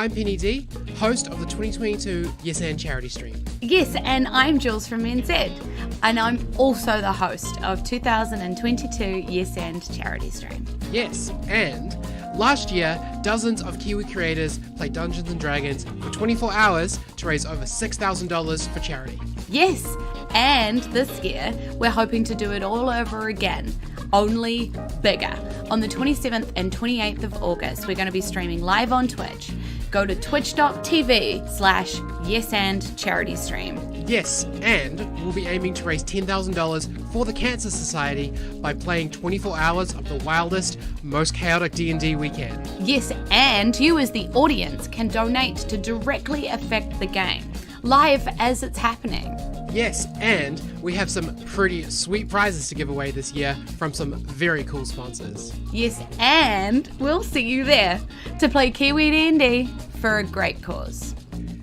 I'm Penny D, host of the 2022 Yes and Charity Stream. Yes, and I'm Jules from NZ, and I'm also the host of 2022 Yes and Charity Stream. Yes, and last year, dozens of Kiwi creators played Dungeons & Dragons for 24 hours to raise over $6,000 for charity. Yes, and this year, we're hoping to do it all over again, only bigger. On the 27th and 28th of August, we're going to be streaming live on Twitch. Go to twitch.tv/YesAndCharityStream. Yes, and we'll be aiming to raise $10,000 for the Cancer Society by playing 24 hours of the wildest, most chaotic D&D we can. Yes, and you as the audience can donate to directly affect the game, live as it's happening. Yes, and we have some pretty sweet prizes to give away this year from some very cool sponsors. Yes, and we'll see you there to play Kiwi D&D for a great cause.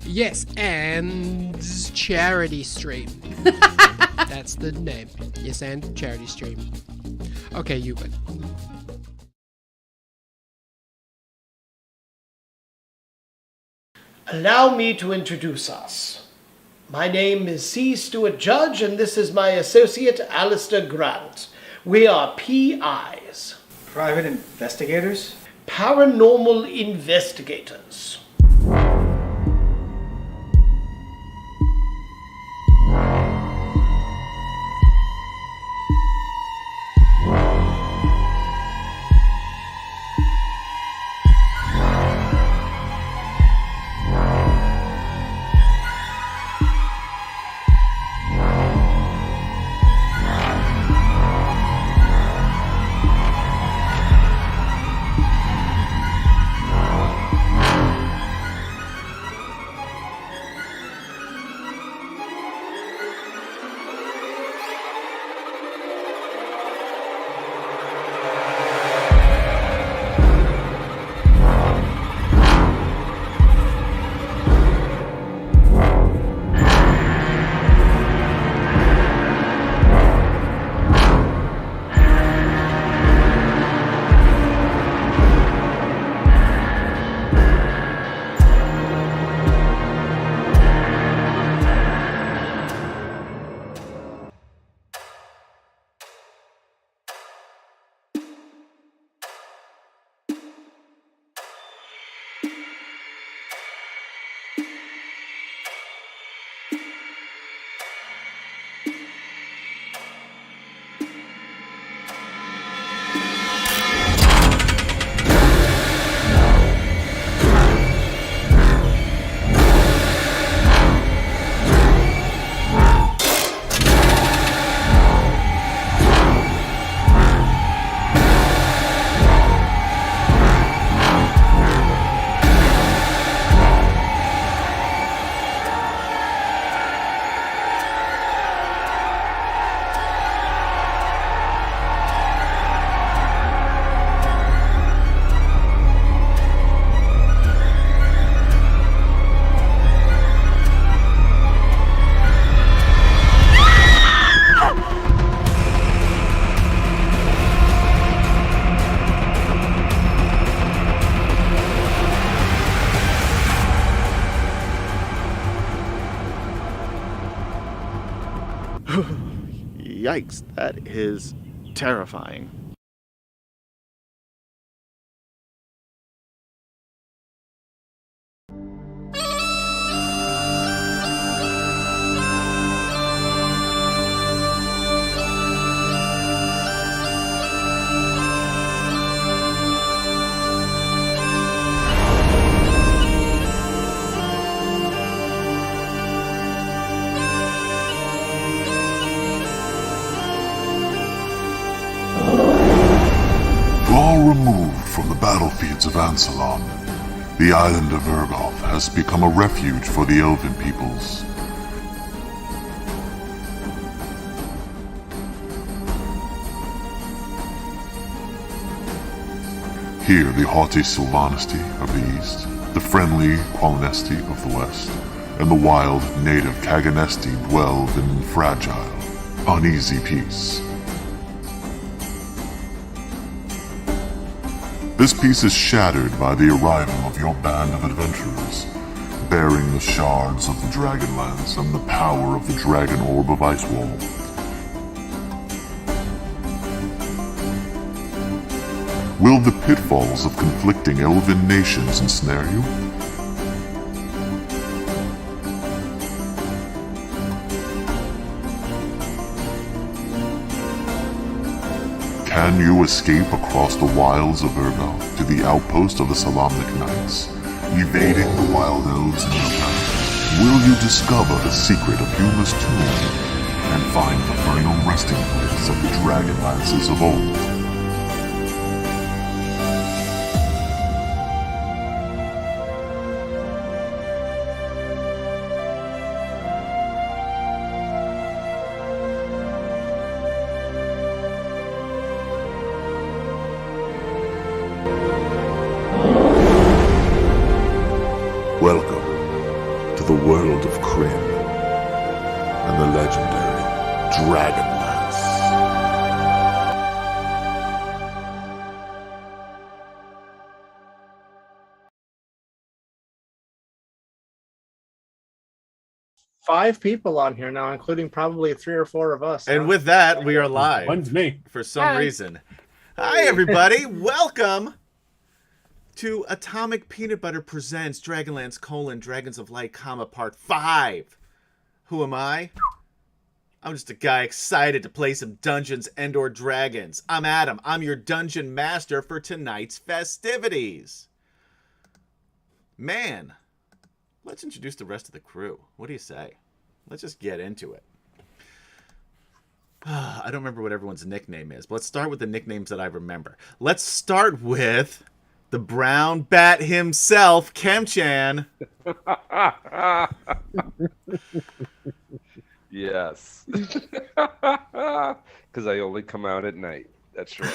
Yes, and Charity Stream. That's the name. Yes, and Charity Stream. Okay, you win. Allow me to introduce us. My name is C. Stewart Judge, and this is my associate, Alistair Grant. We are PIs. Private investigators? Paranormal investigators. Yikes, that is terrifying. Removed from the battlefields of Ansalon, the island of Urgoth has become a refuge for the elven peoples. Here, the haughty Sylvanesty of the east, the friendly Qualinesti of the west, and the wild native Kaganesti dwell in fragile, uneasy peace. This peace is shattered by the arrival of your band of adventurers, bearing the shards of the DragonLance and the power of the Dragon Orb of Icewall. Will the pitfalls of conflicting elven nations ensnare you? Can you escape across the wilds of Urgot to the outpost of the Salamnic Knights, evading the wild elves in your path? Will you discover the secret of Huma's tomb and find the final resting place of the Dragonlances of old? Welcome to the world of Kryn and the legendary DragonLance. Five people on here now, including probably 3 or 4 of us. And with that, we are live. One's me. For some reason. Hi, everybody. Welcome to Atomic Peanut Butter Presents DragonLance: Dragons of Light, Part 5. Who am I? I'm just a guy excited to play some Dungeons and/or Dragons. I'm Adam. I'm your dungeon master for tonight's festivities. Man, let's introduce the rest of the crew. What do you say? Let's just get into it. I don't remember what everyone's nickname is, but let's start with the nicknames that I remember. Let's start with the brown bat himself, Kemchan. Yes. Because I only come out at night. That's right.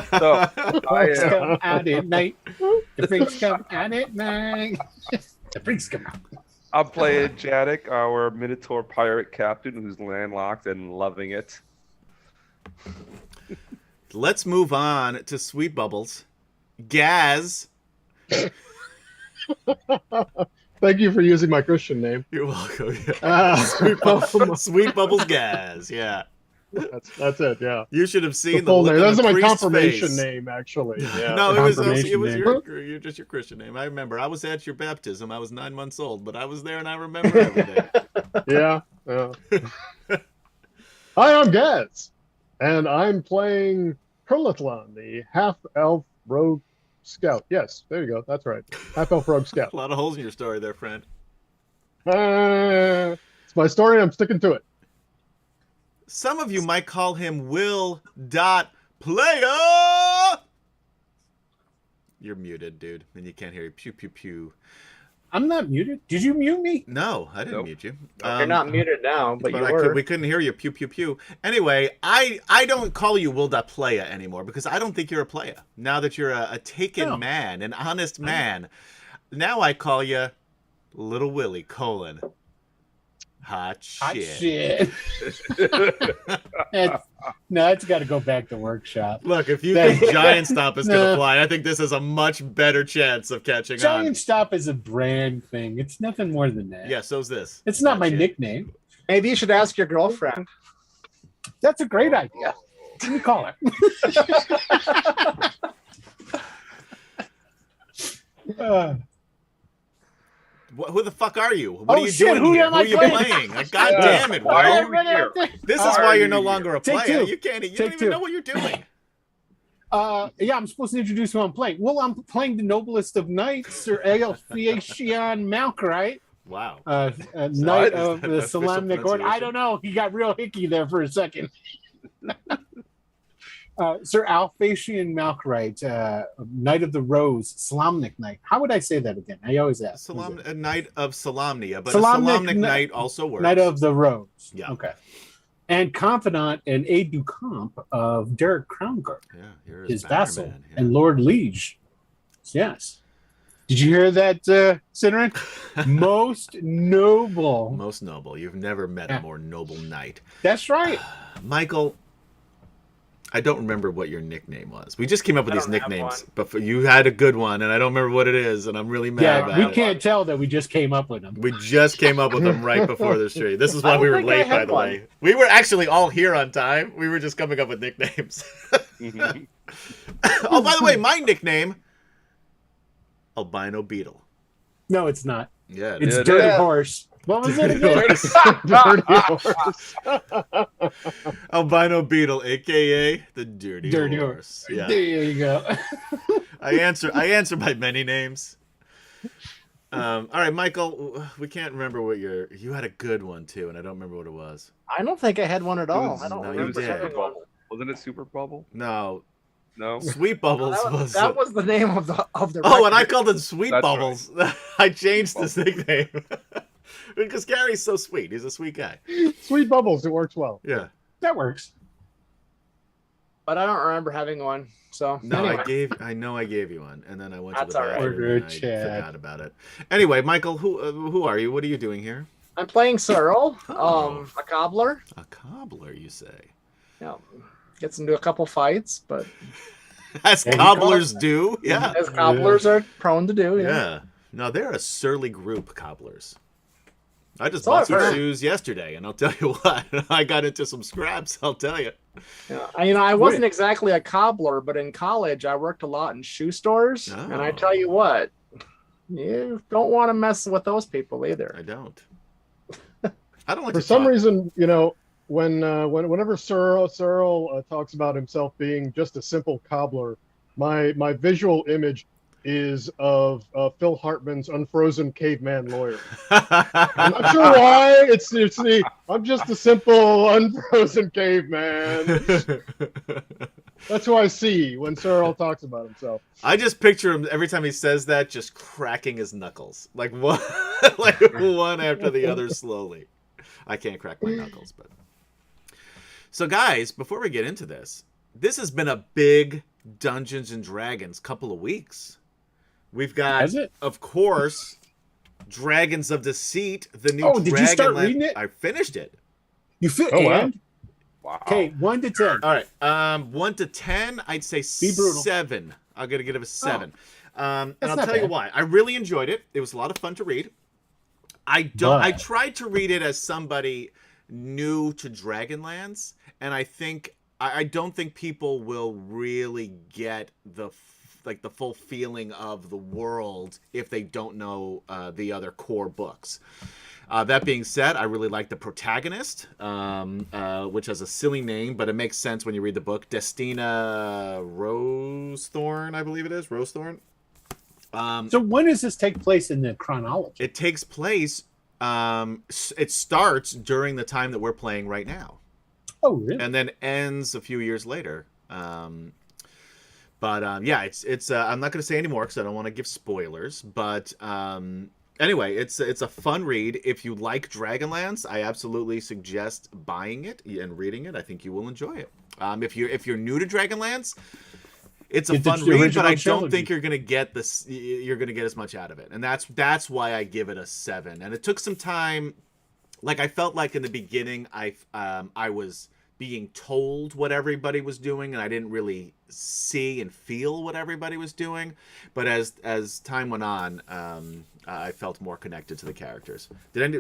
So, Come out at night. The freaks come out at night. The freaks come out. I'm playing Janik, our Minotaur pirate captain who's landlocked and loving it. Let's move on to Sweet Bubbles. Gaz. Thank you for using my Christian name. You're welcome. Yeah. Sweet Bubbles Gaz. Yeah. That's it. Yeah. You should have seen the full look name. on That's the my priest's confirmation face. name, actually. Yeah. No, it was Confirmation name. just your Christian name. I remember. I was at your baptism. I was 9 months old, but I was there and I remember everything. Yeah. Hi, I'm Gaz, and I'm playing Kurlathlan, the half-elf rogue scout. Yes, there you go. That's right. Half-elf rogue scout. A lot of holes in your story there, friend. It's my story. I'm sticking to it. Some of you might call him Will.Player. You're muted, dude, and you can't hear you. Pew, pew, pew. I'm not muted. Did you mute me? No, I didn't mute you. You're not muted now, but you were. We couldn't hear you. Pew, pew, pew. Anyway, I don't call you Will.Playa anymore because I don't think you're a playa. Now that you're a taken man, an honest man, now I call you Little Willie, Hot shit. It's got to go back to workshop. Look, if you think Giant Stomp is going to fly, I think this has a much better chance of catching Giant on. Stomp is a brand thing. It's nothing more than that. Yeah, so's this. It's not my nickname. Maybe you should ask your girlfriend. That's a great idea. Let me call her. Who the fuck are you? What are you shit, doing who here? am Who I are you playing? playing? Like, God damn it, Why Will. are you here? This is why you're no longer a Take player. two. You don't Take even two. know what you're doing. I'm supposed to introduce who I'm playing. Well, I'm playing the noblest of knights, Sir Aelphacian Malkrite, Wow. knight of the official Salamnic Order. I pronunciation? don't know. He got real hickey there for a second. Sir Aelphacian Malkrite, Knight of the Rose, Salamnic Knight. How would I say that again? I always ask. A Knight of Salamnia, but Salamnic a Salamnic Knight also works. Knight of the Rose. Yeah. Okay. And confidant and aide de camp of Derek Crownguard, Yeah, his vassal man. Yeah. and Lord Liege. Yes. Did you hear that, Cinnamon? Most noble. Most noble. You've never met a more noble knight. That's right. Michael, I don't remember what your nickname was. We just came up with I these don't have nicknames, one. but you had a good one, and I don't remember what it is, and I'm really mad about we it. can't tell that we just came up with them. We just came up with them right before the stream. This is why I we don't were think I late, by had the one. way. We were actually all here on time. We were just coming up with nicknames. Oh, by the way, my nickname, Albino Beetle. No, it's not. Yeah, It's it Dirty is. Horse. What was it again? Dirty horse. Albino Beetle, aka the Dirty Horse. Yeah, There you go. I answer by many names. All right, Michael, we can't remember what you had a good one too, and I don't remember what it was. I don't think I had one at all. was- I don't no, you It was remember did. Super having one. Bubble. Wasn't it Super Bubble? No, No. Sweet Bubbles was. That was the name of the Oh, and I record. called him Sweet That's Bubbles. I changed his nickname because Gary's so sweet. He's a sweet guy. Sweet Bubbles. It works well. Yeah. That works. But I don't remember having one. So No, anyway. I know I gave you one, and then I went to That's the all right. bathroom and I Chad. forgot about it. Anyway, Michael, who are you? What are you doing here? I'm playing Cyril, Oh. a cobbler. A cobbler, you say? Yeah, gets into a couple fights, but As cobblers do. Yeah. as cobblers are prone to do. Yeah. No, they're a surly group, cobblers. I just So bought I've some heard. shoes yesterday, and I'll tell you what, I got into some scraps, I'll tell you. Yeah. I wasn't exactly a cobbler, but in college I worked a lot in shoe stores, and I Oh. tell you what, you don't want to mess with those people either. I don't. I don't like For to some talk. reason, whenever Cyril talks about himself being just a simple cobbler, my visual image is of Phil Hartman's Unfrozen Caveman Lawyer. I'm not sure why. It's the I'm just a simple unfrozen caveman. That's who I see when Cyril talks about himself. I just picture him every time he says that, just cracking his knuckles, like one, like one after the other, slowly. I can't crack my knuckles, but. So, guys, before we get into this, this has been a big Dungeons and Dragons couple of weeks. We've got, Has it? of course, Dragons of Deceit, the new Oh, did you start Dragonlance- reading it? I finished it. You fit Oh, wow. and Wow. okay, 1 to 10. All right. 1 to 10, I'd say Be brutal. 7. I'm gonna give it a 7. And That's I'll not tell you bad. why. I really enjoyed it. It was a lot of fun to read. I tried to read it as somebody new to Dragonlance, and I don't think people will really get the full feeling of the world if they don't know the other core books. That being said, I really like the protagonist, which has a silly name, but it makes sense when you read the book. Destina Rosethorn, I believe it is. Rosethorn. So when does this take place in the chronology? It takes place, it starts during the time that we're playing right now, Oh, really? and then ends a few years later. Yeah, it's I'm not going to say any more because I don't want to give spoilers, but anyway, it's a fun read. If you like Dragonlance, I absolutely suggest buying it and reading it. I think you will enjoy it. If you're new to Dragonlance, it's a Get the fun read, but original I don't trilogy. think you're gonna get this. You're gonna get as much out of it, and that's why I give it a 7. And it took some time. Like I felt like in the beginning, I was being told what everybody was doing, and I didn't really see and feel what everybody was doing. But as time went on, I felt more connected to the characters.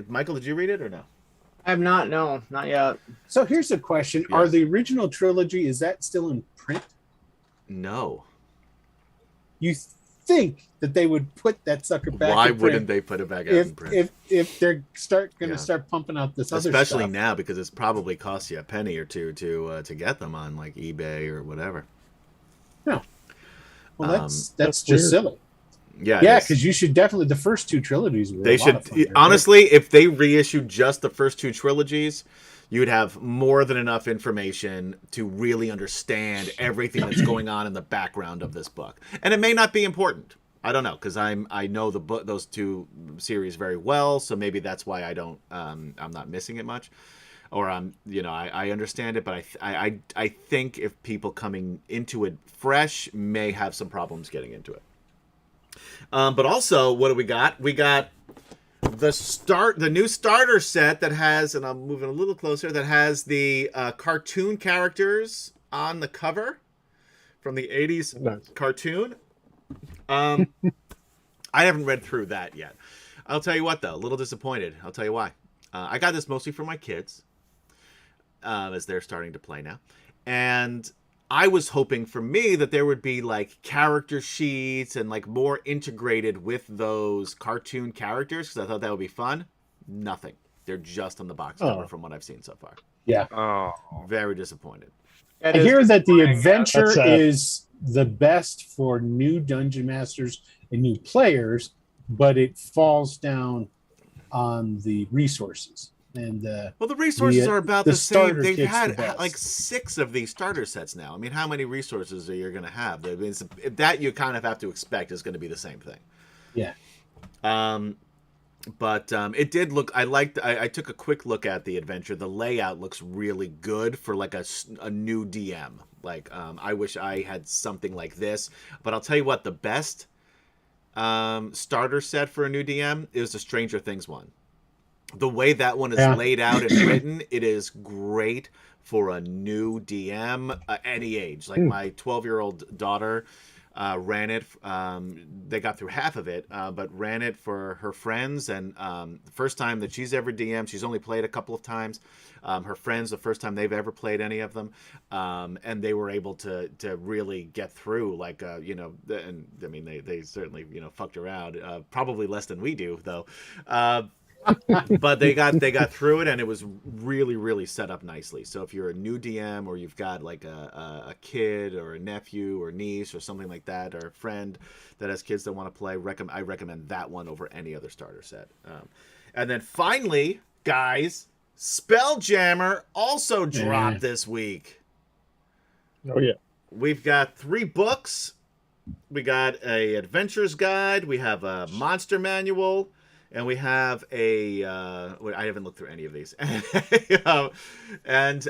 Michael? Did you read it or no? I have not. No, not yet. So here's the question: Yes. Are the original trilogy, is that still in print? No. You think that they would put that sucker back? Why in print wouldn't they put it back out in print? if they're going to Yeah. start pumping out this other Especially stuff? now, because it's probably cost you a penny or two to get them on like eBay or whatever. No. Well, that's That's just weird. silly. Yeah, Yeah, it is. because you should definitely the first two trilogies were. They a lot should of fun. honestly, if they reissued just the first 2 trilogies, you would have more than enough information to really understand everything that's going on in the background of this book. And it may not be important. I don't know, because I know the book, those 2 series very well, so maybe that's why I don't I'm not missing it much, or I understand it, but I think if people coming into it fresh may have some problems getting into it. But also, what do we got? We got the new starter set that has, and I'm moving a little closer, that has the cartoon characters on the cover from the 80s Nice. cartoon. I haven't read through that yet. I'll tell you what, though, a little disappointed. I'll tell you why. I got this mostly for my kids, as they're starting to play now. And I was hoping for me that there would be like character sheets and like more integrated with those cartoon characters, because I thought that would be fun. Nothing. They're just on the box cover from what I've seen so far. Yeah. Oh. Very disappointed. I hear that the adventure is the best for new dungeon masters and new players, but it falls down on the resources. And well, the resources are about the same. starter They've kit's the had best. like 6 of these starter sets now. I mean, how many resources are you going to have? I mean, that you kind of have to expect is going to be the same thing. Yeah. But it did look. I took a quick look at the adventure. The layout looks really good for like a new DM. Like I wish I had something like this. But I'll tell you what, the best starter set for a new DM is the Stranger Things one. The way that one is laid out and written, it is great for a new DM, any age. Like my 12-year-old daughter ran it. They got through half of it, but ran it for her friends. And the first time that she's ever DM, she's only played a couple of times. Her friends, the first time they've ever played any of them, and they were able to really get through. Like and I mean they certainly fucked around. Probably less than we do though. But they got through it, and it was really set up nicely. So if you're a new DM, or you've got like a kid or a nephew or niece or something like that, or a friend that has kids that want to play, I recommend that one over any other starter set. And then finally, guys, Spelljammer also dropped this week. Oh yeah. We've got 3 books. We got a adventurer's guide. We have a monster manual. And we have I haven't looked through any of these. And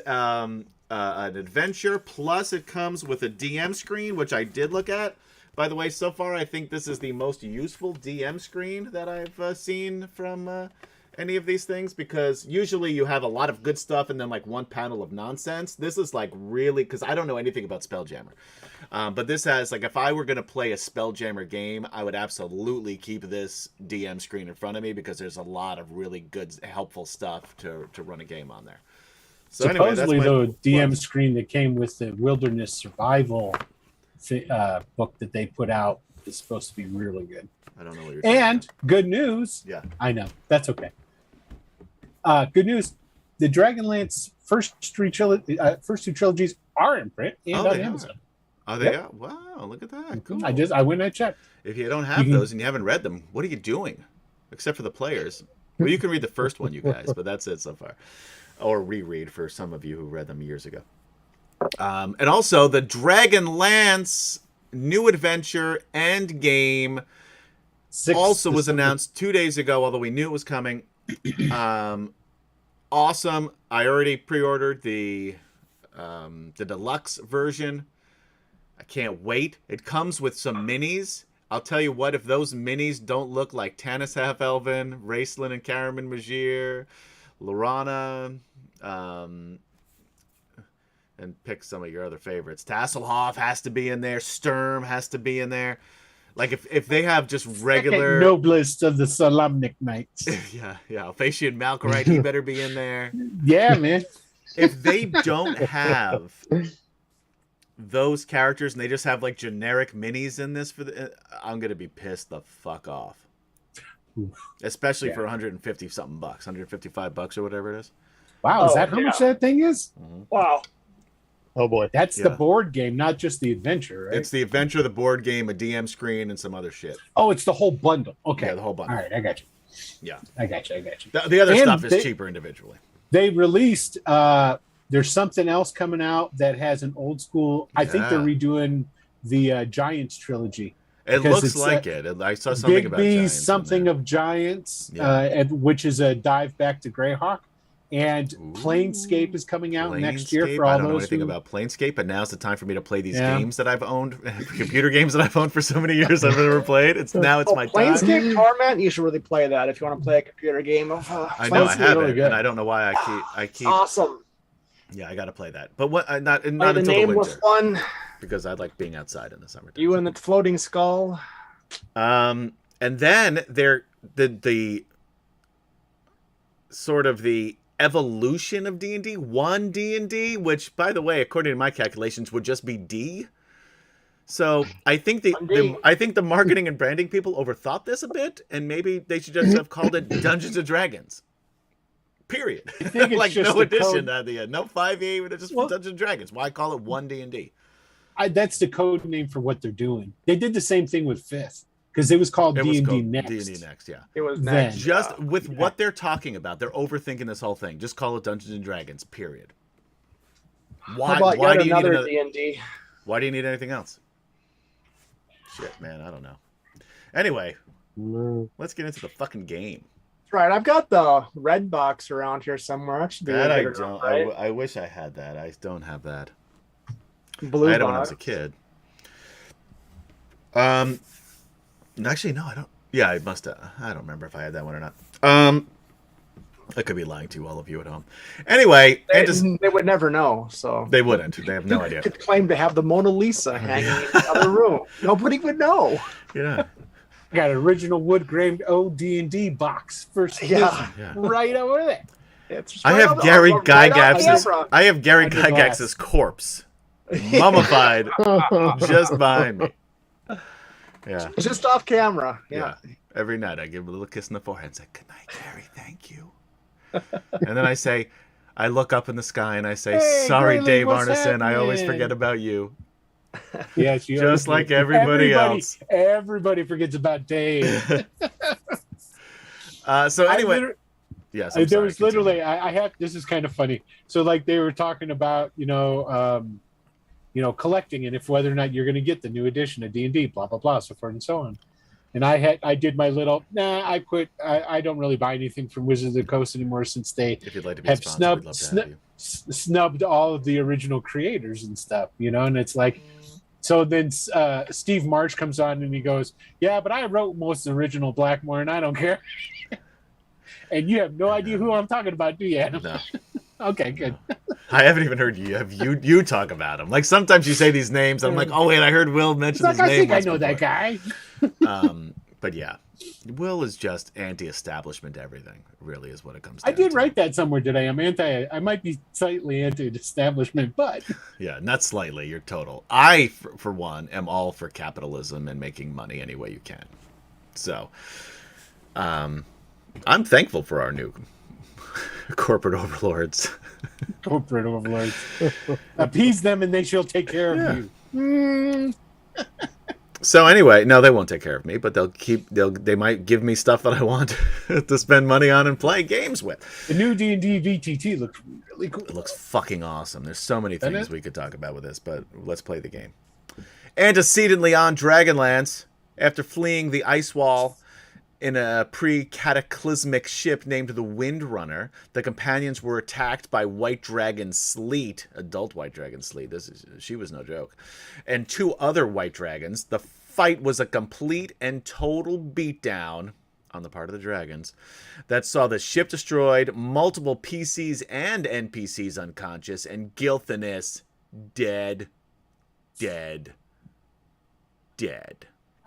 an adventure, plus it comes with a DM screen, which I did look at. By the way, so far I think this is the most useful DM screen that I've seen from any of these things, because usually you have a lot of good stuff and then like one panel of nonsense. This is like really, because I don't know anything about Spelljammer. But this has, like, if I were going to play a Spelljammer game, I would absolutely keep this DM screen in front of me, because there's a lot of really good, helpful stuff to run a game on there. So supposedly, anyway, the DM screen that came with the Wilderness Survival book that they put out is supposed to be really good. I don't know what you're talking And good news. Yeah. I know. That's okay. Good news. The Dragonlance first 2 trilogies are in print and on Amazon. Oh, they are? Wow, look at that. Cool. I went and I checked. If you don't have those and you haven't read them, what are you doing? Except for the players. Well, you can read the first one, you guys, but that's it so far. Or reread for some of you who read them years ago. And also, the DragonLance new adventure end game also was announced 2 days ago, although we knew it was coming. Awesome. I already pre-ordered the deluxe version. I can't wait. It comes with some minis. I'll tell you what, if those minis don't look like Tanis Half-Elven, Raistlin and Karaman Majir, Lorana, and pick some of your other favorites. Tasselhoff has to be in there. Sturm has to be in there. Like, if they have just regular... noblest of the Solamnic Knights. yeah. Alphasian Malkorite, he better be in there. Yeah, man. If they don't have those characters and they just have like generic minis in this I'm gonna be pissed the fuck off. Especially for 150 something bucks, $155 or whatever it is. Wow, is that how much that thing is? Mm-hmm. Wow. Oh boy. That's the board game, not just the adventure, right? It's the adventure, the board game, a DM screen, and some other shit. Oh, it's the whole bundle. Okay. Yeah, the whole bundle. All right, I got you. Yeah. I got you. The other stuff is cheaper individually. They released there's something else coming out that has an old school. I think they're redoing the Giants trilogy. It looks like it. I saw something about Giants. Something of Giants, which is a dive back to Greyhawk. And Planescape is coming out next year for all those. I don't know anything about Planescape, but now's the time for me to play these games that I've owned, computer games that I've owned for so many years I've never played. It's my time. Planescape Torment, you should really play that if you want to play a computer game. I know I haven't, and I don't know why I keep awesome. Yeah, I got to play that. But what? Not The until the nameless winter, one. because I like being outside in the summertime. You and the floating skull. And then the sort of the evolution of D&D, 1 D&D, which, by the way, according to my calculations, would just be D. So I think the marketing and branding people overthought this a bit, and maybe they should just have called it Dungeons and Dragons. Period. Like no addition at the end, no 5e, but just Dungeons and Dragons. Why call it 1 D&D? That's the code name for what they're doing. They did the same thing with 5th because it was called D&D Next. D&D Next, yeah. It was next. Just with what they're talking about, they're overthinking this whole thing. Just call it Dungeons and Dragons. Period. Why? How about why yet do you need another another D&D? Why do you need anything else? Shit, man, I don't know. Anyway, let's get into the fucking game. Right, I've got the red box around here somewhere. That should be That I good don't. enough, right? I wish I had that. I don't have that. Blue I had it when I box. was a kid. Actually, no, I don't. Yeah, I must have. I don't remember if I had that one or not. I could be lying to all of you at home. Anyway, They would never know, so they wouldn't. They have no idea. could claim to have the Mona Lisa hanging in the other room. Nobody would know. Yeah. I got an original wood grain old D&D box first Yeah. right over there. It's I right have on the- Gary right on Gygax's. camera. I have Gary I did Gygax's last. corpse, mummified, just behind me. Yeah. Just off camera. Yeah. Every night I give him a little kiss in the forehead and say, "Good night, Gary. Thank you." And then I look up in the sky and I say, Hey, "Sorry, Grayling, Dave what's Arneson. I always happening?" forget about you." Yes, Just like everybody else. Everybody forgets about Dave. So anyway, yes, I'm there sorry, was continue. literally I have this is kind of funny. So like they were talking about collecting and if whether or not you're going to get the new edition of D&D, blah blah blah, so forth and so on. And I did my little I quit. I don't really buy anything from Wizards of the Coast anymore since they If you'd like to be a have sponsor, we'd love to have you. snubbed all of the original creators and stuff, and it's like. So then Steve Marsh comes on and he goes, "Yeah, but I wrote most of the original Blackmore and I don't care." And you have no idea who I'm talking about, do you, Adam? No. Okay, good. I haven't even heard you talk about him. Like sometimes you say these names, I'm like, oh wait, I heard Will mention It's like, his I name. think I once know that before. guy. But yeah, Will is just anti-establishment. Everything really is what it comes. I down did to. write that somewhere today. I might be slightly anti-establishment, but Yeah, not slightly. You're total. I, for one, am all for capitalism and making money any way you can. So, I'm thankful for our new corporate overlords. corporate overlords. Appease them and they shall take care of you. So anyway, no, they won't take care of me, but they might give me stuff that I want to spend money on and play games with. The new D&D VTT looks really cool. It looks fucking awesome. There's so many Doesn't things it? we could talk about with this, but let's play the game. Antecedently on Dragonlance, after fleeing the ice wall in a pre-cataclysmic ship named the Windrunner, the companions were attacked by White Dragon Sleet, adult White Dragon Sleet. She was no joke, and 2 other White Dragons. The fight was a complete and total beatdown on the part of the dragons that saw the ship destroyed, multiple PCs and NPCs unconscious, and Gilthanis dead.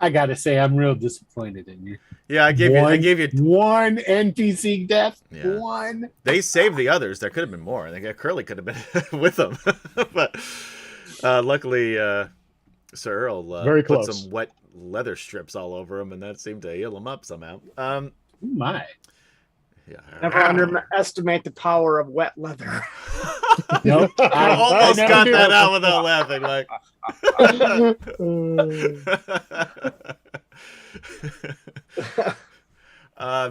I gotta say, I'm real disappointed in you. Yeah, I gave you one NPC death. Yeah. One. They saved the others. There could have been more. I think Curly could have been with them, but luckily, Sir Earl Very put close. some wet leather strips all over him, and that seemed to heal him up somehow. My. Yeah. Never underestimate the power of wet leather. Nope. I almost never got do. that out without laughing. Like.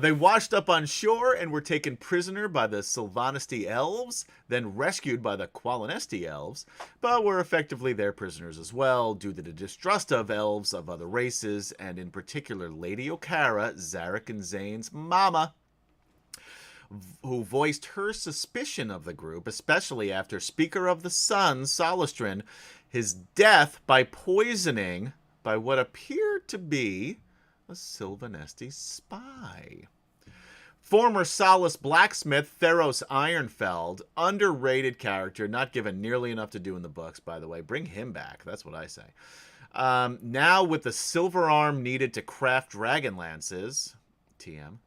They washed up on shore and were taken prisoner by the Sylvanesti elves, then rescued by the Qualinesti elves, but were effectively their prisoners as well, due to the distrust of elves of other races, and in particular Lady Okara, Zarek and Zane's mama, who voiced her suspicion of the group, especially after Speaker of the Sun, Solistrin, his death by poisoning by what appeared to be a Sylvanesti spy. Former Solace blacksmith Theros Ironfeld, underrated character, not given nearly enough to do in the books, by the way. Bring him back. That's what I say. Now with the silver arm needed to craft Dragonlances, TM,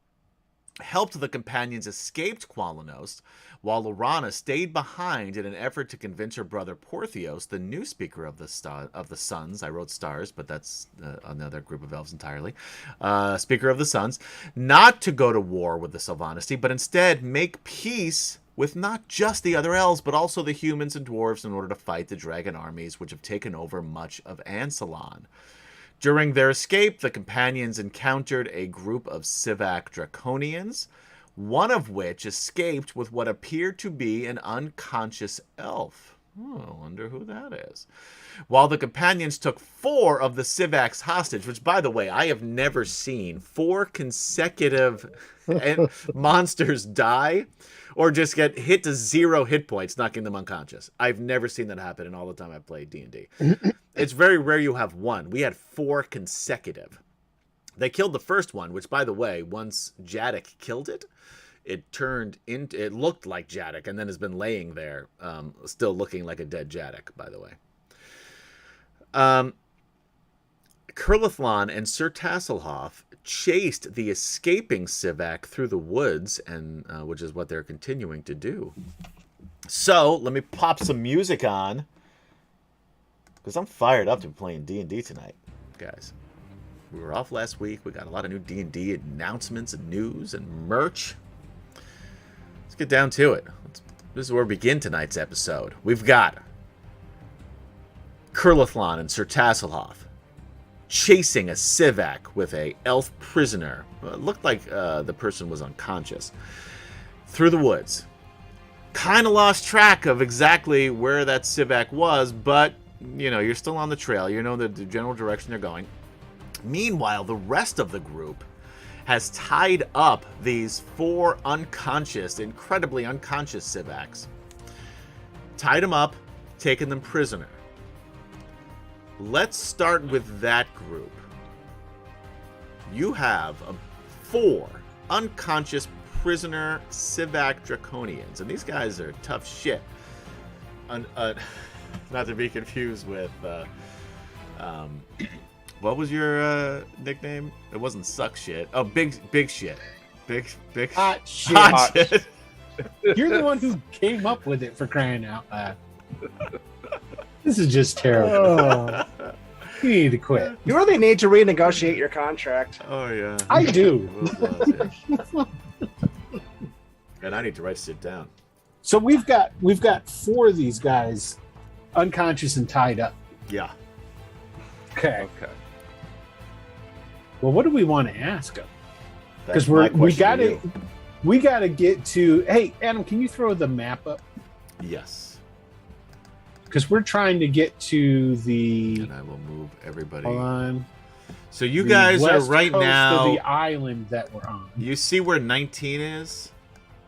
helped the companions escape Qualanos, while Lorana stayed behind in an effort to convince her brother Porthios, the new speaker of the Suns. I wrote stars, but that's another group of elves entirely. Speaker of the Suns, not to go to war with the Sylvanesti, but instead make peace with not just the other elves, but also the humans and dwarves in order to fight the dragon armies which have taken over much of Ansalon. During their escape, the companions encountered a group of Sivak Draconians, one of which escaped with what appeared to be an unconscious elf. Oh, I wonder who that is. While the companions took 4 of the Sivaks hostage, which, by the way, I have never seen 4 consecutive monsters die or just get hit to 0 hit points, knocking them unconscious. I've never seen that happen in all the time I've played D&D. It's very rare you have 1. We had 4 consecutive. They killed the first one, which, by the way, once Jadek killed it, it looked like Jadek and then has been laying there, still looking like a dead Jadek, by the way. Kurlithlon and Sir Tasselhoff chased the escaping Sivak through the woods, and which is what they're continuing to do. So, let me pop some music on, because I'm fired up to be playing D&D tonight, guys. We were off last week. We got a lot of new D&D announcements and news and merch. Let's get down to it. This is where we begin tonight's episode. We've got Kurlithlon and Sir Tasselhoff chasing a Sivak with a elf prisoner. It looked like the person was unconscious. Through the woods. Kind of lost track of exactly where that Sivak was, but, you know, you're still on the trail. You know the general direction they're going. Meanwhile, the rest of the group has tied up these 4 unconscious, incredibly unconscious Sivaks. Tied them up, taken them prisoner. Let's start with that group. You have 4 unconscious prisoner Sivak Draconians, and these guys are tough shit. Not to be confused with... what was your nickname? It wasn't suck shit. Oh, big shit. Big hot shit. Hot shit. You're the one who came up with it, for crying out loud. This is just terrible. Oh. You need to quit. You really need to renegotiate your contract. Oh yeah. I do. And I need to write shit down. So we've got 4 of these guys unconscious and tied up. Yeah. Okay. Well, what do we want to ask them? Because we gotta get to. Hey, Adam, can you throw the map up? Yes. Because we're trying to get to the. And I will move everybody. Hold on. So you guys are right now. Of the island that we're on. You see where 19 is?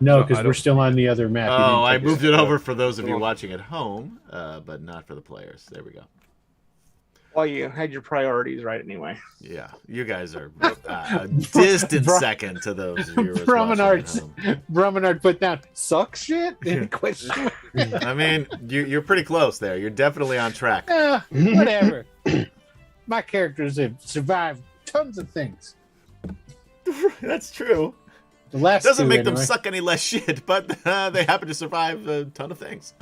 No, because we're still on the other map. Oh, I moved it over for those of you watching at home, but not for the players. There we go. Well, you had your priorities right anyway. Yeah, you guys are a distant second to those viewers Brumenard put down suck shit in question. I mean, you're pretty close there. You're definitely on track. Whatever. My characters have survived tons of things. That's true. The last doesn't make them suck any less shit, but they happen to survive a ton of things.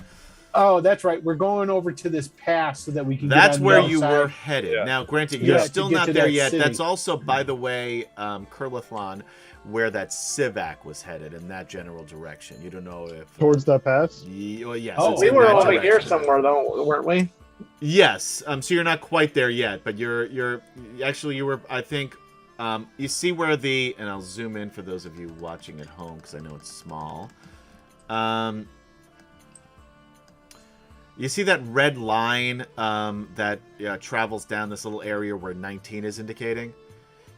Oh, that's right. We're going over to this pass so that we can. That's get on where the you side. were headed. Yeah. Now, granted, you're still not there yet. City. That's also, by the way, Kurlithlon, where that Sivak was headed in that general direction. You don't know if towards that pass. Well, yes. Oh, we were over here somewhere, though, weren't we? Yes. So you're not quite there yet, but you're actually you were. I think you see where the and I'll zoom in for those of you watching at home because I know it's small. You see that red line that travels down this little area where 19 is indicating?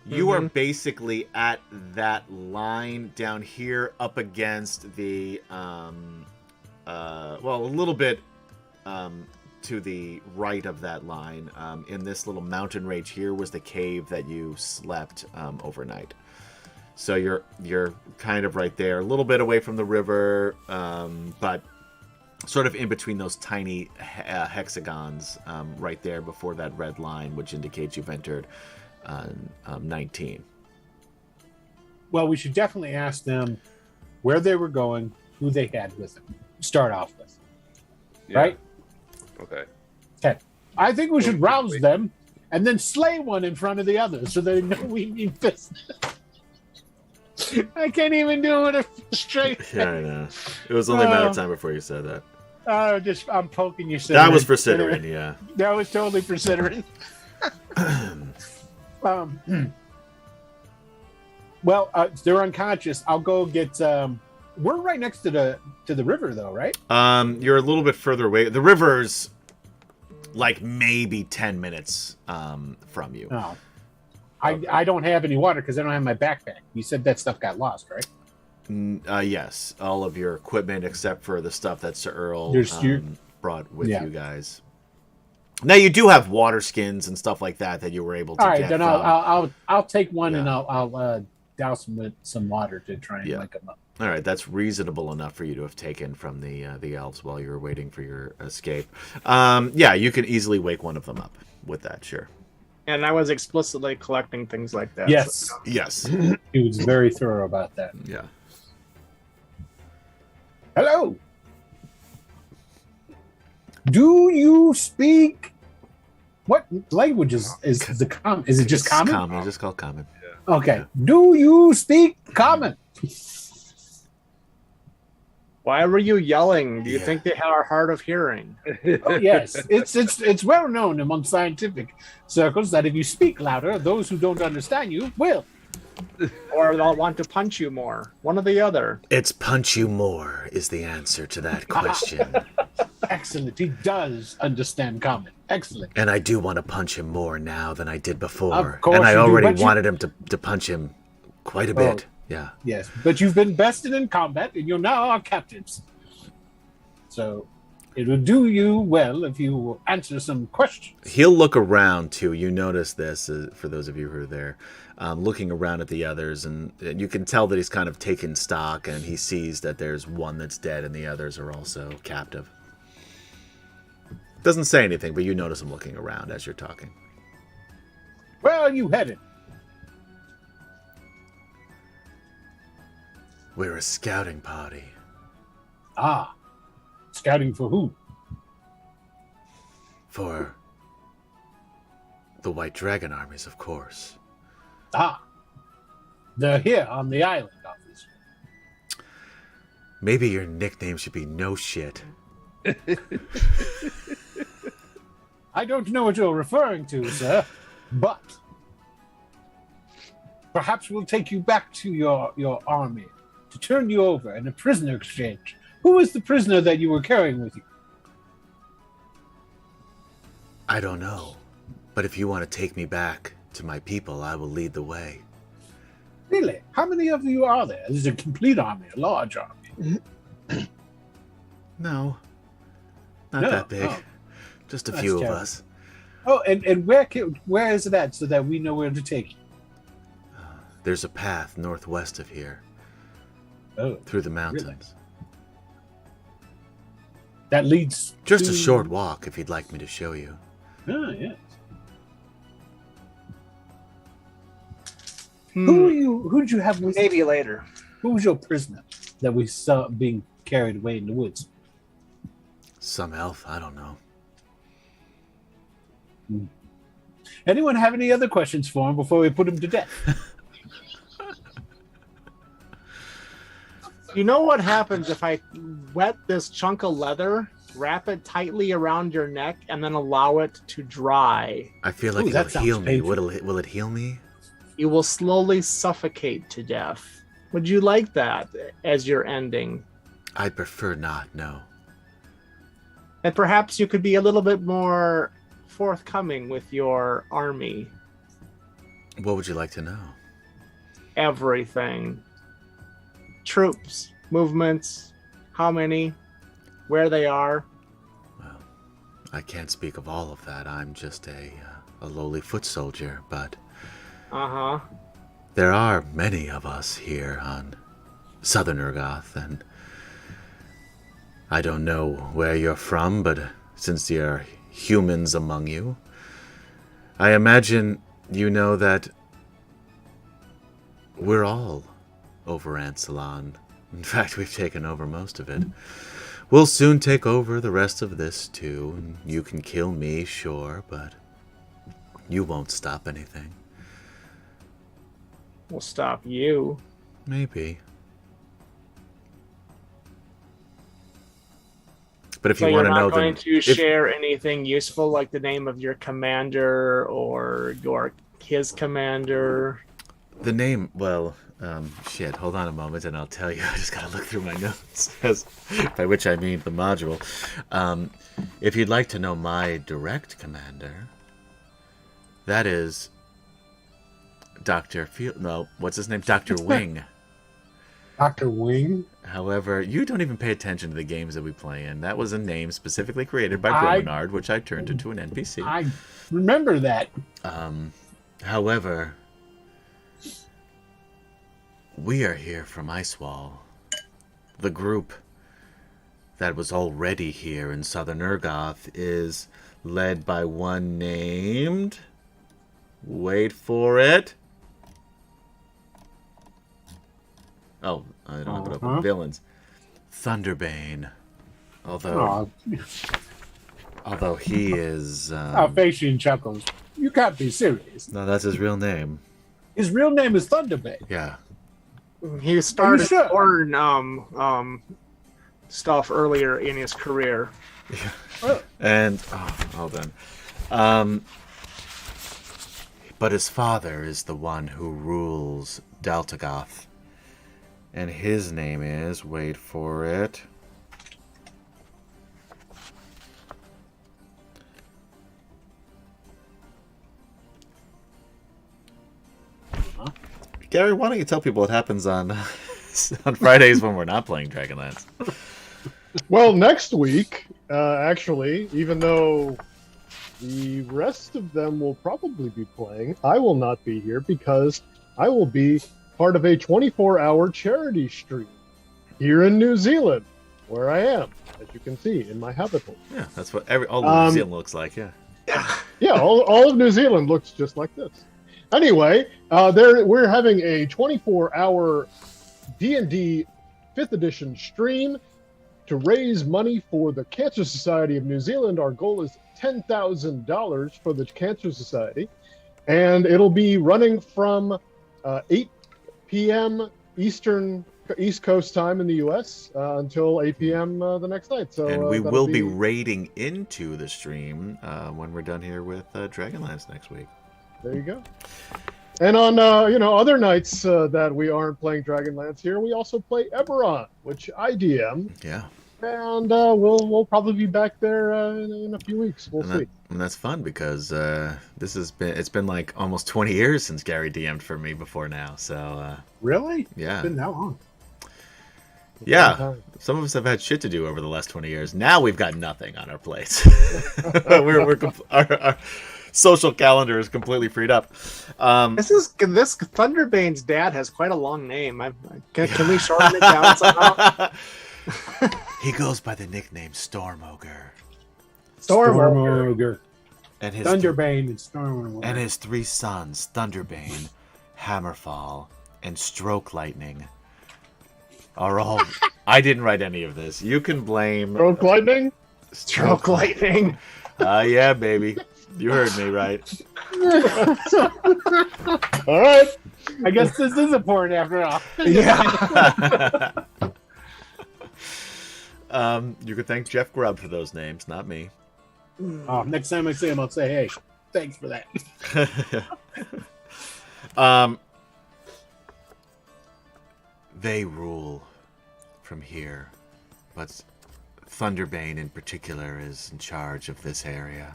You are basically at that line down here up against the, well, a little bit to the right of that line. In this little mountain range here was the cave that you slept overnight. So you're kind of right there, a little bit away from the river, but sort of in between those tiny hexagons right there before that red line, which indicates you've entered 19. Well, we should definitely ask them where they were going, who they had with them. Start off with. Yeah. Right? Okay. Okay. I think we should rouse them and then slay one in front of the other so they know we mean business. I can't even do it straight. Yeah, I know. It was only a matter of time before you said that. I'm poking you. That was for Ciderin, yeah. That was totally for Ciderin. Well, they're unconscious. I'll go get. We're right next to the river, though, right? You're a little bit further away. The river's like maybe 10 minutes from you. Oh. I don't have any water because I don't have my backpack. You said that stuff got lost, right? Yes, all of your equipment except for the stuff that Sir Earl brought with you guys. Now you do have water skins and stuff like that you were able to all right, get. Then from... I'll take one and I'll douse them with some water to try and wake them up. All right, that's reasonable enough for you to have taken from the elves while you were waiting for your escape. Yeah, you can easily wake one of them up with that, sure. And I was explicitly collecting things like that. Yes. So. Yes. He was very thorough about that. Yeah. Hello. Do you speak? What language is the common? Is it just common? Common. It's just called common. Yeah. Okay. Do you speak common? Why were you yelling? Do you think they are hard of hearing? Oh, yes, it's well known among scientific circles that if you speak louder, those who don't understand you will. Or they'll want to punch you more. One or the other. It's punch you more is the answer to that question. Excellent. He does understand common. Excellent. And I do want to punch him more now than I did before. Of course and I you do, already but wanted him to punch him quite a bit. Yeah. Yes, but you've been bested in combat, and you're now our captives. So it will do you well if you will answer some questions. He'll look around too. You notice this for those of you who are there, looking around at the others, and you can tell that he's kind of taken stock, and he sees that there's one that's dead, and the others are also captive. Doesn't say anything, but you notice him looking around as you're talking. Where are you headed? We're a scouting party. Ah, scouting for who? For the White Dragon armies, of course. Ah, they're here on the island, obviously. Maybe your nickname should be No Shit. I don't know what you're referring to, sir, but perhaps we'll take you back to your army to turn you over in a prisoner exchange. Who was the prisoner that you were carrying with you? I don't know, but if you want to take me back to my people, I will lead the way. Really? How many of you are there? This is a complete army, a large army. No, not that big. Oh. Just a That's few terrible. of us. Oh, and where is it at so that we know where to take you? There's a path northwest of here. Oh, through the mountains. Really? That leads just to... a short walk if you'd like me to show you. Oh, yes. Who did you have with Maybe later. Who was your prisoner that we saw being carried away in the woods? Some elf, I don't know. Anyone have any other questions for him before we put him to death? You know what happens if I wet this chunk of leather, wrap it tightly around your neck, and then allow it to dry? I feel like it'll heal me. Will it heal me? You will slowly suffocate to death. Would you like that as your ending? I'd prefer not, no. And perhaps you could be a little bit more forthcoming with your army. What would you like to know? Everything. Troops, movements, how many, where they are. Well, I can't speak of all of that. I'm just a lowly foot soldier, but There are many of us here on Southern Urgoth, and I don't know where you're from, but since there are humans among you, I imagine you know that we're all over Ansalon. In fact, we've taken over most of it. We'll soon take over the rest of this, too. And you can kill me, sure, but you won't stop anything. We'll stop you. Maybe. But if So you you're want to know, not going then to share anything useful, like the name of your commander or his commander. The name, well, shit, hold on a moment and I'll tell you. I just gotta look through my notes, by which I mean the module. If you'd like to know my direct commander, that is Dr. what's his name? Dr. Wing. Dr. Wing? However, you don't even pay attention to the games that we play in. That was a name specifically created by Bromenard, which I turned into an NPC. I remember that. However, we are here from Icewall, the group that was already here in Southern Urgoth is led by one named... Wait for it. Oh, I don't have it open. Villains. Thunderbane. Although he is... Alphasian chuckles. You can't be serious. No, that's his real name. His real name is Thunderbane. Yeah. He started porn stuff earlier in his career. Yeah. And hold on. But his father is the one who rules Daltagoth. And his name is, wait for it. Gary, why don't you tell people what happens on Fridays when we're not playing Dragonlance? Well, next week, actually, even though the rest of them will probably be playing, I will not be here because I will be part of a 24-hour charity stream here in New Zealand, where I am, as you can see in my habitat. Yeah, that's what all of New Zealand looks like, yeah. Yeah, all of New Zealand looks just like this. Anyway, we're having a 24-hour D&D 5th edition stream to raise money for the Cancer Society of New Zealand. Our goal is $10,000 for the Cancer Society, and it'll be running from 8 p.m. East Coast time in the U.S. Until 8 p.m. The next night. So, and we will be raiding into the stream when we're done here with Dragonlance next week. There you go. And on other nights that we aren't playing Dragonlance here, we also play Eberron, which I DM. Yeah. And we'll probably be back there in a few weeks. We'll see. And that's fun because it's been like almost 20 years since Gary DM'd for me before now. So really? Yeah. It's been that long. Yeah. Some of us have had shit to do over the last 20 years. Now we've got nothing on our plates. Our social calendar is completely freed up. This Thunderbane's dad has quite a long name. Can we shorten it down somehow? He goes by the nickname Stormoger. Stormoger. And his Thunderbane and Stormoger. And his 3 sons, Thunderbane, Hammerfall, and Stroke Lightning, are all... I didn't write any of this. You can blame... Stroke Lightning? Stroke Lightning. Yeah, baby. You heard me right. All right. I guess this is important after all. Yeah. You could thank Jeff Grubb for those names, not me. Oh, next time I see him, I'll say, hey, thanks for that. They rule from here, but Thunderbane in particular is in charge of this area.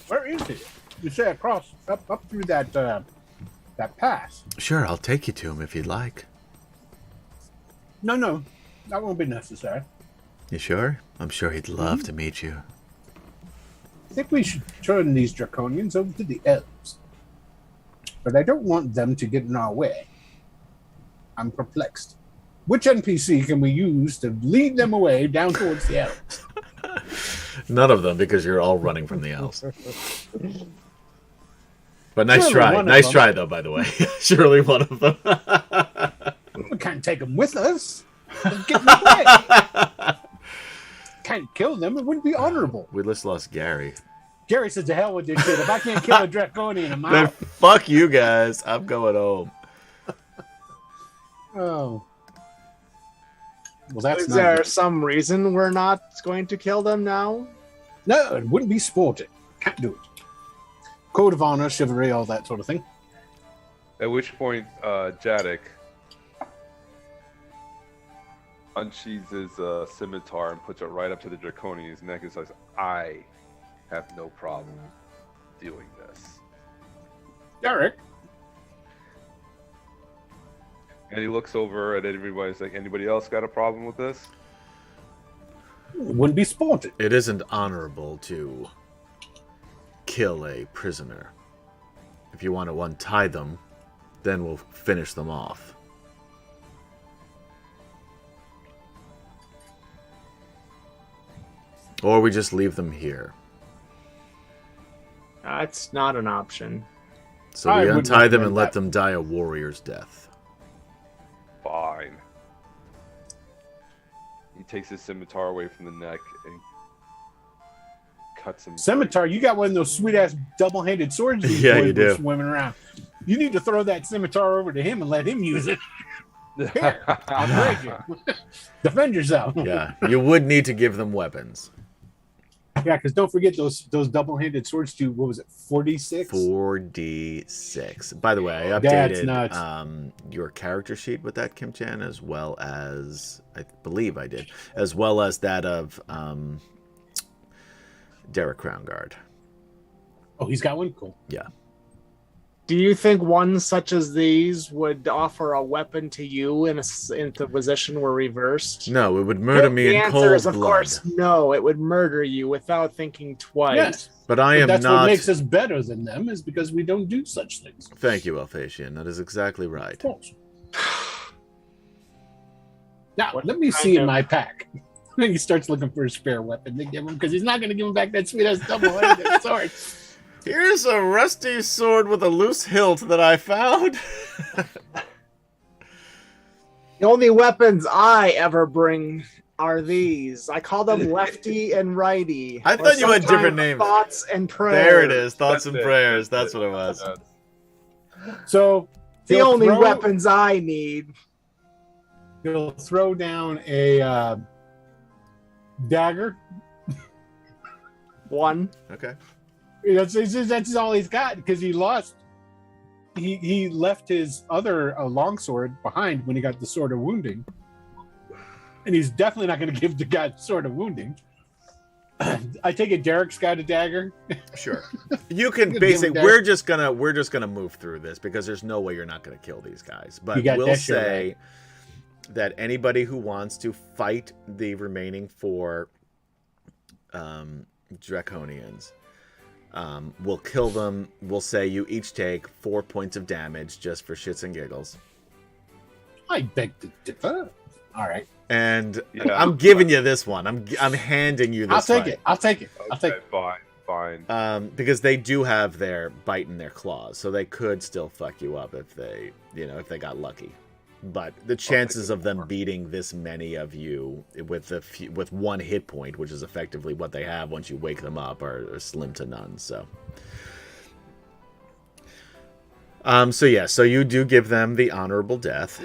Where is it? You say across, up through that pass. Sure, I'll take you to him if you'd like. No, that won't be necessary. You sure? I'm sure he'd love to meet you. I think we should turn these draconians over to the elves. but I don't want them to get in our way. I'm perplexed. Which NPC can we use to lead them away down towards the elves? None of them, because you're all running from the elves. But nice Surely try. one of Nice them. try, though, by the way. Surely one of them. We can't take them with us. They'll get in the way. Can't kill them. It wouldn't be honorable. We just lost Gary. Gary says, to hell with this shit. If I can't kill a Draconian, I'm Then out. fuck you guys. I'm going home. Oh. Well, that's Is not there good. some reason we're not going to kill them now? No, it wouldn't be sporting. Can't do it. Code of honor, chivalry, all that sort of thing. At which point, Jadek unsheathes his scimitar and puts it right up to the Draconian's neck and says, I have no problem doing this. Derek. And he looks over at everybody and says, like, anybody else got a problem with this? It wouldn't be sporting. It isn't honorable to kill a prisoner. If you want to untie them, then we'll finish them off. Or we just leave them here. That's not an option. So I we would untie them and recommend let that. them die a warrior's death. Fine. He takes his scimitar away from the neck and cuts him. Scimitar, you got one of those sweet-ass double-handed swords these Yeah, boys you do. were swimming around. You need to throw that scimitar over to him and let him use it. Here, I'll break you. Defend yourself. Yeah, you would need to give them weapons. Yeah, because don't forget those double-handed swords do, what was it, 46? 4d6. By the way, I That's nuts. updated your character sheet with that, Kim Chan, as well as, I believe I did, as well as that of Derek Crownguard. Oh, he's got one? Cool. Yeah. Do you think ones such as these would offer a weapon to you in the position we're reversed? No, it would murder me The in answer cold is, of blood. course, no. It would murder you without thinking twice. Yes. But I am That's not... what makes us better than them, is because we don't do such things. Thank you, Alphasian. That is exactly right. Of course. Now, let me see in my pack. He starts looking for a spare weapon to give him, because he's not going to give him back that sweet-ass double-handed sword. Here's a rusty sword with a loose hilt that I found. The only weapons I ever bring are these. I call them lefty and righty. I or thought you had different sometimes names. Thoughts and prayers. There it is. Thoughts and That's it. prayers. That's what it was. So, The he'll only throw- weapons I need. He'll throw down a dagger. One. Okay. That's all he's got, because he lost. He left his other longsword behind when he got the sword of wounding, and he's definitely not going to give the guy the sword of wounding. I take it Derek's got a dagger. Sure. You can Give him basically that. we're just gonna move through this because there's no way you're not gonna kill these guys. You But got we'll that shit say that anybody who wants to fight the remaining 4 Draconians, we'll kill them. We'll say you each take 4 points of damage just for shits and giggles. I beg to differ. All right, And Yeah. I'm giving you this one. I'm handing you this I'll take fight. it. I'll take it. I'll take Okay, it. fine. Because they do have their bite in their claws, so they could still fuck you up if they got lucky. But the chances of them beating this many of you with 1 hit point, which is effectively what they have once you wake them up, are slim to none. So, so you do give them the honorable death.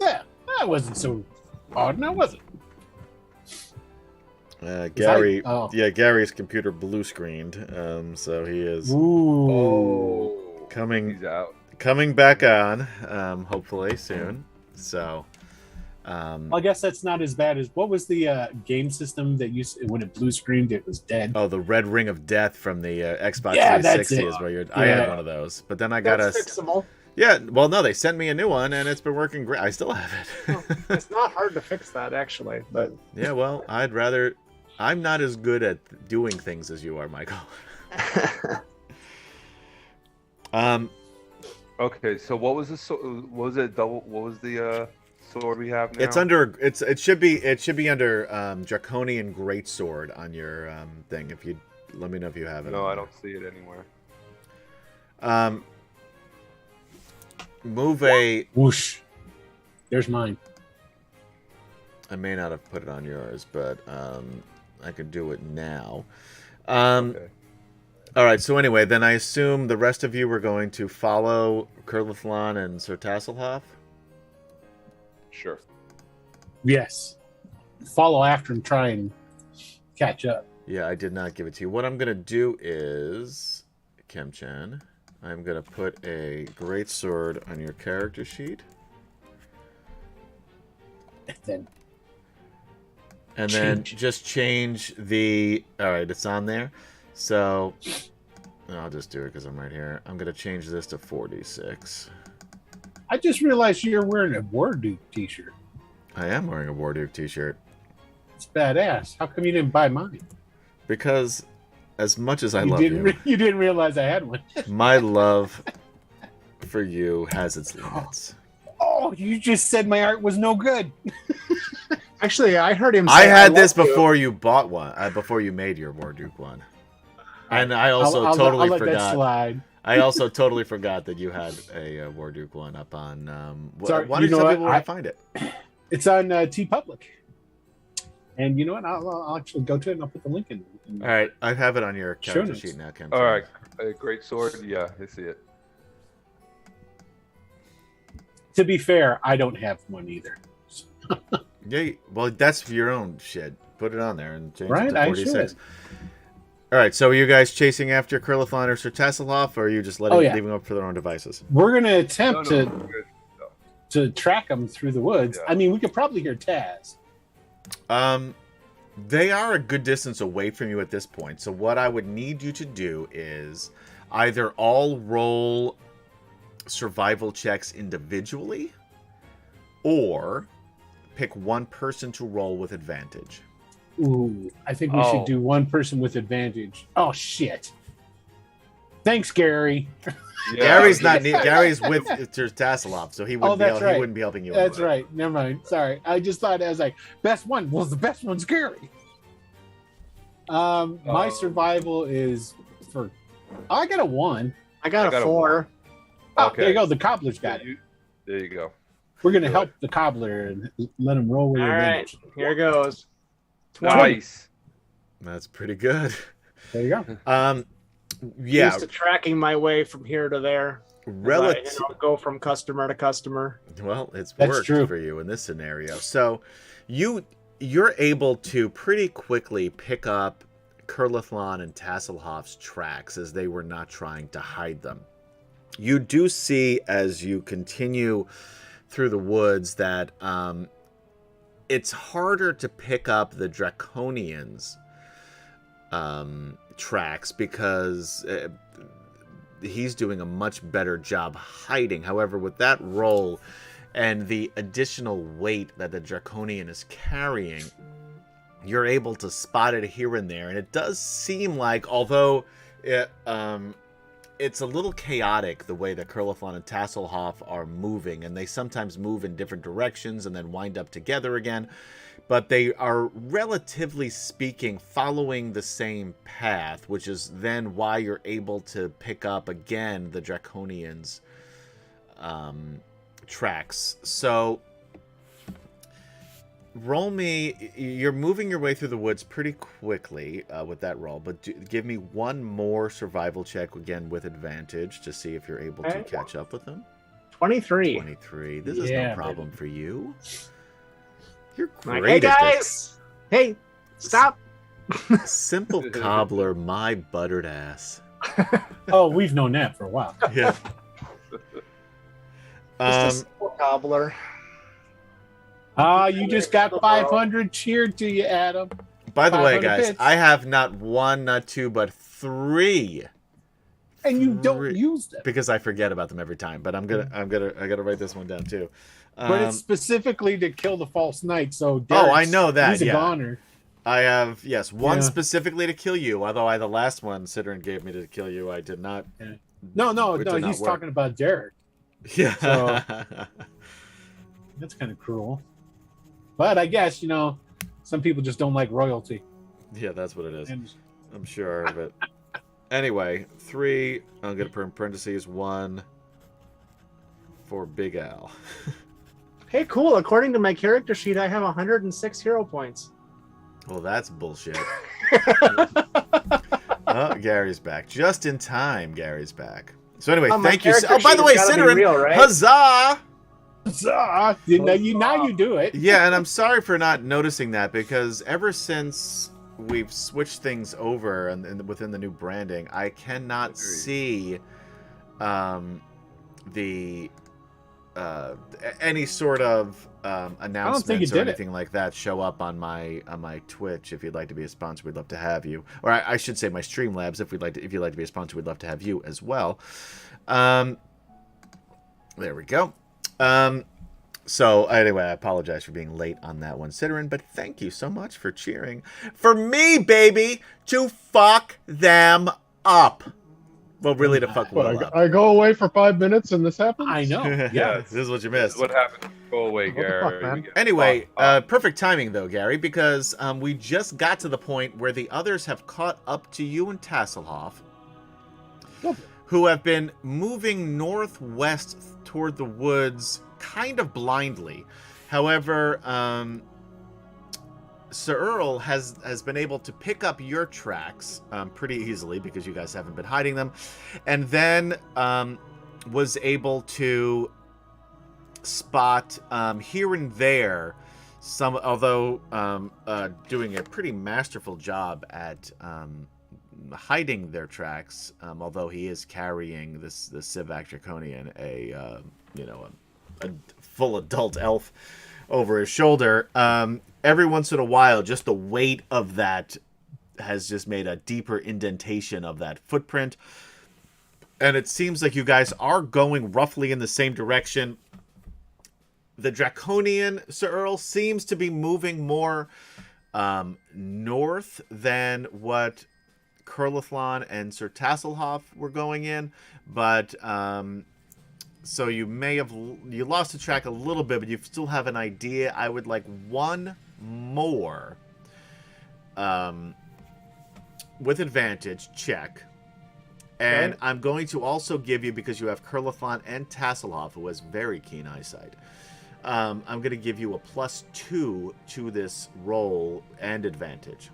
Yeah, that wasn't so hard now, was it? Gary, oh. yeah, Gary's computer blue screened, so he is Ooh. He's out. coming back on, hopefully soon. So, I guess that's not as bad as what was the game system that when it blue screened it was dead. oh, the red ring of death from the Xbox Yeah, that's 360 it. is where I had Yeah. one of those, but then I got That's a fixable. yeah. Well, no, they sent me a new one and it's been working great. I still have it. It's not hard to fix that, actually. But Yeah, well, I'd rather. I'm not as good at doing things as you are, Michael. Okay, so what was the what was it? What was the sword we have now? It should be under Draconian Greatsword on your thing. If you let me know if you have it. No, I don't see it anywhere. Move a whoosh. There's mine. I may not have put it on yours, but I could do it now. Okay. All right. So anyway, then I assume the rest of you were going to follow Kurlithlan and Sir Tasselhoff. Sure. Yes. Follow after and try and catch up. Yeah, I did not give it to you. What I'm going to do is, Kemchan, I'm going to put a greatsword on your character sheet. And then just change the... All right, it's on there. So I'll just do it because I'm right here. I'm going to change this to 46. I just realized you're wearing a Warduke t-shirt. I am wearing a Warduke t-shirt. It's badass. How come you didn't buy mine? Because as much as I love you... You didn't realize I had one. My love for you has its limits. Oh, you just said my art was no good. Actually, I heard him say I had this before you bought one, before you made your Warduke one. And I also totally let forgot. That slide. I also totally forgot that you had a Warduke one up on... Sorry, why did you tell people where to find it? It's on TeePublic. And you know what? I'll actually go to it and I'll put the link in. All right, I have it on your character sheet now, Kim. All right, a great sword. Yeah, I see it. To be fair, I don't have one either. Yeah, well, that's for your own shit. Put it on there and change right, it to 46. All right, so are you guys chasing after Kurlithlan or Sir Tasselhoff, or are you just leaving them up for their own devices? We're going to attempt to track them through the woods. Yeah. I mean, we could probably hear Taz. They are a good distance away from you at this point, so what I would need you to do is either all roll survival checks individually, or pick one person to roll with advantage. Ooh, I think we should do one person with advantage. Oh, shit. Thanks, Gary. Yeah. Gary's with Tasselhoff, so he wouldn't he wouldn't be helping you. That's right. Never mind. Sorry. I just thought I was like, best one. Well, the best one's Gary. My survival is for... Oh, I got a 1. I got a 4. Oh, okay. There you go. The cobbler's got it. There you go. We're going to help the cobbler and let him roll with All advantage. Right. Here goes. 20. Nice. That's pretty good. There you go. Yeah. Used to tracking my way from here to there. Go from customer to customer. Well, it's worked for you in this scenario. So you're able to pretty quickly pick up Kurlithlan and Tasselhoff's tracks as they were not trying to hide them. You do see as you continue through the woods that it's harder to pick up the Draconians' tracks because he's doing a much better job hiding. However, with that roll and the additional weight that the Draconian is carrying, you're able to spot it here and there. And it does seem like, although it's a little chaotic the way that Kurlithlan and Tasselhoff are moving, and they sometimes move in different directions and then wind up together again, but they are, relatively speaking, following the same path, which is then why you're able to pick up again the Draconians' tracks. So roll me. You're moving your way through the woods pretty quickly with that roll, but give me one more survival check again with advantage to see if you're able to catch up with them. 23. 23. This is no problem for you. You're like, great hey at guys! this. Hey, stop! Simple cobbler, my buttered ass. Oh, we've known that for a while. Yeah. Just a simple cobbler. You just got 500 cheered to you, Adam. By the way, guys, bits. I have not 1, not 2, but 3. And you don't use them because I forget about them every time. But I gotta write this one down too. But it's specifically to kill the false knight. So Derek's, I know that. He's a goner. I have one specifically to kill you. Although the last one Sidran gave me to kill you, I did not No, which did not he's work. talking about Derek. Yeah. So, that's kind of cruel. But I guess, some people just don't like royalty. Yeah, that's what it is. And I'm sure of it. Anyway, 3, I'm going to put in parentheses, 1 for Big Al. Hey, cool. According to my character sheet, I have 106 hero points. Well, that's bullshit. Oh, Gary's back. Just in time, Gary's back. So anyway, thank you. Oh, by the way, Cinnamon, right? huzzah! Huzzah! Now you do it. Yeah, and I'm sorry for not noticing that, because ever since we've switched things over and within the new branding, I cannot see the any sort of announcements or anything like that show up on my Twitch. If you'd like to be a sponsor, we'd love to have you. Or I should say my Streamlabs. If you'd like to be a sponsor, we'd love to have you as well. There we go. So anyway, I apologize for being late on that one, Citterin, but thank you so much for cheering for me, baby, to fuck them up. Well, really, to fuck Will up. I go away for 5 minutes and this happens? I know. Yeah, this is what you missed. What happened? Go away, Gary. Anyway, perfect timing, though, Gary, because we just got to the point where the others have caught up to you and Tasselhoff, who have been moving northwest toward the woods kind of blindly. However, Sir Earl has been able to pick up your tracks pretty easily because you guys haven't been hiding them, and then was able to spot here and there some, although doing a pretty masterful job at hiding their tracks, although he is carrying the Civac Draconian, a full adult elf over his shoulder. Every once in a while, just the weight of that has just made a deeper indentation of that footprint. And it seems like you guys are going roughly in the same direction. The Draconian, Sir Earl, seems to be moving more north than what Kurlathlon and Sir Tasselhoff were going in. But so you may have lost the track a little bit, but you still have an idea. I would like one more with advantage check. And I'm going to also give you, because you have Kurlathlon and Tasselhoff, who has very keen eyesight, I'm going to give you a +2 to this roll and advantage.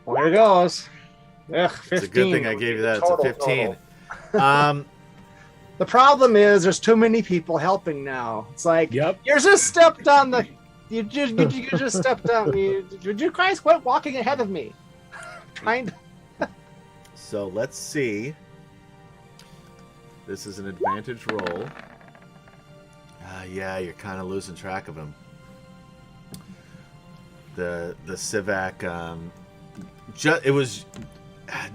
Well, there it goes. Ugh, 15. It's a good thing I gave you that. It's a 15. The problem is there's too many people helping now. It's like, you just stepped on the... You just stepped on me. You guys quit walking ahead of me. Trying to... So let's see. This is an advantage roll. Yeah, you're kind of losing track of him. The Civac, it was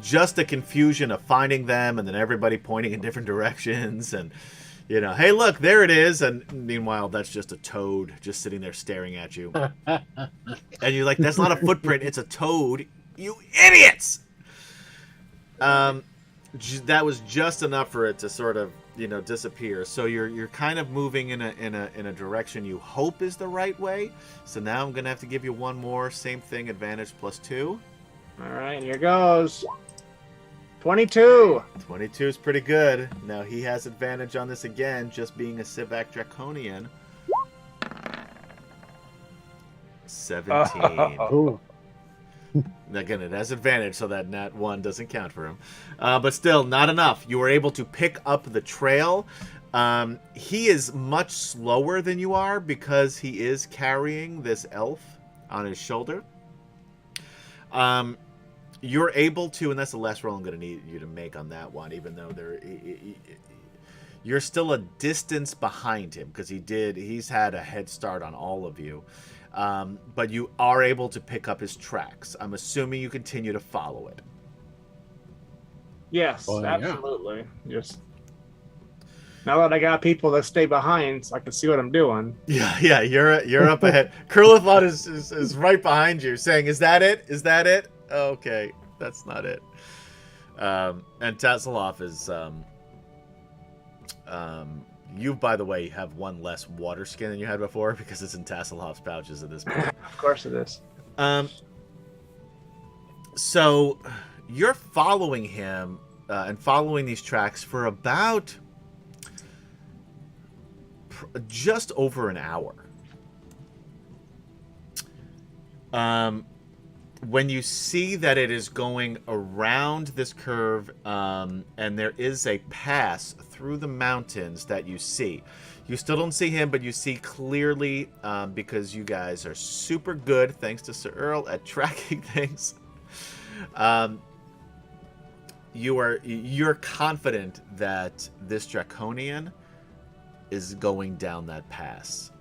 just a confusion of finding them, and then everybody pointing in different directions, and hey, look, there it is, and meanwhile that's just a toad just sitting there staring at you. And you're like, that's not a footprint, it's a toad, you idiots. That was just enough for it to sort of disappear. So you're kind of moving in a direction you hope is the right way. So now I'm gonna have to give you one more, same thing, advantage +2. All right, here goes. 22. 22 is pretty good. Now he has advantage on this again, just being a Civac Draconian. 17. Again, it has advantage, so that nat 1 doesn't count for him. But still, not enough. You were able to pick up the trail. He is much slower than you are because he is carrying this elf on his shoulder. You're able to, and that's the last roll I'm going to need you to make on that one, even though you're still a distance behind him because he's had a head start on all of you. But you are able to pick up his tracks. I'm assuming you continue to follow it. Yes, absolutely. Just now that I got people that stay behind, so I can see what I'm doing. Yeah, you're up ahead. Kurlathlon is right behind you, saying, "Is that it? Is that it?" Okay, that's not it. And Tasselhoff is you, by the way, have one less water skin than you had before because it's in Tasselhoff's pouches at this point. Of course it is. So you're following him and following these tracks for about just over an hour. When you see that it is going around this curve, and there is a pass through the mountains that you see. You still don't see him, but you see clearly, because you guys are super good, thanks to Sir Earl, at tracking things. You're confident that this Draconian is going down that pass.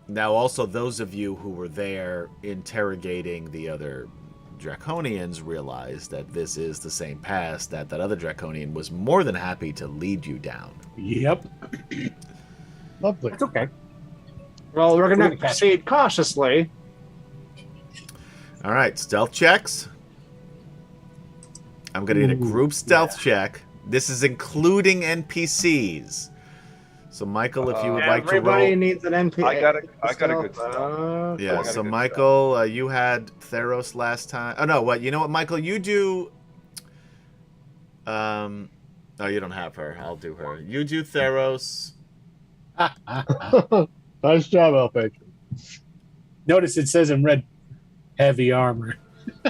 Now, also, those of you who were there interrogating the other Draconians realize that this is the same pass that other Draconian was more than happy to lead you down. Yep. Lovely. It's okay. Well, we're going to proceed cautiously. All right, stealth checks. I'm going to need a group stealth check. This is including NPCs. So, Michael, if you would like to roll... Everybody needs an NPC. I got a good stuff. Yeah, so Michael, you had Theros last time. Oh, no, what? You know what, Michael? You do... Oh, you don't have her. I'll do her. You do Theros. Nice job, Alpha. Notice it says in red, heavy armor.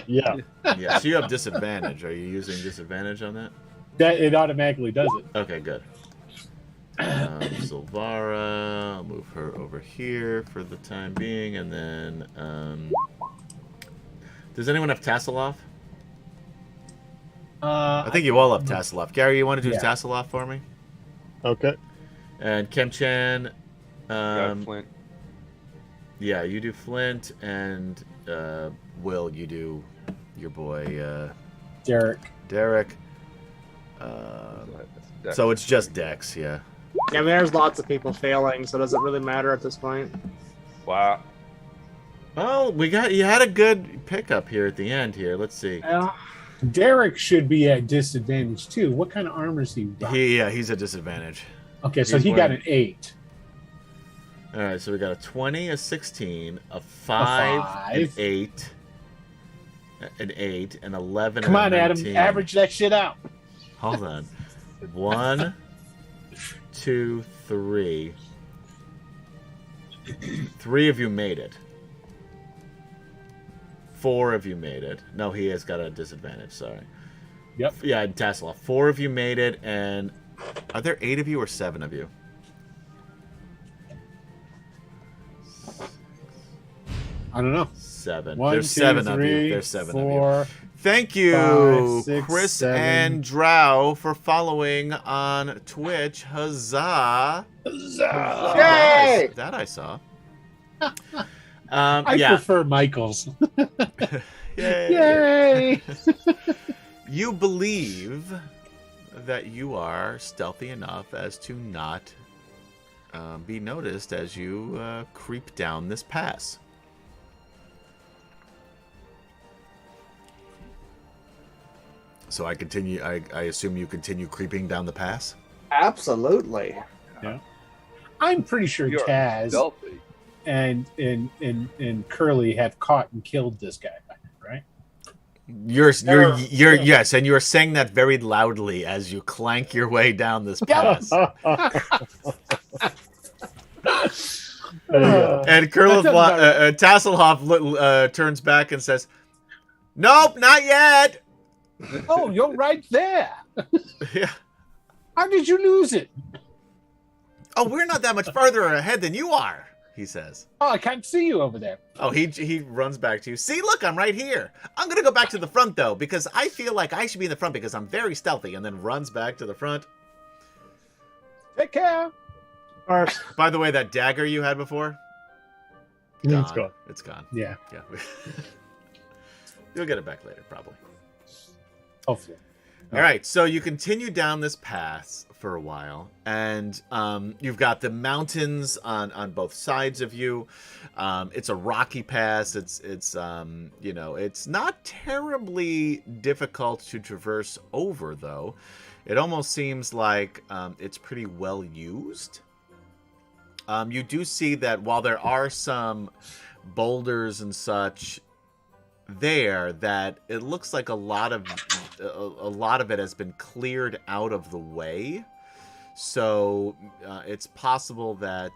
Yeah. Yeah, so you have disadvantage. Are you using disadvantage on that? That it automatically does it. Okay, good. Silvara, I'll move her over here for the time being, and then does anyone have Tasselhoff? I think you all have Tasselhoff. Gary, you want to do Tasselhoff for me? Okay. And Kemchan, Flint. Yeah, you do Flint, and Will, you do your boy Derek. So it's just Dex, yeah. Yeah, I mean, there's lots of people failing, so does it really matter at this point? Wow. Well, you had a good pickup here at the end here. Let's see. Yeah. Derek should be at disadvantage too. What kind of armor is he? He's at disadvantage. Okay, so he got an 8. All right, so we got a 20, a 16, a 5, an 8, an 8, an 11. Come and on, a 19. Adam, average that shit out. Hold on. 1, 2, 3. 3 of you made it. 4 of you made it. No, he has got a disadvantage. Sorry. Yep. Yeah, Tasselhoff. 4 of you made it, and are there 8 of you or 7 of you? I don't know. 7. 1, There's 2, 7 3, of you. There's 7 4, of you. Thank you, 5, 6, Chris 7. and Drow, for following on Twitch. Huzzah! Huzzah! Yay! That I saw. I prefer Michael's. Yay! You believe that you are stealthy enough as to not be noticed as you creep down this pass. So I continue. I assume you continue creeping down the pass. Absolutely. Yeah. I'm pretty sure You're Taz stealthy. and Curly have caught and killed this guy, right? You're yes, and you're saying that very loudly as you clank your way down this pass. And Tasselhoff turns back and says, "Nope, not yet." Oh, you're right there. Yeah. How did you lose it? Oh, we're not that much farther ahead than you are, he says. Oh, I can't see you over there. Oh, he runs back to you. See, look, I'm right here. I'm going to go back to the front, though, because I feel like I should be in the front because I'm very stealthy, and then runs back to the front. Take care. By the way, that dagger you had before? It's gone. It's gone. Yeah. You'll get it back later, probably. Hopefully. All right, so you continue down this path for a while, and you've got the mountains on both sides of you. It's a rocky pass. It's you know, it's not terribly difficult to traverse over, though. It almost seems like it's pretty well used. You do see that while there are some boulders and such there, that it looks like a lot of it has been cleared out of the way. So it's possible that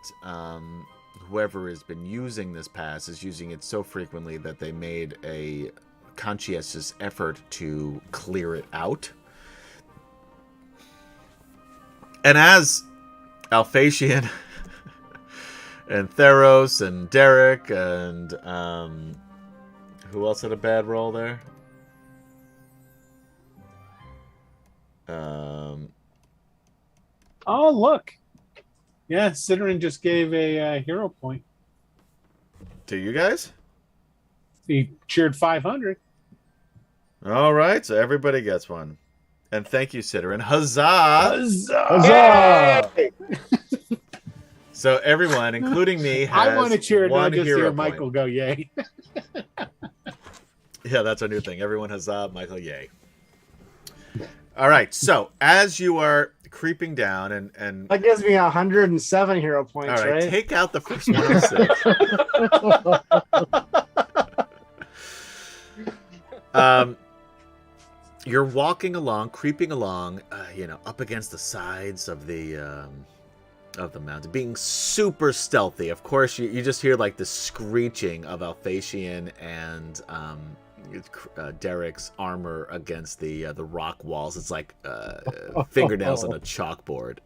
whoever has been using this pass is using it so frequently that they made a conscientious effort to clear it out. And as Alphasian and Theros and Derek and who else had a bad roll there? Oh, look. Yeah, Ciderin just gave a hero point. To you guys? He cheered 500. All right, so everybody gets one. And thank you, Ciderin. Huzzah! Huzzah! Huzzah! So everyone, including me, has I want to cheer, one not just hero hear point. Michael go yay. Yeah, that's our new thing. Everyone huzzah, Michael yay. All right, so as you are creeping down and that gives me 107 hero points, all right, right? take out the first 106. You're walking along, creeping along, you know, up against the sides of the mountain, being super stealthy. Of course, you just hear like the screeching of Alphasian and Derek's armor against the rock walls. It's like fingernails on a chalkboard.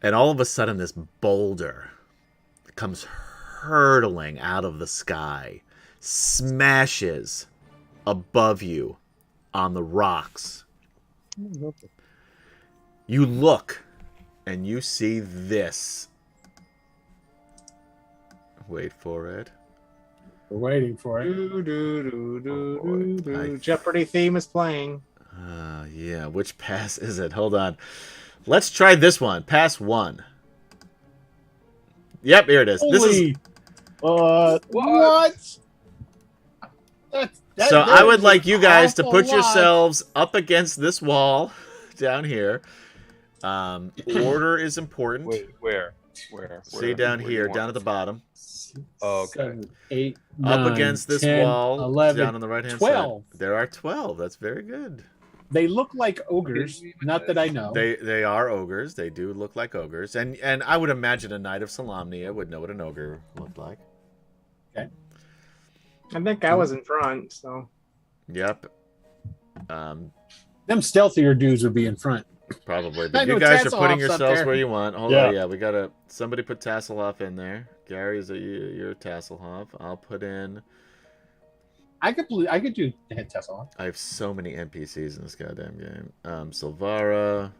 And all of a sudden, this boulder comes hurtling out of the sky, smashes above you on the rocks. You look and you see this. Wait for it. We're waiting for it. Jeopardy theme is playing. Yeah, which pass is it? Hold on. Let's try this one. Pass 1. Yep, here it is. Holy, this is what? So I would like you guys to put yourselves up against this wall down here. Order is important. Wait, where? See down here, down at the bottom. Oh, okay. 7, 8, Up 9, against this 10, wall, 11, down on the right-hand 12. side. There are 12. That's very good. They look like ogres. Not that I know. They are ogres. They do look like ogres. And I would imagine a Knight of Solamnia would know what an ogre looked like. Okay. I think I was in front, so. Yep. Them stealthier dudes would be in front. Probably. I But know you guys are Tasselhoff's putting up yourselves there. where you want. Hold on. Yeah, we got to... Somebody put Tasselhoff in there. Gary, is it you're Tasselhoff? I'll put in... I could do Tasselhoff. I have so many NPCs in this goddamn game. Silvara.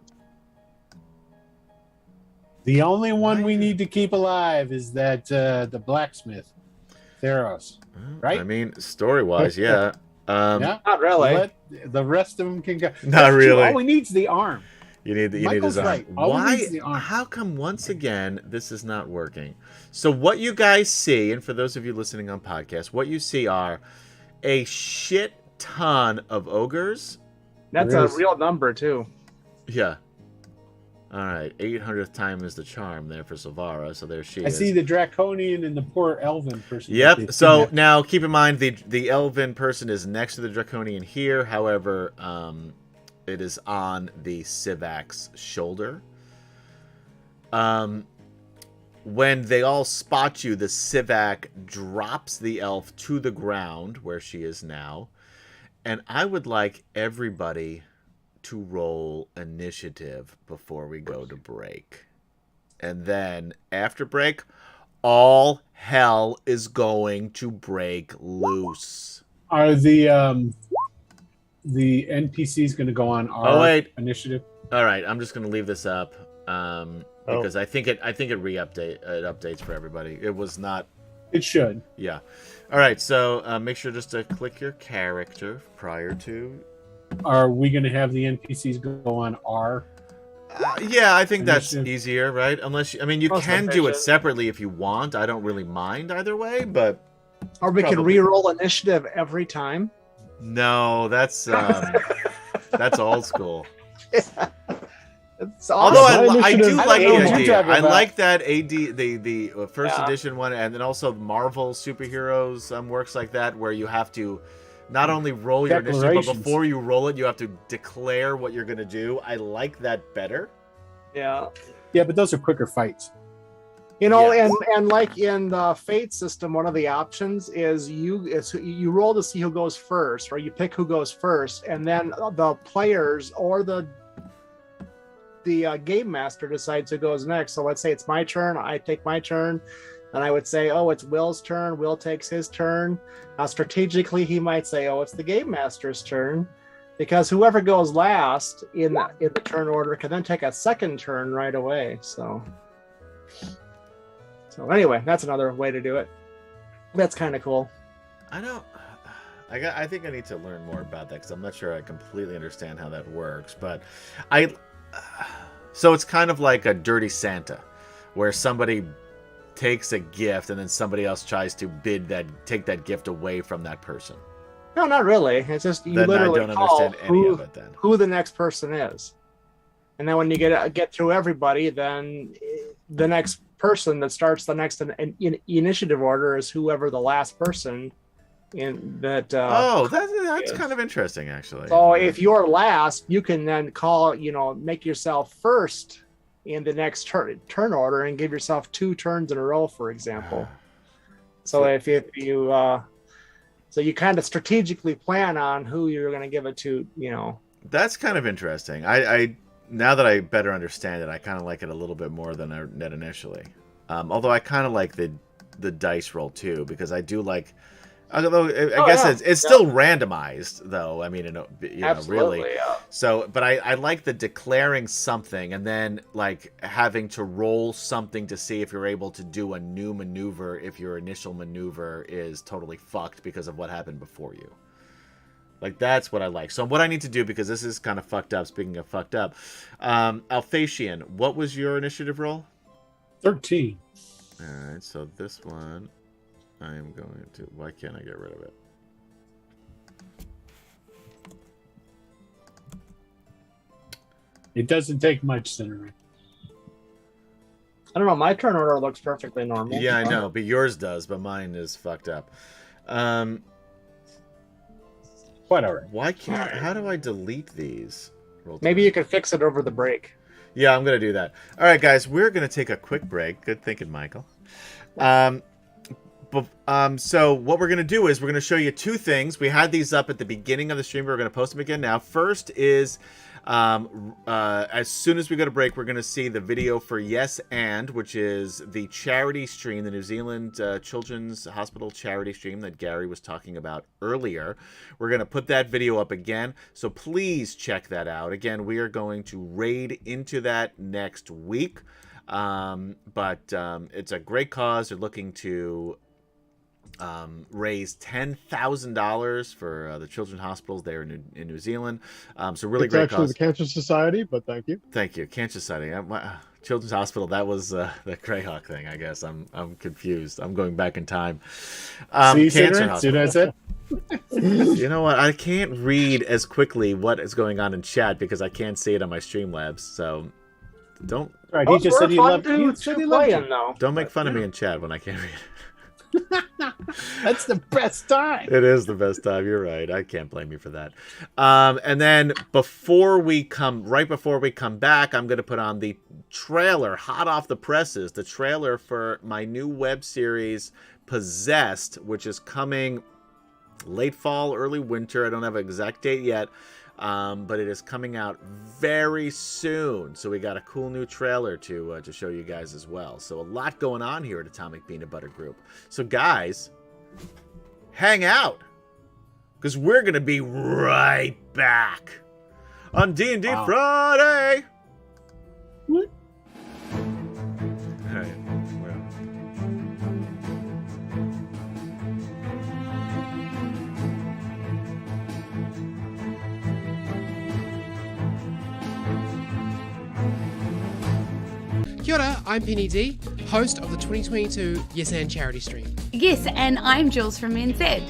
The only one we need to keep alive is that the blacksmith, Theros. Right? I mean, story-wise, yeah. Yeah, not really. The rest of them can go. Not really. All we need is the arm. You need Michael's his arm. right. All we need is the arm. How come once again this is not working? So what you guys see, and for those of you listening on podcast, what you see are a shit ton of ogres. That's a real number too. Yeah. All right, 800th time is the charm there for Silvara, so there she is. I see the draconian and the poor elven person. Yep. So now keep in mind the elven person is next to the draconian here. However, it is on the Sivak's shoulder. When they all spot you, the Sivak drops the elf to the ground where she is now. And I would like everybody to roll initiative before we go to break. And then after break, all hell is going to break loose. Are the NPCs going to go on our initiative? All right, I'm just going to leave this up because I think it updates for everybody. It was not. It should. Yeah. All right, so make sure just to click your character prior to Are we going to have the NPCs go on R? Yeah, I think that's easier, right? Unless I mean, you can do it separately if you want. I don't really mind either way, but or we can re-roll initiative every time. No, that's that's old school. Yeah. Although I do like the idea. I like that the first edition one, and then also Marvel superheroes works like that, where you have to not only roll your initiative, but before you roll it, you have to declare what you're going to do. I like that better. Yeah. Yeah, but those are quicker fights. You know, and like in the Fate system, one of the options is you roll to see who goes first, or you pick who goes first, and then the players or the game master decides who goes next. So let's say it's my turn. I take my turn. And I would say, oh, it's Will's turn. Will takes his turn. Now, strategically, he might say, oh, it's the game master's turn, because whoever goes last in the turn order can then take a second turn right away. So anyway, that's another way to do it. That's kind of cool. I think I need to learn more about that, because I'm not sure I completely understand how that works. But so it's kind of like a Dirty Santa, where somebody takes a gift and then somebody else tries to take that gift away from that person. No, not really. It's just you literally call who the next person is, and then when you get through everybody, then the next person that starts the next in initiative order is whoever the last person in that. That's kind of interesting, actually. So if you're last, you can then call, make yourself first in the next turn order and give yourself 2 turns in a row, for example. So if you so you kind of strategically plan on who you're going to give it to, That's kind of interesting. I now that I better understand it, I kind of like it a little bit more than I did initially. Although I kind of like the dice roll too, because I do like. Although I guess it's still randomized, though. I mean, really. Yeah. So, but I like the declaring something and then like having to roll something to see if you're able to do a new maneuver if your initial maneuver is totally fucked because of what happened before you. Like, that's what I like. So what I need to do, because this is kind of fucked up, speaking of fucked up, Alphatian, what was your initiative roll? 13. All right, so this one. I am going to... Why can't I get rid of it? It doesn't take much, Senator. I don't know. My turn order looks perfectly normal. Yeah, I know, but yours does, but mine is fucked up. Whatever. Why can't... How do I delete these? Maybe you can fix it over the break. Yeah, I'm going to do that. All right, guys, we're going to take a quick break. Good thinking, Michael. So what we're going to do is we're going to show you 2 things. We had these up at the beginning of the stream. We're going to post them again now. First is as soon as we go to break, we're going to see the video for Yes And, which is the charity stream, the New Zealand Children's Hospital charity stream that Gary was talking about earlier. We're going to put that video up again, so please check that out. Again, we are going to raid into that next week, but it's a great cause. They're looking to raise $10,000 for the children's hospitals there in New Zealand. So really great cause. It's actually the Cancer Society, but thank you. Thank you, Cancer Society. Children's Hospital. That was the Greyhawk thing. I guess I'm confused. I'm going back in time. Cancer Hospital. You know what? I can't read as quickly what is going on in chat because I can't see it on my Streamlabs. So don't. Right, he just said he loved you. Don't make fun of me in chat when I can't read. That's the best time. It is the best time. You're right. I can't blame you for that. And then right before we come back, I'm going to put on the trailer, hot off the presses, the trailer for my new web series, Possessed, which is coming late fall, early winter. I don't have an exact date yet. But it is coming out very soon. So we got a cool new trailer to show you guys as well. So a lot going on here at Atomic Peanut Butter Group. So guys, hang out, because we're going to be right back on D&D Friday. What? All right. Kia ora, I'm Penny D, host of the 2022 Yes and charity stream. Yes, and I'm Jules from NZ,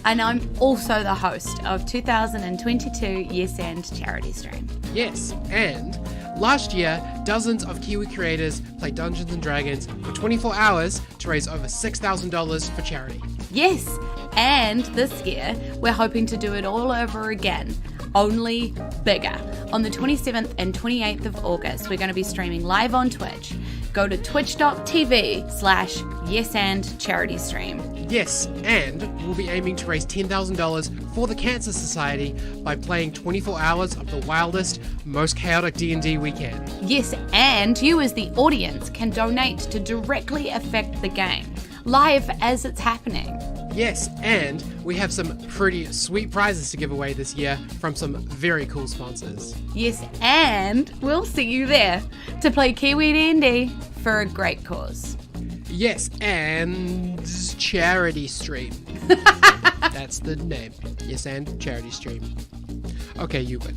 and I'm also the host of 2022 Yes and charity stream. Yes, and last year, dozens of Kiwi creators played Dungeons & Dragons for 24 hours to raise over $6,000 for charity. Yes, and this year, we're hoping to do it all over again, only bigger. On the 27th and 28th of August, we're going to be streaming live on Twitch. Go to twitch.tv/yesandcharitystream. Yes, and we'll be aiming to raise $10,000 for the Cancer Society by playing 24 hours of the wildest, most chaotic D&D we can. Yes, and you as the audience can donate to directly affect the game, live as it's happening. Yes, and we have some pretty sweet prizes to give away this year from some very cool sponsors. Yes, and we'll see you there to play Kiwi D&D for a great cause. Yes, and charity stream. That's the name. Yes, and charity stream. Okay, you win.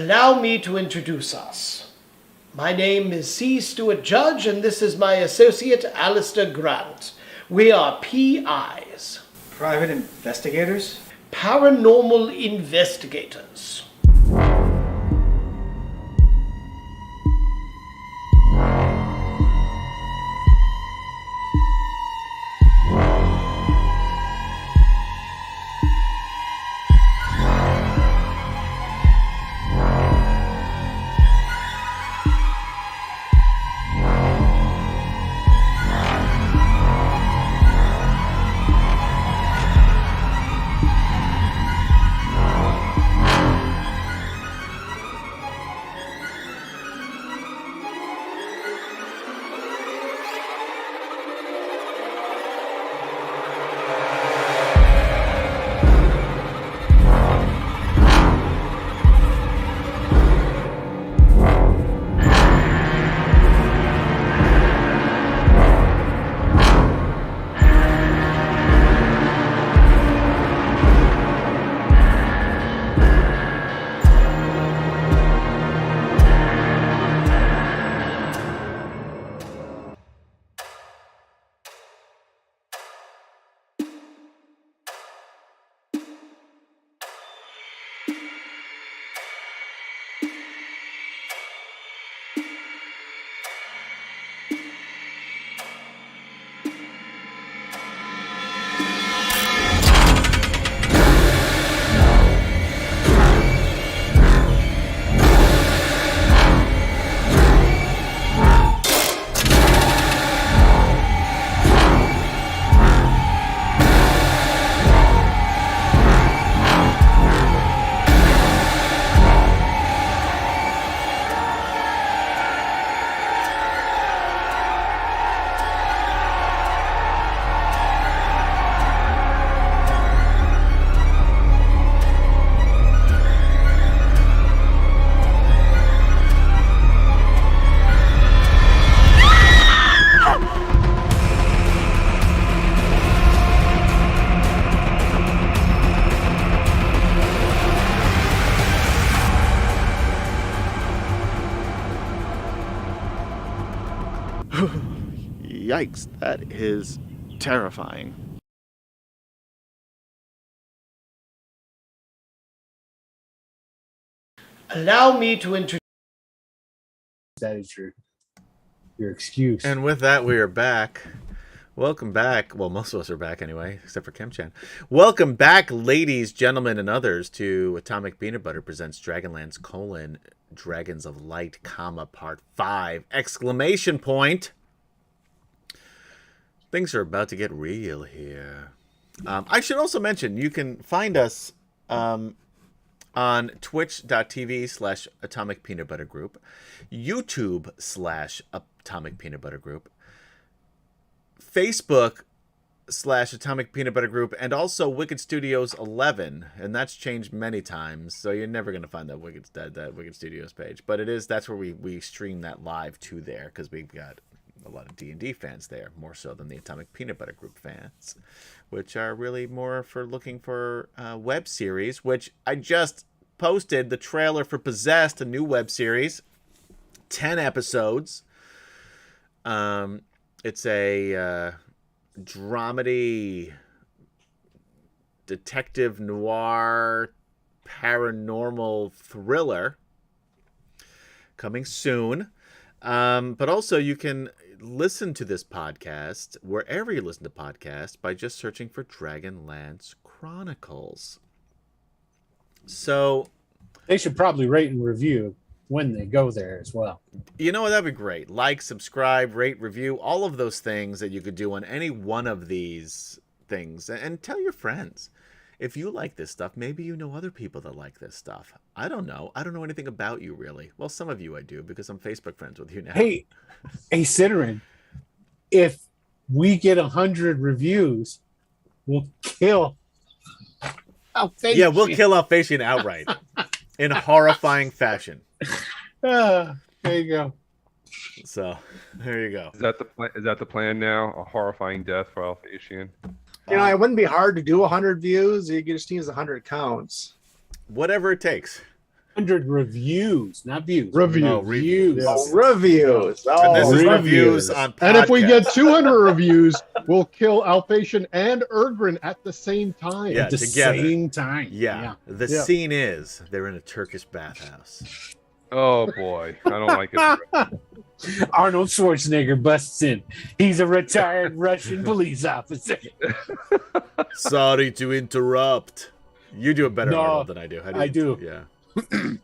Allow me to introduce us. My name is C. Stewart Judge, and this is my associate, Alistair Grant. We are PIs. Private investigators? Paranormal investigators. Yikes, that is terrifying. Allow me to introduce. That is your excuse. And with that, we are back. Welcome back. Well, most of us are back anyway, except for Kim-chan. Welcome back, ladies, gentlemen, and others, to Atomic Peanut Butter presents DragonLance: Dragons of Light, Part 5! Exclamation point! Things are about to get real here. I should also mention, you can find us on twitch.tv/Atomic Peanut Butter Group, YouTube/Atomic Peanut Butter Group, Facebook/Atomic Peanut Butter Group, and also Wicked Studios 11, and that's changed many times, so you're never going to find that Wicked Studios page. But that's where we stream that live to there, because we've got a lot of D&D fans there, more so than the Atomic Peanut Butter Group fans, which are really more for looking for web series, which I just posted the trailer for Possessed, a new web series, 10 episodes. It's a dramedy, detective noir, paranormal thriller coming soon. But also you can listen to this podcast wherever you listen to podcasts by just searching for DragonLance Chronicles. So they should probably rate and review when they go there as well. You know what? That'd be great. Like, subscribe, rate, review, all of those things that you could do on any one of these things. And tell your friends. If you like this stuff, maybe you know other people that like this stuff. I don't know. I don't know anything about you, really. Well, some of you I do, because I'm Facebook friends with you now. Hey, Ciderin, if we get 100 reviews, we'll kill Alphasian. Yeah, we'll kill Alphasian outright in a horrifying fashion. There you go. So, there you go. Is that the plan now? A horrifying death for Alphasian? You know, it wouldn't be hard to do 100 views. You just need 100 counts. Whatever it takes. 200 reviews, not views. Reviews. Oh, Reviews. Oh, reviews. And Oh, this is reviews. reviews on podcast. And if we get 200 reviews, we'll kill Alpation and Erdgren at the same time. Yeah, At the together. same time. Yeah. The Yeah. scene is they're in a Turkish bathhouse. Oh boy, I don't like it. Arnold Schwarzenegger busts in. He's a retired Russian police officer. Sorry to interrupt. You do a better No, Arnold than I do. How do you I do. Yeah.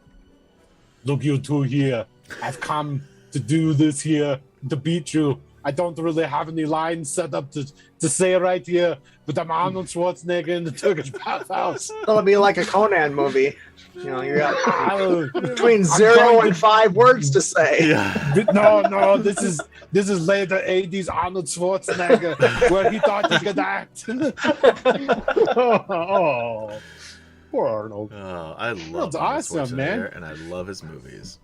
Look, you two here. I've come to do this here to beat you. I don't really have any lines set up to say right here, but I'm Arnold Schwarzenegger in the Turkish bathhouse. it'll be like a Conan movie. You know, you got Oh, between I'm 0 going and to- 5 words to say. Yeah. No, this is later 80s Arnold Schwarzenegger where he thought he could act. Oh, poor Arnold. Oh, I love That's Arnold awesome, man. Schwarzenegger, and I love his movies.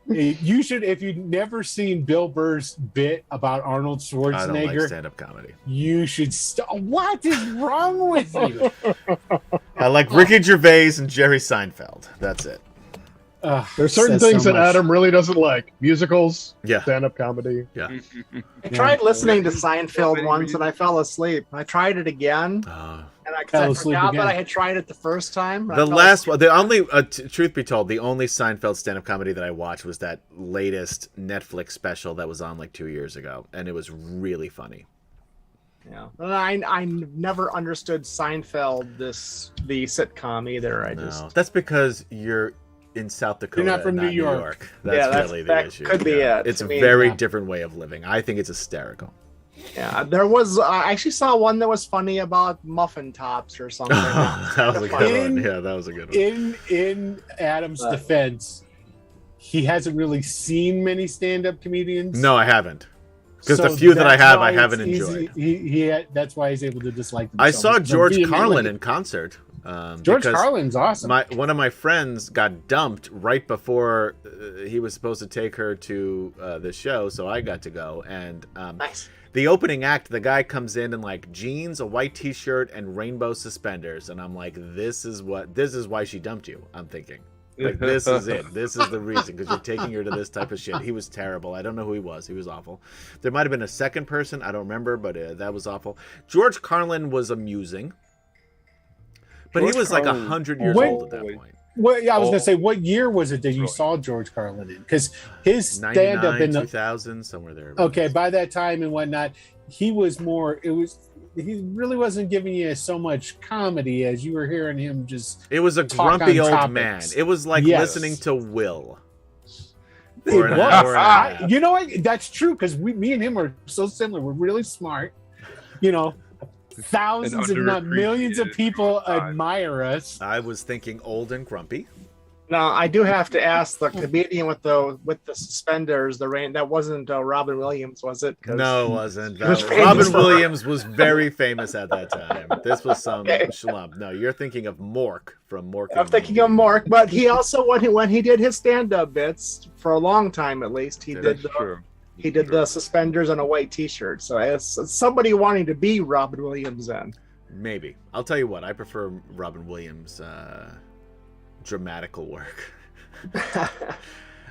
You should, if you've never seen Bill Burr's bit about Arnold I don't like Schwarzenegger, stand-up comedy. you should. What is wrong with you? I like Ricky Gervais and Jerry Seinfeld. That's it. There's certain says things so that much. Adam really doesn't like. Musicals, Yeah. stand-up comedy. Yeah. I tried listening to Seinfeld once and I fell asleep. I tried it again, and I Fell asleep forgot again. that I had tried it the first time. I The fell last asleep. one, the only, truth be told, the only Seinfeld stand-up comedy that I watched was that latest Netflix special that was on like 2 years ago, and it was really funny. Yeah, and I never understood Seinfeld, the sitcom either. I just No, that's because you're in South Dakota. not from not New York. That's Yeah, that's- really the that issue. could be it. It's I a mean, very yeah. different way of living. I think it's hysterical. yeah. There was I actually saw one that was funny about muffin tops or something. That was a good In- one. Yeah, that was a good one. In Adam's defense, he hasn't really seen many stand-up comedians. No, I haven't. Because So the few that I that's have, why I haven't it's easy- enjoyed. that's why he's able to dislike them. I so saw much. George Vehemently. Carlin in concert. George because Carlin's awesome. One of my friends got dumped right before he was supposed to take her to the show, so I got to go. And Nice. the opening act, the guy comes in like jeans, a white T-shirt, and rainbow suspenders, and I'm like, this is why she dumped you. I'm thinking, like, this is it. This is the reason, because you're taking her to this type of shit. He was terrible. I don't know who he was. He was awful. There might have been a second person. I don't remember, but that was awful. George Carlin was amusing. But he was like Carlin- 100 years When- old at that point. Well, yeah, I was Oh. gonna say, what year was it that you Really? saw George Carlin in? Because his stand 99, up in the 2000, somewhere there. okay, by that time and whatnot, he was more. He really wasn't giving you so much comedy as you were hearing him just. It was a talk grumpy on old topics. man. It was like Yes. listening to Will. It For an was. hour and a half. You know what? That's true because me and him are so similar. We're really smart. You know, thousands, if not millions, of people admire us. I was thinking old and grumpy. Now I do have to ask the comedian with the suspenders, the rain. That wasn't Robin Williams, was it? 'Cause No, it wasn't. he was famous Robin for- Williams was very famous at that time. This was some schlump. No, you're thinking of Mork from Mork. I'm thinking of Mark, but he also when he did his stand-up bits for a long time at least, he did the suspenders and a white T-shirt. So as somebody wanting to be Robin Williams, then Maybe. I'll tell you what. I prefer Robin Williams' dramatical work.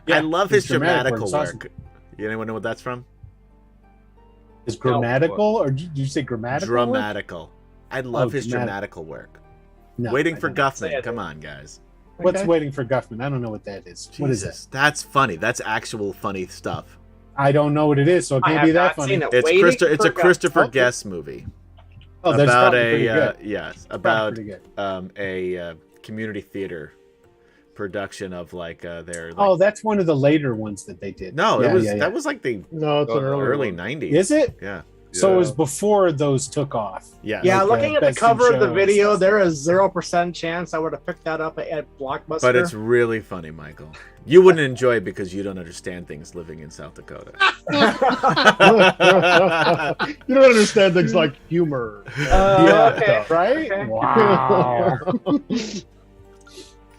I love his dramatical work's awesome. work. You anyone know what that's from? Is grammatical, or did you say grammatical? work? Dramatical. I love his dramatic. dramatical work. No, Waiting I for don't say Guffman. it. Come on, guys. What's Okay. Waiting for Guffman? I don't know what that is. What is that? Jesus, that's funny. That's actual funny stuff. I don't know what it is, so it I can't have be that not funny. seen it. It's Waiting It's a for Christopher Guffman. Guest movie. Oh, that's about probably pretty good. yes, Probably about pretty good. a community theater production of like their. Like, Oh, that's one of the later ones that they did. no, Yeah, it was yeah, yeah. that was like the No, it's an early one. '90s. Is it? Yeah. So it was before those took off. Yeah. yeah, Like, looking at the Best in cover of the Show. video, there is 0% chance I would have picked that up at Blockbuster. But it's really funny, Michael. You wouldn't enjoy it because you don't understand things living in South Dakota. You don't understand things like humor. okay. Right? Okay. Wow.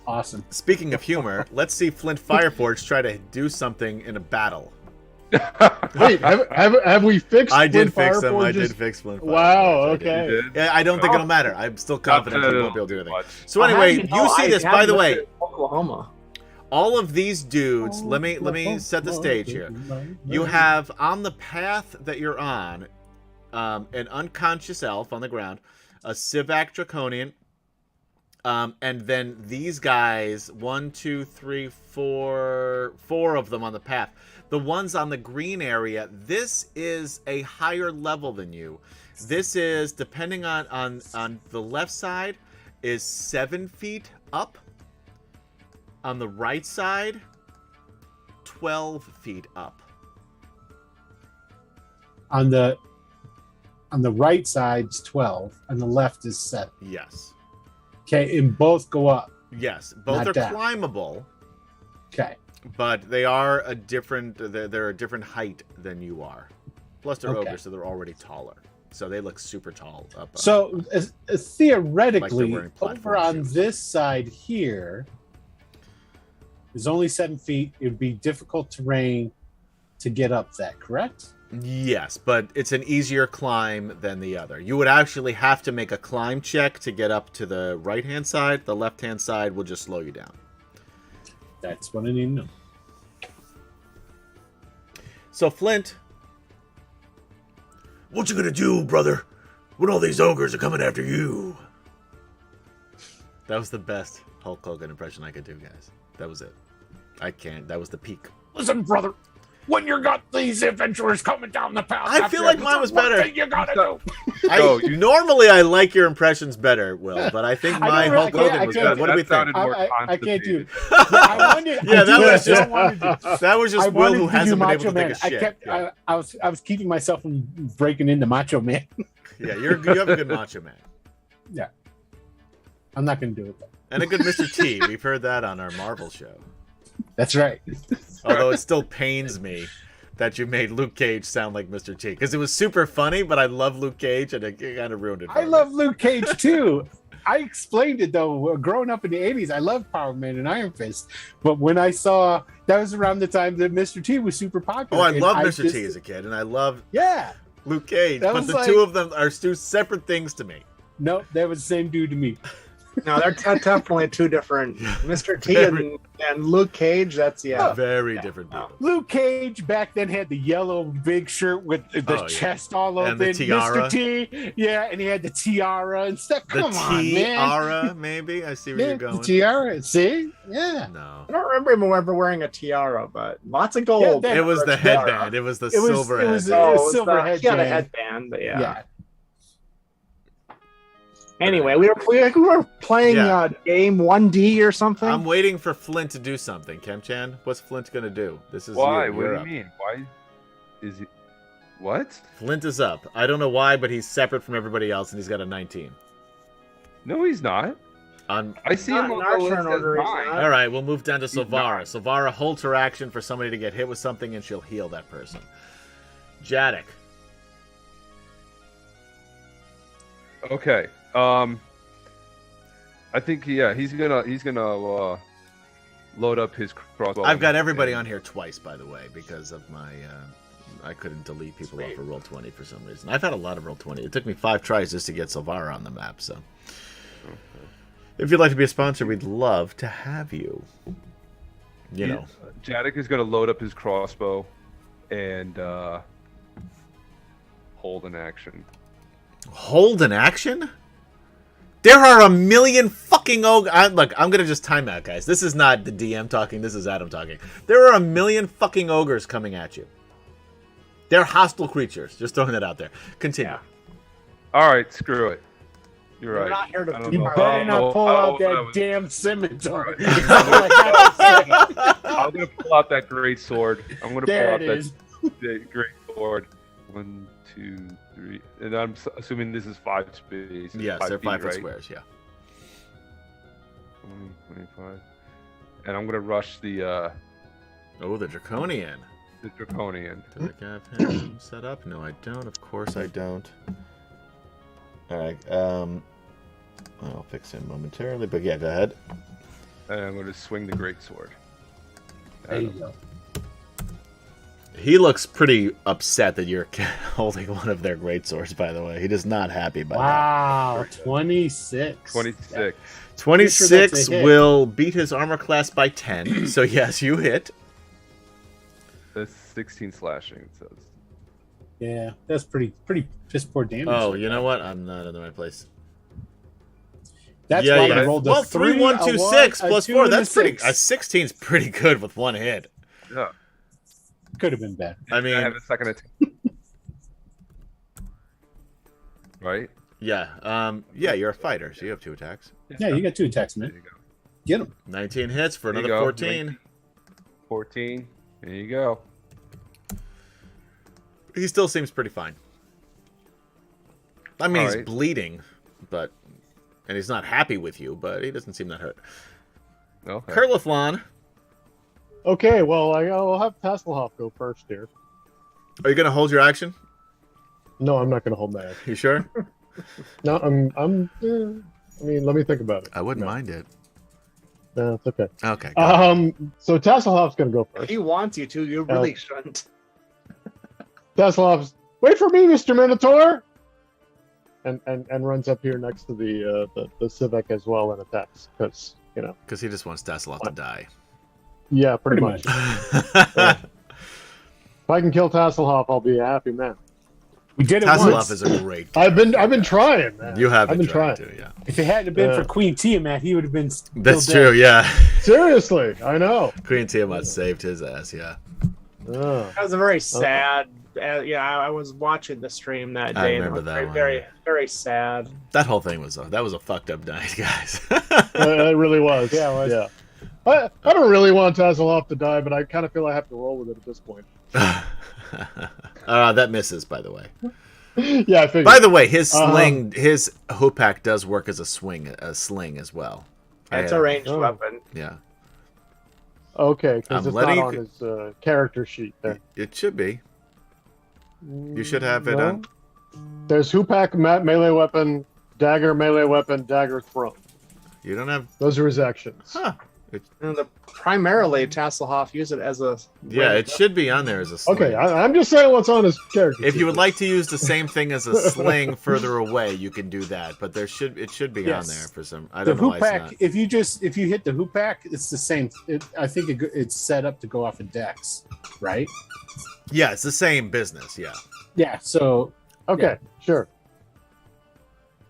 Awesome. Speaking of humor, let's see Flint Fireforge try to do something in a battle. Wait, have we fixed? I did Flint fix them. I Fireforge's- did fix Flint Fireforge. Wow. I did. Okay. Yeah, I don't think it'll matter. I'm still confident we won't be able to do anything. So I anyway, haven't- you see I this, by haven't the looked way. at Oklahoma. all of these dudes. Let me set the stage here. You have on the path that you're on, an unconscious elf on the ground, a Sivak Draconian, and then these guys, 1, 2, 3, 4 of them on the path. The ones on the green area, this is a higher level than you. This is, depending on the left side, is 7 feet up. On the right side, 12 feet up. On the right side's 12, and the left is 7. Yes. Okay, and both go up. Yes, both are climbable. Okay. But they are a different. They're a different height than you are. Plus, they're ogres, so they're already taller. So they look super tall up. So theoretically, like over on this side here, is only 7 feet. It would be difficult terrain to get up that. Correct? Yes, but it's an easier climb than the other. You would actually have to make a climb check to get up to the right-hand side. The left-hand side will just slow you down. That's what I need to know. So, Flint, what you gonna do, brother, when all these ogres are coming after you? That was the best Hulk Hogan impression I could do, guys. That was it. I can't. That was the peak. Listen, brother. When you got these adventurers coming down the path, I feel like mine was better. You gotta do. Normally, I like your impressions better, Will, but I think my Hulk Hogan was better. What do we think? I can't do it. That was just Will who hasn't been able to take a shit. I was keeping myself from breaking into Macho Man. Yeah, you have a good Macho Man. Yeah, I'm not going to do it though. And a good Mr. T. We've heard that on our Marvel show. That's right. Although it still pains me that you made Luke Cage sound like Mr. T, because it was super funny, but I love Luke Cage, and it kind of ruined it. I love Luke Cage too. I explained it though. Growing up in the '80s, I loved Power Man and Iron Fist, but when I saw that was around the time that Mr. T was super popular. Oh, I loved Mr. T as a kid, and I loved Luke Cage, but the two of them are two separate things to me. Nope, that was the same dude to me. No, they're definitely two different. Mr. T and Luke Cage, that's very different people. Luke Cage back then had the yellow big shirt with the chest all over and the it. tiara. Mr. T, and he had the tiara and stuff. Come on, man. Tiara, maybe. I see where you're going. The tiara, see? Yeah. No. I don't remember him ever wearing a tiara, but lots of gold. Yeah, it was the headband. It was the silver headband. It was silver headband. He had a headband, but yeah. Anyway, we were playing game 1D or something. I'm waiting for Flint to do something. Kemchan, what's Flint gonna do? This is why? You. What do you mean? Why is he? What? Flint is up. I don't know why, but he's separate from everybody else, and he's got a 19. No, he's not. I see him on the list as 9. All right, we'll move down to Silvara. Silvara holds her action for somebody to get hit with something, and she'll heal that person. Jadek. Okay. I think he's gonna load up his crossbow. I've got everybody on here twice, by the way, because of my I couldn't delete people off of Roll20 for some reason. I've had a lot of Roll20. It took me 5 tries just to get Silvara on the map. So, if you'd like to be a sponsor, we'd love to have you. You know, Jadek is gonna load up his crossbow and hold an action. Hold an action? There are a million fucking ogres. Look, I'm going to just time out, guys. This is not the DM talking. This is Adam talking. There are a million fucking ogres coming at you. They're hostile creatures. Just throwing that out there. Continue. Yeah. All right, screw it. You're right. Not here to you better not pull out that damn scimitar. I'm going to pull out that great sword. I'm going to pull out that great sword. 1, 2, 3, and I'm assuming this is 5 spaces. Yes, they're 5 foot squares. Yeah. 25. And I'm gonna rush the. The Draconian. The Draconian. Do I have him set up? No, I don't. Of course, I don't. All right. I'll fix him momentarily, but yeah, go ahead. And I'm gonna swing the great sword. There you go. He looks pretty upset that you're holding one of their greatswords, by the way. He is not happy by that. Wow, 26. 26. 26 will beat his armor class by 10. So, yes, you hit. That's 16 slashing, it says. Yeah, that's pretty piss poor damage. Oh, you know what? I'm not in the right place. That's why I rolled a 3, 1, 2, 6 plus 4. That's pretty. A 16's pretty good with one hit. Yeah. Could have been better. I mean, I have a second attack. Right? Yeah. Yeah, you're a fighter, so you have 2 attacks. Yeah, you got 2 attacks, man. There you go. Get him. 19 hits for There you another go. 14. 14. There you go. He still seems pretty fine. I mean, All he's right. bleeding, and he's not happy with you, but he doesn't seem that hurt. Okay. Kurlithlon, Okay, well, I'll have Tasselhoff go first here. are you going to hold your action? No, I'm not going to hold my action. You sure? No, I mean, let me think about it. I wouldn't mind it. No, it's okay. Okay. So Tasselhoff's going to go If first. he wants you to, you really shouldn't. Tasselhoff's, wait for me, Mr. Minotaur! And runs up here next to the Civic as well and attacks, because, you know. Because he just wants Dasselhoff to die. Yeah, pretty much. Yeah. If I can kill Tasselhoff, I'll be a happy man. We did it Tasselhoff once. is a great. I've been trying, man. You have I've been trying trying. to, yeah. If it hadn't been for Queen Tiamat, he would have been. That's still true, dead. yeah. Seriously, I know. Queen Tiamat saved his ass, yeah. That was a very sad. I was watching the stream that day. I remember and it was that very, one. very, very sad. That whole thing was a fucked up night, guys. It really was. Yeah, it was. Yeah. I don't really want Tasselhoff to die, but I kind of feel I have to roll with it at this point. That misses, by the way. Yeah, I figured. By the way, his sling, his Hoopak does work as a sling as well. It's a ranged weapon. Yeah. Okay, because I'm it's not letting on his character sheet there. It should be. You should have it No. on. There's Hoopak melee weapon, dagger melee weapon, dagger thrown. You don't have. Those are his actions. Huh. Primarily, Tasselhoff used it as a. Yeah, it should be on there as a sling. Okay, I'm just saying what's on his character. If you would like to use the same thing as a sling further away, you can do that. But it should be on there for some. I don't know why it's not. If you hit the Hoopak, it's the same. I think it's set up to go off of Dex, right? Yeah, it's the same business. Yeah. Yeah. So. Okay, sure.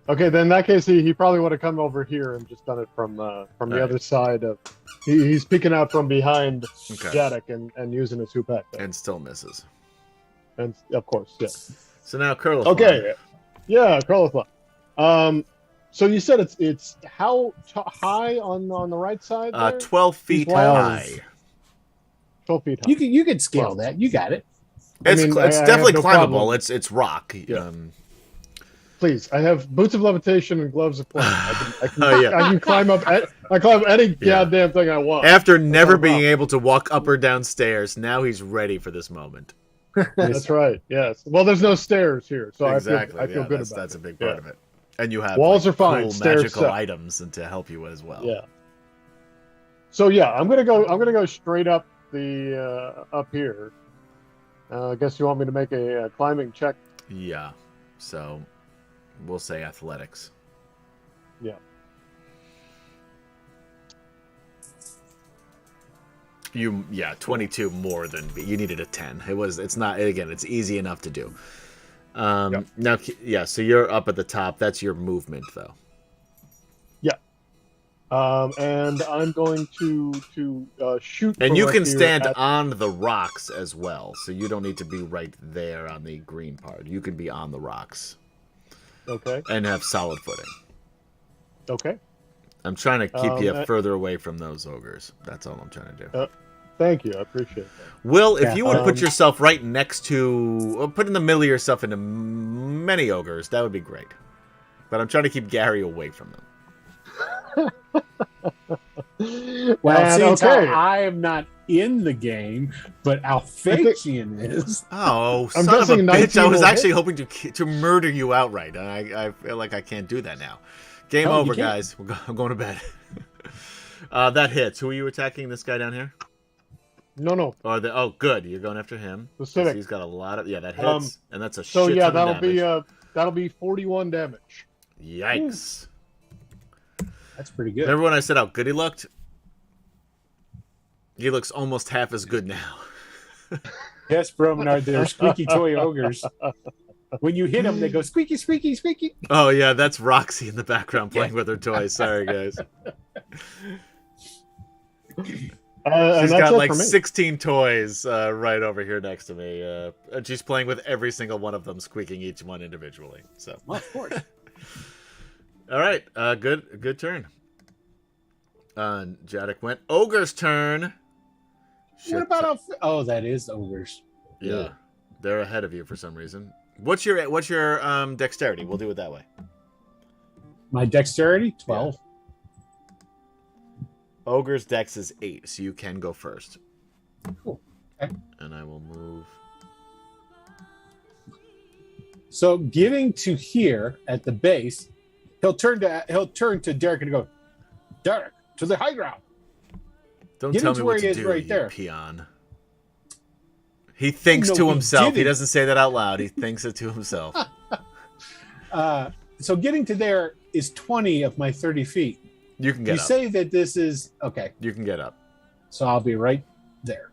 Okay, then in that case, he probably would have come over here and just done it from the other side of. He's peeking out from behind Jadek and using his Hoopak. And still misses. And of course, yeah. So now Kurlithlon. Okay, yeah, Kurlithlon. So you said it's how high on the right side? There? 12 feet high. 12 feet high. You can scale that. You got it. It's definitely have no climbable. problem. It's rock. Yeah. Please, I have boots of levitation and gloves of flame. I can climb up. I climb any goddamn thing I want. After never being able to walk up or down stairs, now he's ready for this moment. That's right. Yes. Well, there's no stairs here, so Exactly. I feel good about that's it. a big part of it. And you have Walls are fine. cool Stairs magical suck. items and to help you as well. Yeah. So yeah, I'm gonna go straight up the up here. I guess you want me to make a climbing check. Yeah. So we'll say athletics. Yeah. You 22 more than you needed a 10. It's not again, it's easy enough to do. Now so you're up at the top. That's your movement though. Yeah. And I'm going to shoot. And you from can up here stand at- on the rocks as well. So you don't need to be right there on the green part. You can be on the rocks. Okay. And have solid footing. Okay. I'm trying to keep you further away from those ogres. That's all I'm trying to do. Thank you. I appreciate that. Will, if you would put yourself right next to, or put in the middle of yourself into many ogres, that would be great. But I'm trying to keep Gary away from them. Well, since I am not in the game, but Alphacian is. Oh, I'm son of a guessing bitch! I 19 was will actually hit. hoping to murder you outright, and I feel like I can't do that now. Game Oh, you over, can't. guys. I'm going to bed. That hits. Who are you attacking? This guy down here? No. Oh, good. You're going after him. The Civic. He's got a lot of that hits, and that's a so shit yeah, ton of damage. that'll be 41 damage. Yikes! That's pretty good. Remember when I said how good he looked? He looks almost half as good now. Yes, Bromenard, they're squeaky toy ogres. When you hit them, they go squeaky, squeaky, squeaky. Oh yeah, that's Roxy in the background playing with her toys. Sorry, guys. She's got like 16 toys right over here next to me, and she's playing with every single one of them, squeaking each one individually. So, well, of course. All right, good turn. Jadek went ogre's turn. What about that is ogres. Yeah, they're ahead of you for some reason. What's your dexterity? We'll do it that way. My dexterity 12. Yeah. Ogre's dex is 8, so you can go first. Cool. Okay. And I will move. So getting to here at the base, he'll turn to Derek and go, Derek, to the high ground. Don't tell me what to do, right there. Peon. He thinks to himself. He doesn't say that out loud. He thinks it to himself. So getting to there is 20 of my 30 feet. You can get up. You say that this is... Okay. You can get up. So I'll be right there.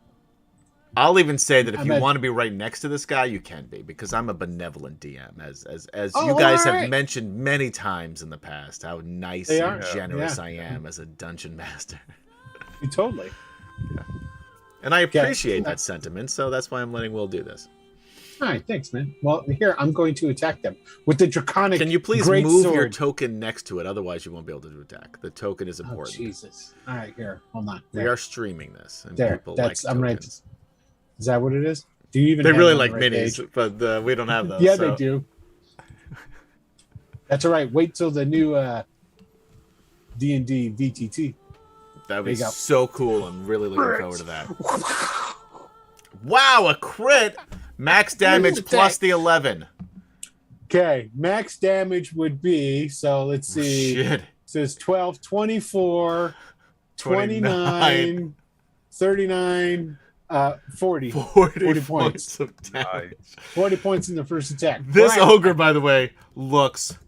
I'll even say that if you want to be right next to this guy, you can be, because I'm a benevolent DM, as you guys have mentioned many times in the past, how nice and generous I am as a dungeon master. Totally. Yeah. And I appreciate that sentiment, so that's why I'm letting Will do this. All right, thanks, man. Well, here, I'm going to attack them with the draconic. Can you please move your token next to it? Otherwise, you won't be able to attack. The token is important. Oh, Jesus. All right, here. Hold on. We are streaming this, and people like tokens. I'm right. Is that what it is? Do you even? They really like minis, but we don't have those. Yeah, they do. That's all right. Wait till the new D&D VTT. That would be so cool. I'm really looking forward to that. Wow, a crit! Max damage plus the 11. Okay, max damage would be, so let's see. Shit. So it's 12, 24, 29, 39, 40. 40 points of damage. 40 points in the first attack. This ogre, by the way, looks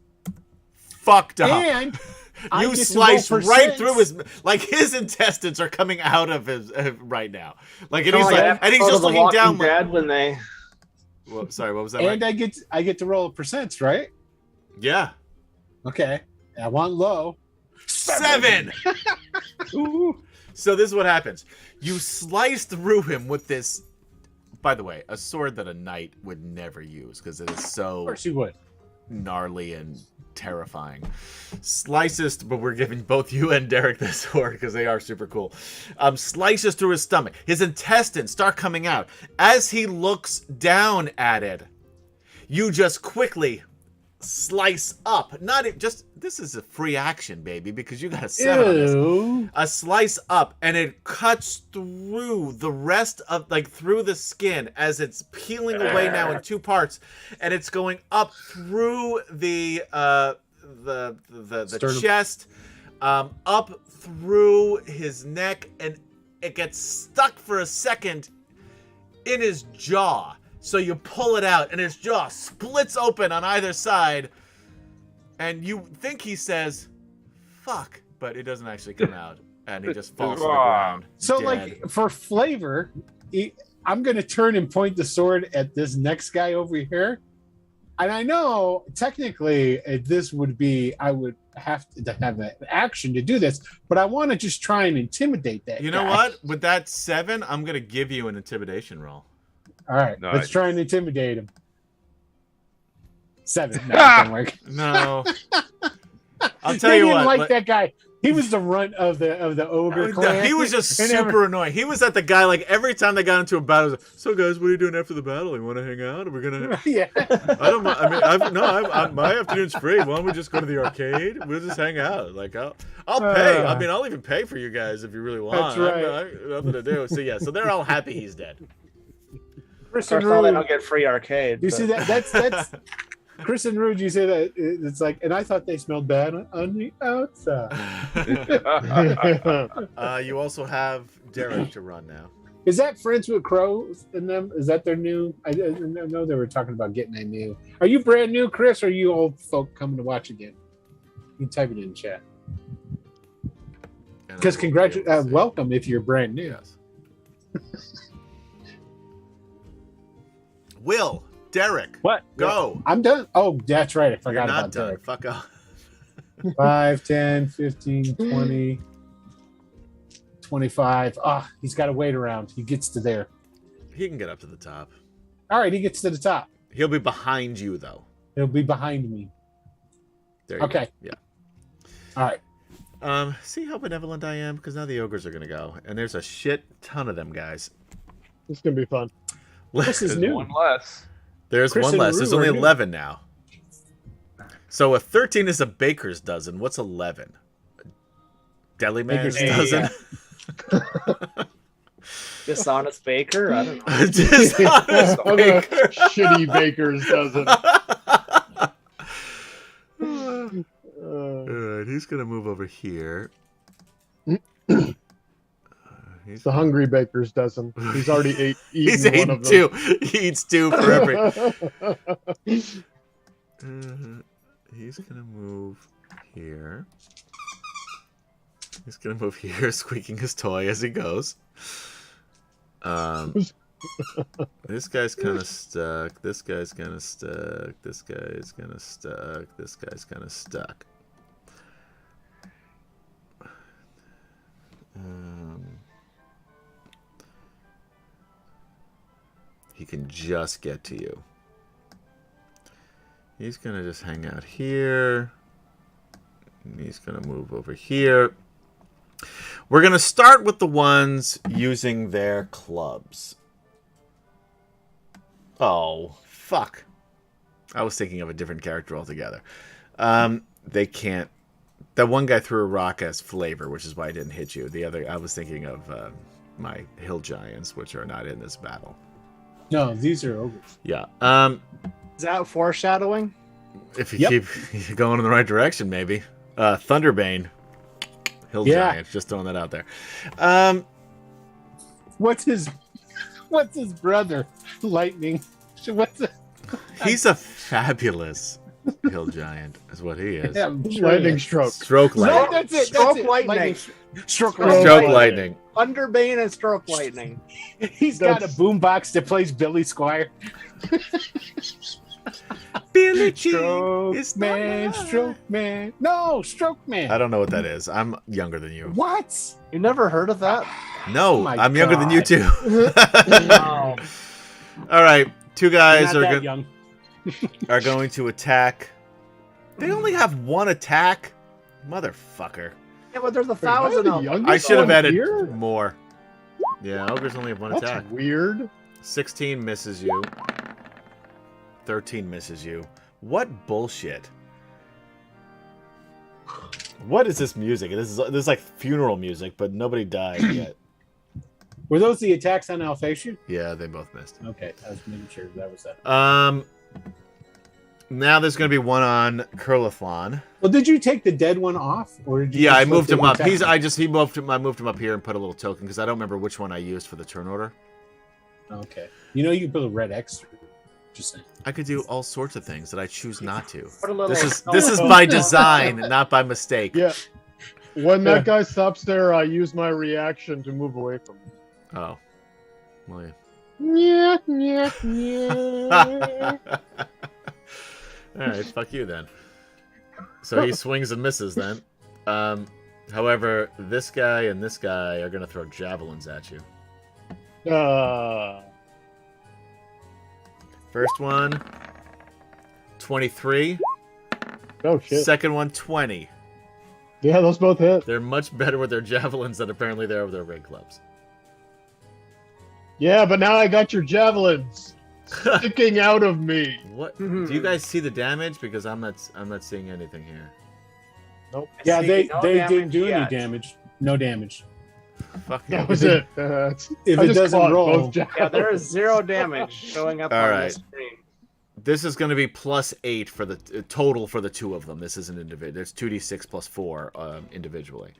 fucked up. And you slice right through his intestines are coming out of his right now. Like, and he's just looking down. Dead when they. Well, sorry, what was that? And I get to roll a percents, right? Yeah. Okay. I want low. 7. So this is what happens. You slice through him with this. By the way, a sword that a knight would never use because it is so. Of course you would. Gnarly and terrifying. Slices, but we're giving both you and Derek this sword because they are super cool. Slices through his stomach. His intestines start coming out. As he looks down at it, you just quickly slice up. This is a free action, baby, because you got a 7 on this. A slice up, and it cuts through the rest of, through the skin as it's peeling away now in 2 parts, and it's going up through the chest, up through his neck, and it gets stuck for a second in his jaw. So you pull it out, and his jaw splits open on either side, and you think he says, fuck, but it doesn't actually come out, and he just falls to the ground. So, dead. For flavor, I'm going to turn and point the sword at this next guy over here, and I know, technically, this would be, I would have to have an action to do this, but I want to just try and intimidate that guy. You know what? With that 7, I'm going to give you an intimidation roll. All right, Nice. Let's try and intimidate him. 7. No, it doesn't work. No. I'll tell you what. That guy. He was the runt of the ogre clan. He was just super annoying. He was at the guy every time they got into a battle. He was like, so guys, what are you doing after the battle? You want to hang out? Are we gonna? Yeah. I don't. I mean, my afternoon's free. Why don't we just go to the arcade? We'll just hang out. I'll pay. I mean, I'll even pay for you guys if you really want. That's right. I nothing to do. So yeah. So they're all happy he's dead. Chris and Rude, they don't get free arcade. You see that? That's Chris and Rude. You say that it's and I thought they smelled bad on the outside. You also have Derek to run now. Is that Friends with Crows in them? Is that their new? I know they were talking about getting a new. Are you brand new, Chris, or are you old folk coming to watch again? You can type it in chat. Because welcome if you're brand new. Yes. Will, Derek. What? Go. I'm done. Oh, that's right. I forgot You're not about done. Derek. Fuck off. 5, 10, 15, 20, 25. He's got to wait around. He gets to there. He can get up to the top. All right, he gets to the top. He'll be behind you, though. He'll be behind me. There you okay. Go. Yeah. All right. See how benevolent I am? Because now the ogres are going to go. And there's a shit ton of them, guys. It's going to be fun. This is new. One less. There's Chris one less. Rue There's only are new. 11 now. So a 13 is a baker's dozen. What's 11? Deli man's dozen? Dishonest baker? I don't know. Dishonest baker. Shitty baker's dozen. Alright, he's going to move over here. He's the hungry baker's dozen. He's already eaten He's one eaten of them. two. He eats two for every... He's going to move here. He's going to move here, squeaking his toy as he goes. This guy's kind of stuck. This guy's kind of stuck. This guy's kind of stuck. This guy's kind of stuck. He can just get to you. He's going to just hang out here. And he's going to move over here. We're going to start with the ones using their clubs. Oh, fuck. I was thinking of a different character altogether. They can't. That one guy threw a rock as flavor, which is why I didn't hit you. The other, I was thinking of my hill giants, which are not in this battle. No, these are ogres. Yeah. Is that foreshadowing? If you keep going in the right direction, maybe. Thunderbane. Hill giants. Just throwing that out there. What's his brother? Lightning. He's a fabulous hill giant, is what he is. Yeah, lightning stroke. Stroke lightning. No, that's it. Stroke That's it. lightning. Stroke lightning. Thunderbane and stroke lightning. He's got a boombox that plays Billy Squire. Billy Stroke man, stroke man. No, stroke man. I don't know what that is. I'm younger than you. What? You never heard of that? No, my I'm younger than you God. too. No. All right, two guys Not that young. are going to attack. They only have one attack, motherfucker. Yeah, but there's 1,000 of them. I should have added here? more. Yeah, ogres only have one That's attack. weird. 16 misses you. 13 misses you. What bullshit? What is this music? This is like funeral music, but nobody died yet. Were those the attacks on Alphatia? Yeah, they both missed. Okay, I was making sure that was that. Now there's going to be one on Curlithlon. Well, did you take the dead one off, or did you? Yeah, just I moved let him them up. attack? I moved him up here and put a little token because I don't remember which one I used for the turn order. Okay. You know you put a red X through. Just saying. I could do all sorts of things that I choose not to. Put a little- This is by design, not by mistake. Yeah. When that guy stops there, I use my reaction to move away from him. Oh. Well, yeah. Yeah, yeah, yeah. All right, fuck you then. So he swings and misses then. However, this guy and this guy are going to throw javelins at you. First one, 23. Oh, shit. Second one, 20. Yeah, those both hit. They're much better with their javelins than apparently they are with their rig clubs. Yeah, but now I got your javelins sticking out of me. What? Do you guys see the damage? Because I'm not seeing anything here. Nope. Yeah, they no didn't damage do yet. any damage. No damage. Fuck That you. was it. If I it just doesn't caught roll, both Yeah, there is 0 damage showing up All on right. the screen. This is going to be +8 for the total for the two of them. This isn't individual. There's 2d6 +4 individually.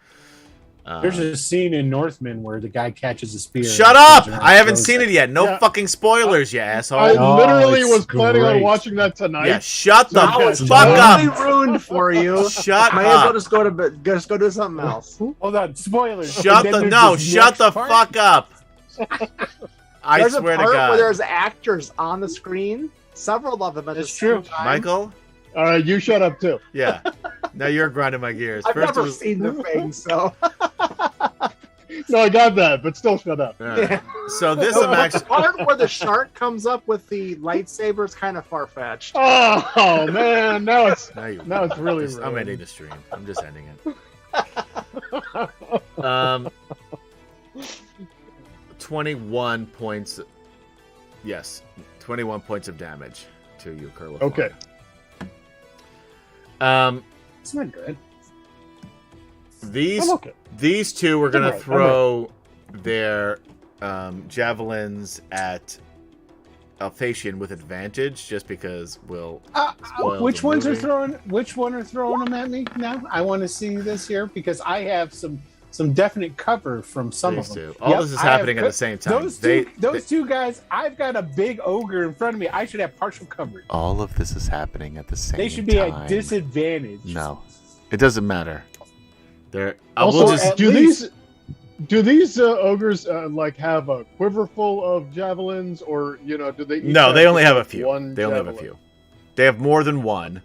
There's a scene in Northman where the guy catches a spear. Shut up! I haven't seen it yet. No fucking spoilers, you asshole. I literally it's was planning on great. watching that tonight. Yeah, shut the Now it's fuck totally up. ruined for you. Shut Might as well up. just go to bed. Just go do something else. Hold on, spoilers. Shut And then the there's this shut next the part. fuck up. I There's swear a to part God. where there's actors on the screen, several of them at the same time. Michael? You shut up too. Yeah. Now you're grinding my gears. I've First never it was- seen the thing, so. No, I got that, but still shut up. All right. So this I'm The actually part where the shark comes up with the lightsaber is kind of far fetched. Oh man, now it's really. I'm ruined. ending the stream. I'm just ending it. 21 points. Yes, 21 points of damage to you, Curly. Okay. It's not good. These I'm okay. these two are gonna I'm right, throw their javelins at Alphatian with advantage, just because we'll. spoil Which the ones are movie. throwing? Which one are throwing them at me now? I want to see this here because I have some definite cover from some These of them. two. All this is I have happening at the same time. Those two guys. I've got a big ogre in front of me. I should have partial coverage. All of this is happening at the same time. They should be at disadvantage. No, it doesn't matter. They're. Also, we'll just, do these ogres like have a quiver full of javelins, or do they? Each no, they only have a few. One They only have a javelin? few. They have more than one.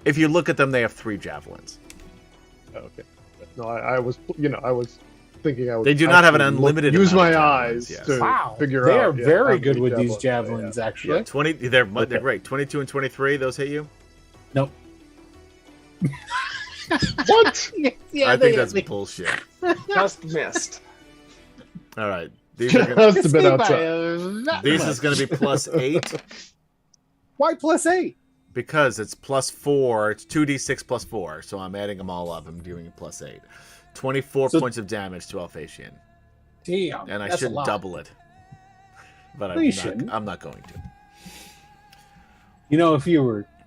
If you look at them, they have 3 javelins. Okay. No, I was thinking I would. They do not have an actually unlimited Use amount my of javelins, eyes yes. to Wow, figure they out. are very how good many with these they have. javelins. Actually, Yeah, 20. They're great. 22 and 23. Those hit you. Nope. What? Yeah, I they think hit that's me. bullshit. Just missed. All right. These are gonna, Just a bit outside. these is going to be +8 Why +8? because it's +4. It's 2d6 +4. So I'm adding them all up. I'm doing it +8. 24 So- points of damage to Alphatian, Damn, and I that's a should lot. double it, but No, you shouldn't. I'm not going to. If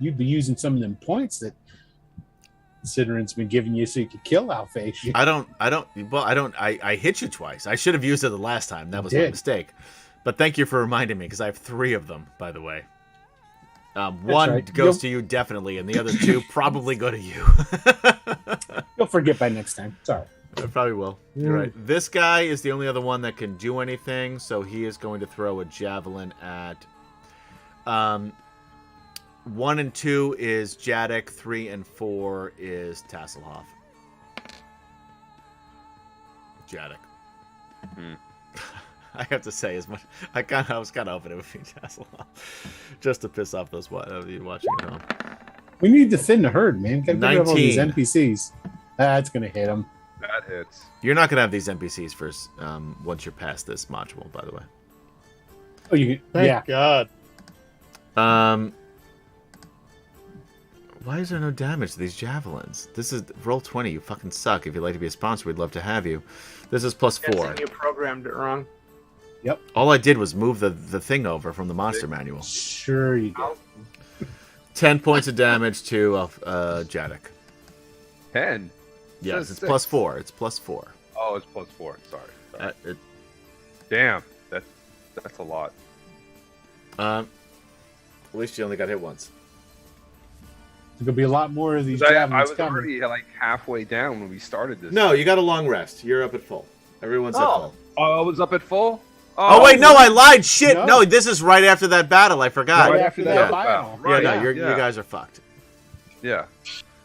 you'd be using some of them points that Sidrin's been giving you so you could kill Alphatian. I hit you twice. I should have used it the last time. That was my did. mistake. But thank you for reminding me, because I have 3 of them, by the way. One right. goes to you definitely, and the other 2 probably go to you. You'll forget by next time. Sorry. I probably will. You're right. This guy is the only other one that can do anything, so he is going to throw a javelin at. 1 and 2 is Jadek. 3 and 4 is Tasselhoff. Jadek. I have to say, as much I was kind of hoping it would be Tasselhoff, just to piss off those of you watching at home. We need to thin the herd, man. Get rid of all these 19. NPCs. That's gonna hit them. That hits. You're not gonna have these NPCs first once you're past this module, by the way. Oh, you? Thank Yeah. God. Why is there no damage to these javelins? This is roll 20. You fucking suck. If you'd like to be a sponsor, we'd love to have you. This is +4. Guessing you programmed it wrong. Yep. All I did was move the thing over from the monster manual. Sure you did. 10 points of damage to Jadek. 10. Yes, Says it's 6. +4. It's +4. Oh, it's +4. Sorry. It, Damn. That's a lot. at least you only got hit once. There's gonna be a lot more of these 'Cause I javelins was coming. already like halfway down when we started this. No, you got a long rest. You're up at full. Everyone's at full. Oh, I was up at full? Oh, wait, no, I lied. Shit. No, this is right after that battle. I forgot. Right after that yeah. battle. Right, Yeah, no, yeah. you guys are fucked. Yeah.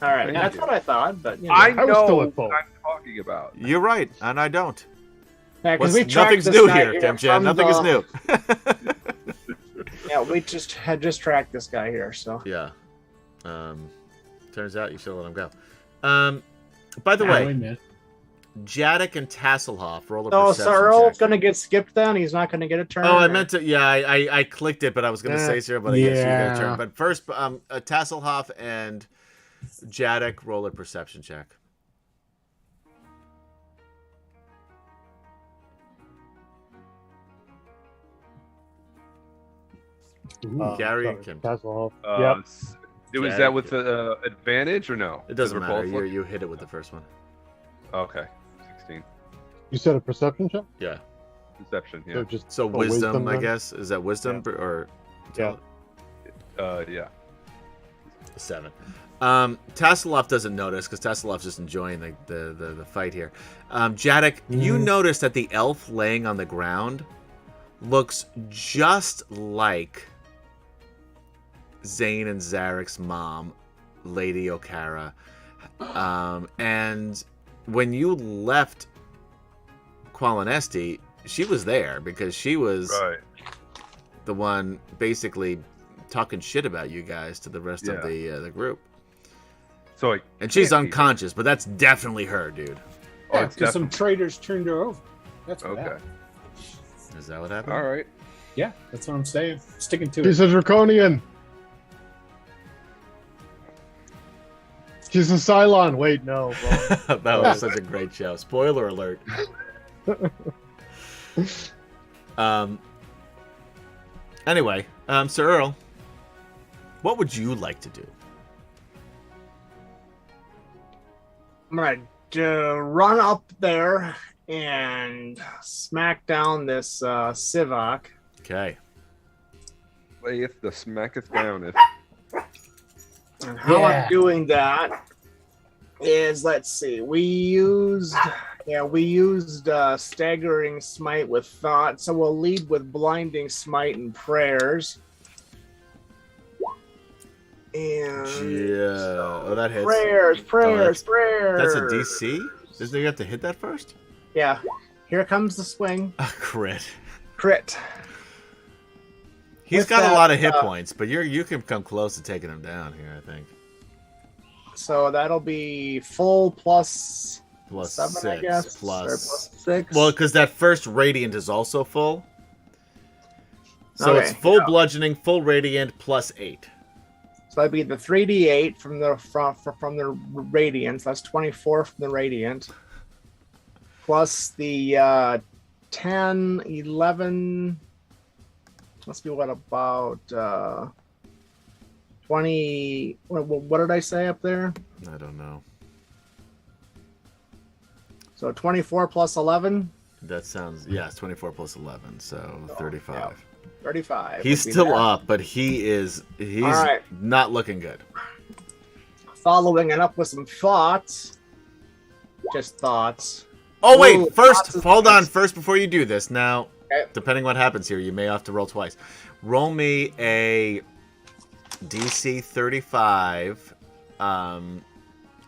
All right, Thank that's you. what I thought, but I was know still what at full. I'm talking about. You're right, and I don't. Yeah, 'cause we tracked Nothing's this new guy here, Tim Chan. from Nothing is new. Yeah, we had just tracked this guy here, so. Yeah. Turns out you should let him go. By the Wait a way, minute. Jadek and Tasselhoff roll a So perception Cyril's check. gonna get skipped then? He's not gonna get a turn? Oh, I or- meant to. Yeah, I clicked it, but I was going to say Cyril, but I guess you got a turn. Yeah. But first, Tasselhoff and Jadek roll a perception check. Gary and Kim. Tasselhoff. Uh, was Yeah, that with the advantage or no? It doesn't Because we're matter. both You hit it with the first one. Okay, 16. You said a perception check? Yeah. Deception, yeah. So just So a wisdom, I then? guess. Is that wisdom or? Yeah. Yeah. 7. Tasselhoff doesn't notice because Tasselhoff's just enjoying the fight here. Jadek, you notice that the elf laying on the ground looks just like Zane and Zarek's mom, Lady Okara. And when you left Qualinesti, she was there because she was the one basically talking shit about you guys to the rest of the group. So and she's unconscious, but that's definitely her, dude. Yeah, because some traitors turned her over. That's what happened. Is that what happened? All right. Yeah, that's what I'm saying. Sticking to She's it. a draconian. She's a Cylon. Wait, no. That was such a great show. Spoiler alert. Anyway, Sir Earl, what would you like to do? I'm gonna run up there and smack down this Sivak. Okay. Layeth the smacketh down it. And how I'm doing that is, let's see, we used staggering smite with thought, so we'll lead with blinding smite and prayers. And oh, that hits. Prayers. That's a DC? Doesn't you have to hit that first? Yeah. Here comes the swing. A crit. He's With got that, a lot of hit points, but you can come close to taking him down here, I think. So that'll be full plus 7, 6, I guess. plus- Or plus 6. Well, because that first radiant is also full. So Okay, it's full bludgeoning, full radiant, plus 8. So that'd be the 3d8 from the radiant. That's 24 from the radiant. Plus the 10, 11. Must be what about 20? What did I say up there? I don't know. So 24 plus 11. That sounds, it's 24 plus 11, so 35. Yeah. 35. He's would be still that. up, but he's All right. not looking good. Following it up with some thoughts. Just thoughts. Oh wait, Ooh, first, lots of hold on. thoughts. First, before you do this, now, Okay. depending what happens here, you may have to roll twice. Roll me a DC 35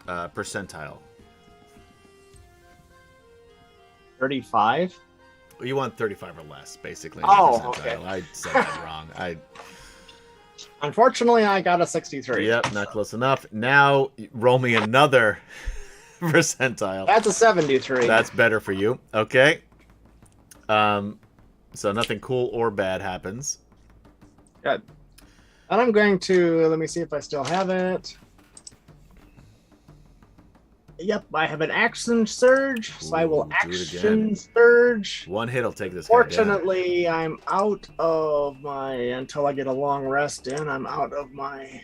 percentile. 35. You want 35 or less, basically. Oh, percentile. okay. I said that wrong. Unfortunately, I got a 63. Yep, not close enough. Now, roll me another percentile. That's a 73. That's better for you. Okay. So nothing cool or bad happens. Good. And I'm going to, let me see if I still have it. Yep, I have an action surge, so I will Ooh, do it action again. surge. One hit will take this guy down. Fortunately, I'm out of my, until I get a long rest in, I'm out of my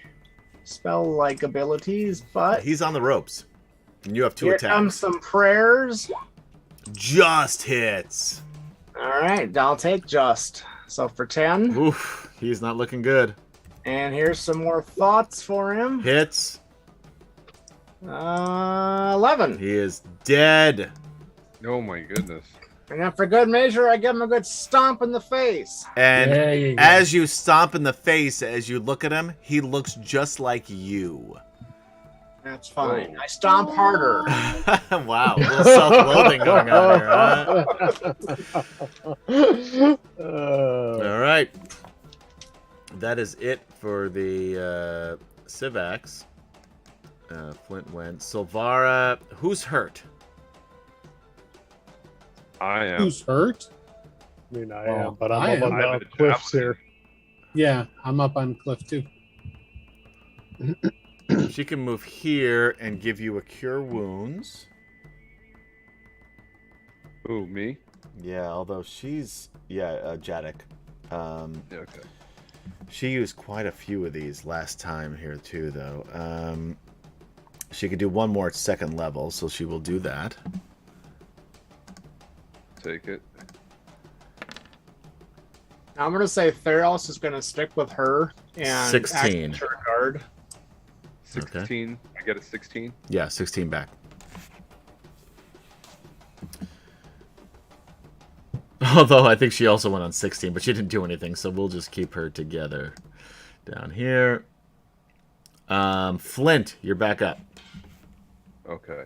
spell-like abilities, but He's on the ropes. And you have 2 here attacks. comes some prayers. Just hits. All right, I'll take just. So for 10. Oof, he's not looking good. And here's some more thoughts for him. Hits. 11. He is dead. Oh my goodness. And then for good measure, I give him a good stomp in the face. And There you go. as you stomp in the face, as you look at him, he looks just like you. That's fine. I stomp harder. Wow, a little self-loathing going on here, huh? All right. That is it for the Civax. Flint went. Silvara, who's hurt? I am. Who's hurt? I mean, I Oh, am, but I I'm up am. on the cliffs here. Yeah, I'm up on the cliff too. She can move here and give you a cure wounds. Ooh, me? Yeah, although she's Jadek. Yeah, okay. She used quite a few of these last time here too, though. She could do one more at second level, so she will do that. Take it. I'm gonna say Theros is gonna stick with her and 16. act as her guard. 16. Okay. I get a 16. Yeah, 16 back. Although I think she also went on 16, but she didn't do anything, so we'll just keep her together. Down here. Flint, you're back up. Okay.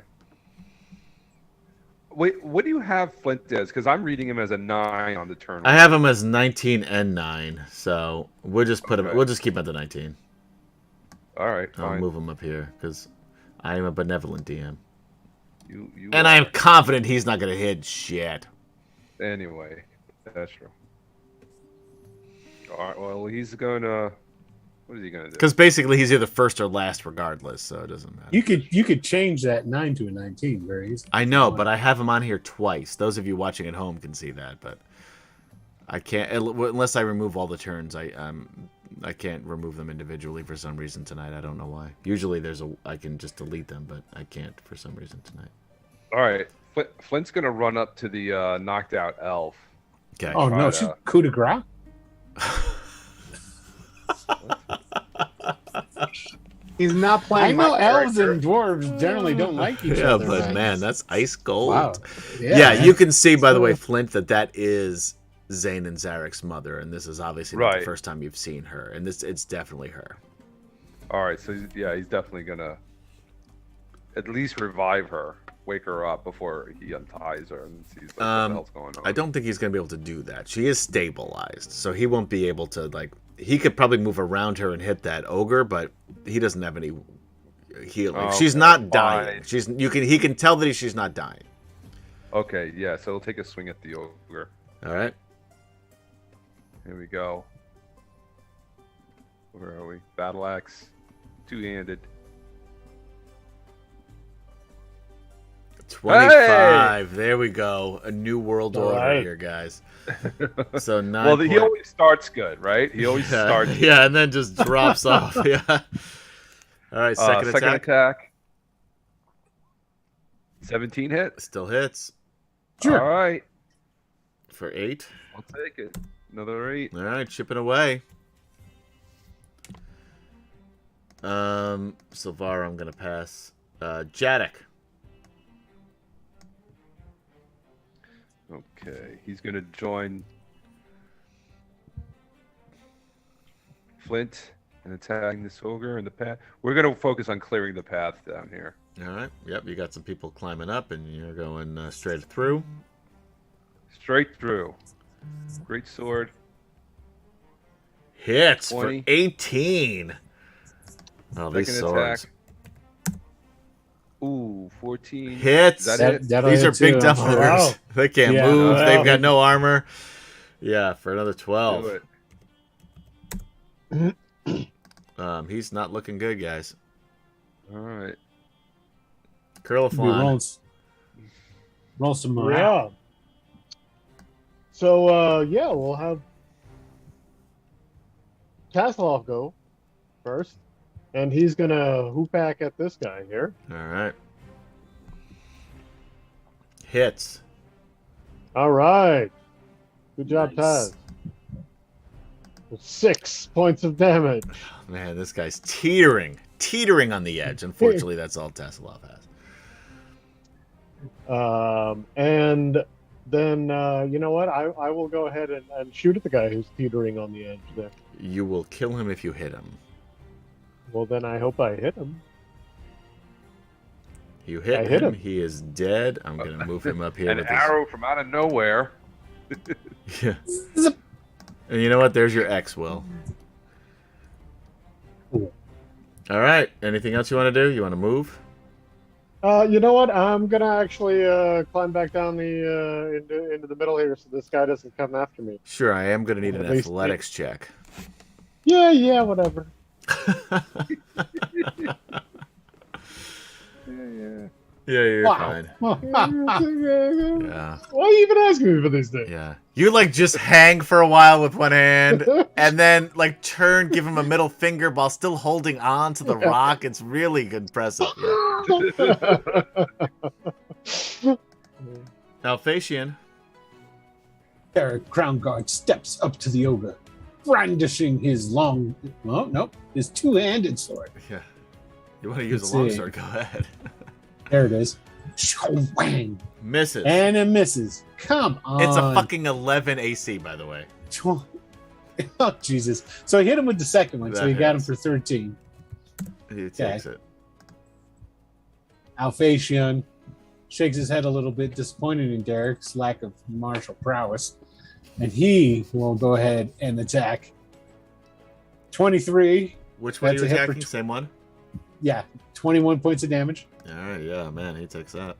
Wait, what do you have Flint as? Because I'm reading him as a 9 on the turn. I have him as 19 and 9, so we'll just put him. Okay. We'll just keep him at the 19. All right, I'll fine. move him up here because I am a benevolent DM, You and I am confident he's not going to hit shit. Anyway, that's true. All right. Well, he's gonna. What is he gonna do? Because basically he's either first or last, regardless, so it doesn't matter. You could change that 9 to a 19 very easily. I know, but I have him on here twice. Those of you watching at home can see that, but I can't unless I remove all the turns. I can't remove them individually for some reason tonight. I don't know why. Usually I can just delete them, but I can't for some reason tonight. All right. Flint's gonna run up to the knocked out elf. Okay. Oh no, she coup de grace. He's not playing. I know my elves character. and dwarves generally don't like each Yeah, other. but man, that's ice cold. Wow. Yeah, Yeah, you can see, by the way, Flint, that is Zane and Zarek's mother, and this is obviously not the Right. first time you've seen her, and it's definitely her. All right. So he's definitely gonna at least revive her, wake her up before he unties her and sees what the hell's going on. I don't think he's going to be able to do that. She is stabilized, so he won't be able to, like... He could probably move around her and hit that ogre, but he doesn't have any healing. Oh, She's okay, not dying. fine. He can tell that she's not dying. Okay. Yeah. So he'll take a swing at the ogre. All right. Here we go. Where are we? Battle axe, two-handed. 25. Hey! There we go. A new world All order right. here, guys. So 9. Well, he always starts good, right? He always starts. Yeah, and then just drops off. Yeah. All right, second attack. 17 hit. Still hits. Sure. All right. For 8. I'll take it. Another 8. All right, chipping away. Silvara, I'm gonna pass. Jadek. Okay, he's gonna join Flint and attacking this ogre in the path. We're gonna focus on clearing the path down here. All right. Yep, you got some people climbing up, and you're going straight through. Straight through. Great sword. Hits 20. for 18. Oh, these Second swords. attack. Ooh, 14. Hits. Is that it? These are big devil Oh, ogres. wow. They can't Yeah, move. well. They've got no armor. Yeah, for another 12. Do it. He's not looking good, guys. All right. Curlifon. Roll some morale. Yeah. So yeah, we'll have Castleoff go first, and he's gonna hoop back at this guy here. All right. Hits. All right. Good job, Nice. Taz. 6 points of damage. Man, this guy's teetering on the edge. Unfortunately, that's all Tasselov has. And then you know what? I will go ahead and shoot at the guy who's teetering on the edge there. You will kill him if you hit him. Well, then I hope I hit him. You hit I him. hit him. He is dead. I'm going to move him up here. An with arrow from out of nowhere. This... Yeah. And you know what? There's your X, Will. All right. Anything else you want to do? You want to move? You know what? I'm gonna actually climb back down the into the middle here, so this guy doesn't come after me. Sure. I am going to need an At least- athletics check. Yeah, whatever. Yeah. Yeah, you're Wow. fine. Yeah. Why are you even asking me for these things? Yeah. You like just hang for a while with one hand and then like turn, give him a middle finger while still holding on to the rock. It's really impressive. Yeah. Alphasian. Derek Crown Guard steps up to the ogre, brandishing his his two-handed sword. Yeah. You want to use Let's a long see. sword? Go ahead. There it is. Wang. Misses. And it misses. Come on. It's a fucking 11 AC, by the way. Oh, Jesus. So I hit him with the second one, so That he got him hits. for 13. He takes it. Alphasian shakes his head a little bit, disappointed in Derek's lack of martial prowess. And he will go ahead and attack. 23. Which one are That's you a hit for attacking? Same one? Yeah, 21 points of damage. All right, yeah, man, he takes that.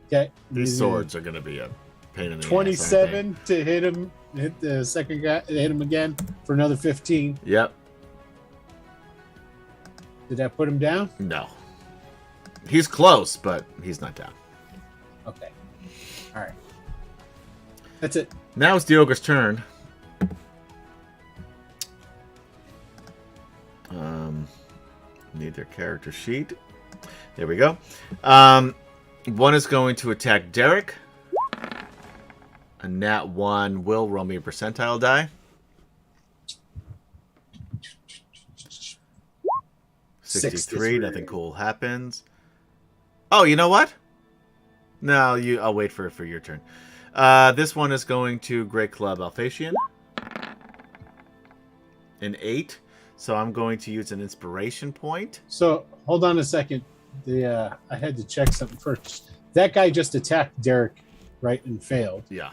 Okay. These swords are going to be a pain in the 27 to hit him, hit the second guy, hit him again for another 15. Yep. Did that put him down? No. He's close, but he's not down. Okay. All right. That's it. Now it's the ogre's turn. Need their character sheet. There we go. One is going to attack Derek. A nat 1 will roll me a percentile die. 63, nothing cool happens. Oh, you know what? No, I'll wait for your turn. This one is going to Great Club Alphasian. An 8. So I'm going to use an inspiration point. So hold on a second. I had to check something first. That guy just attacked Derek, right, and failed. Yeah.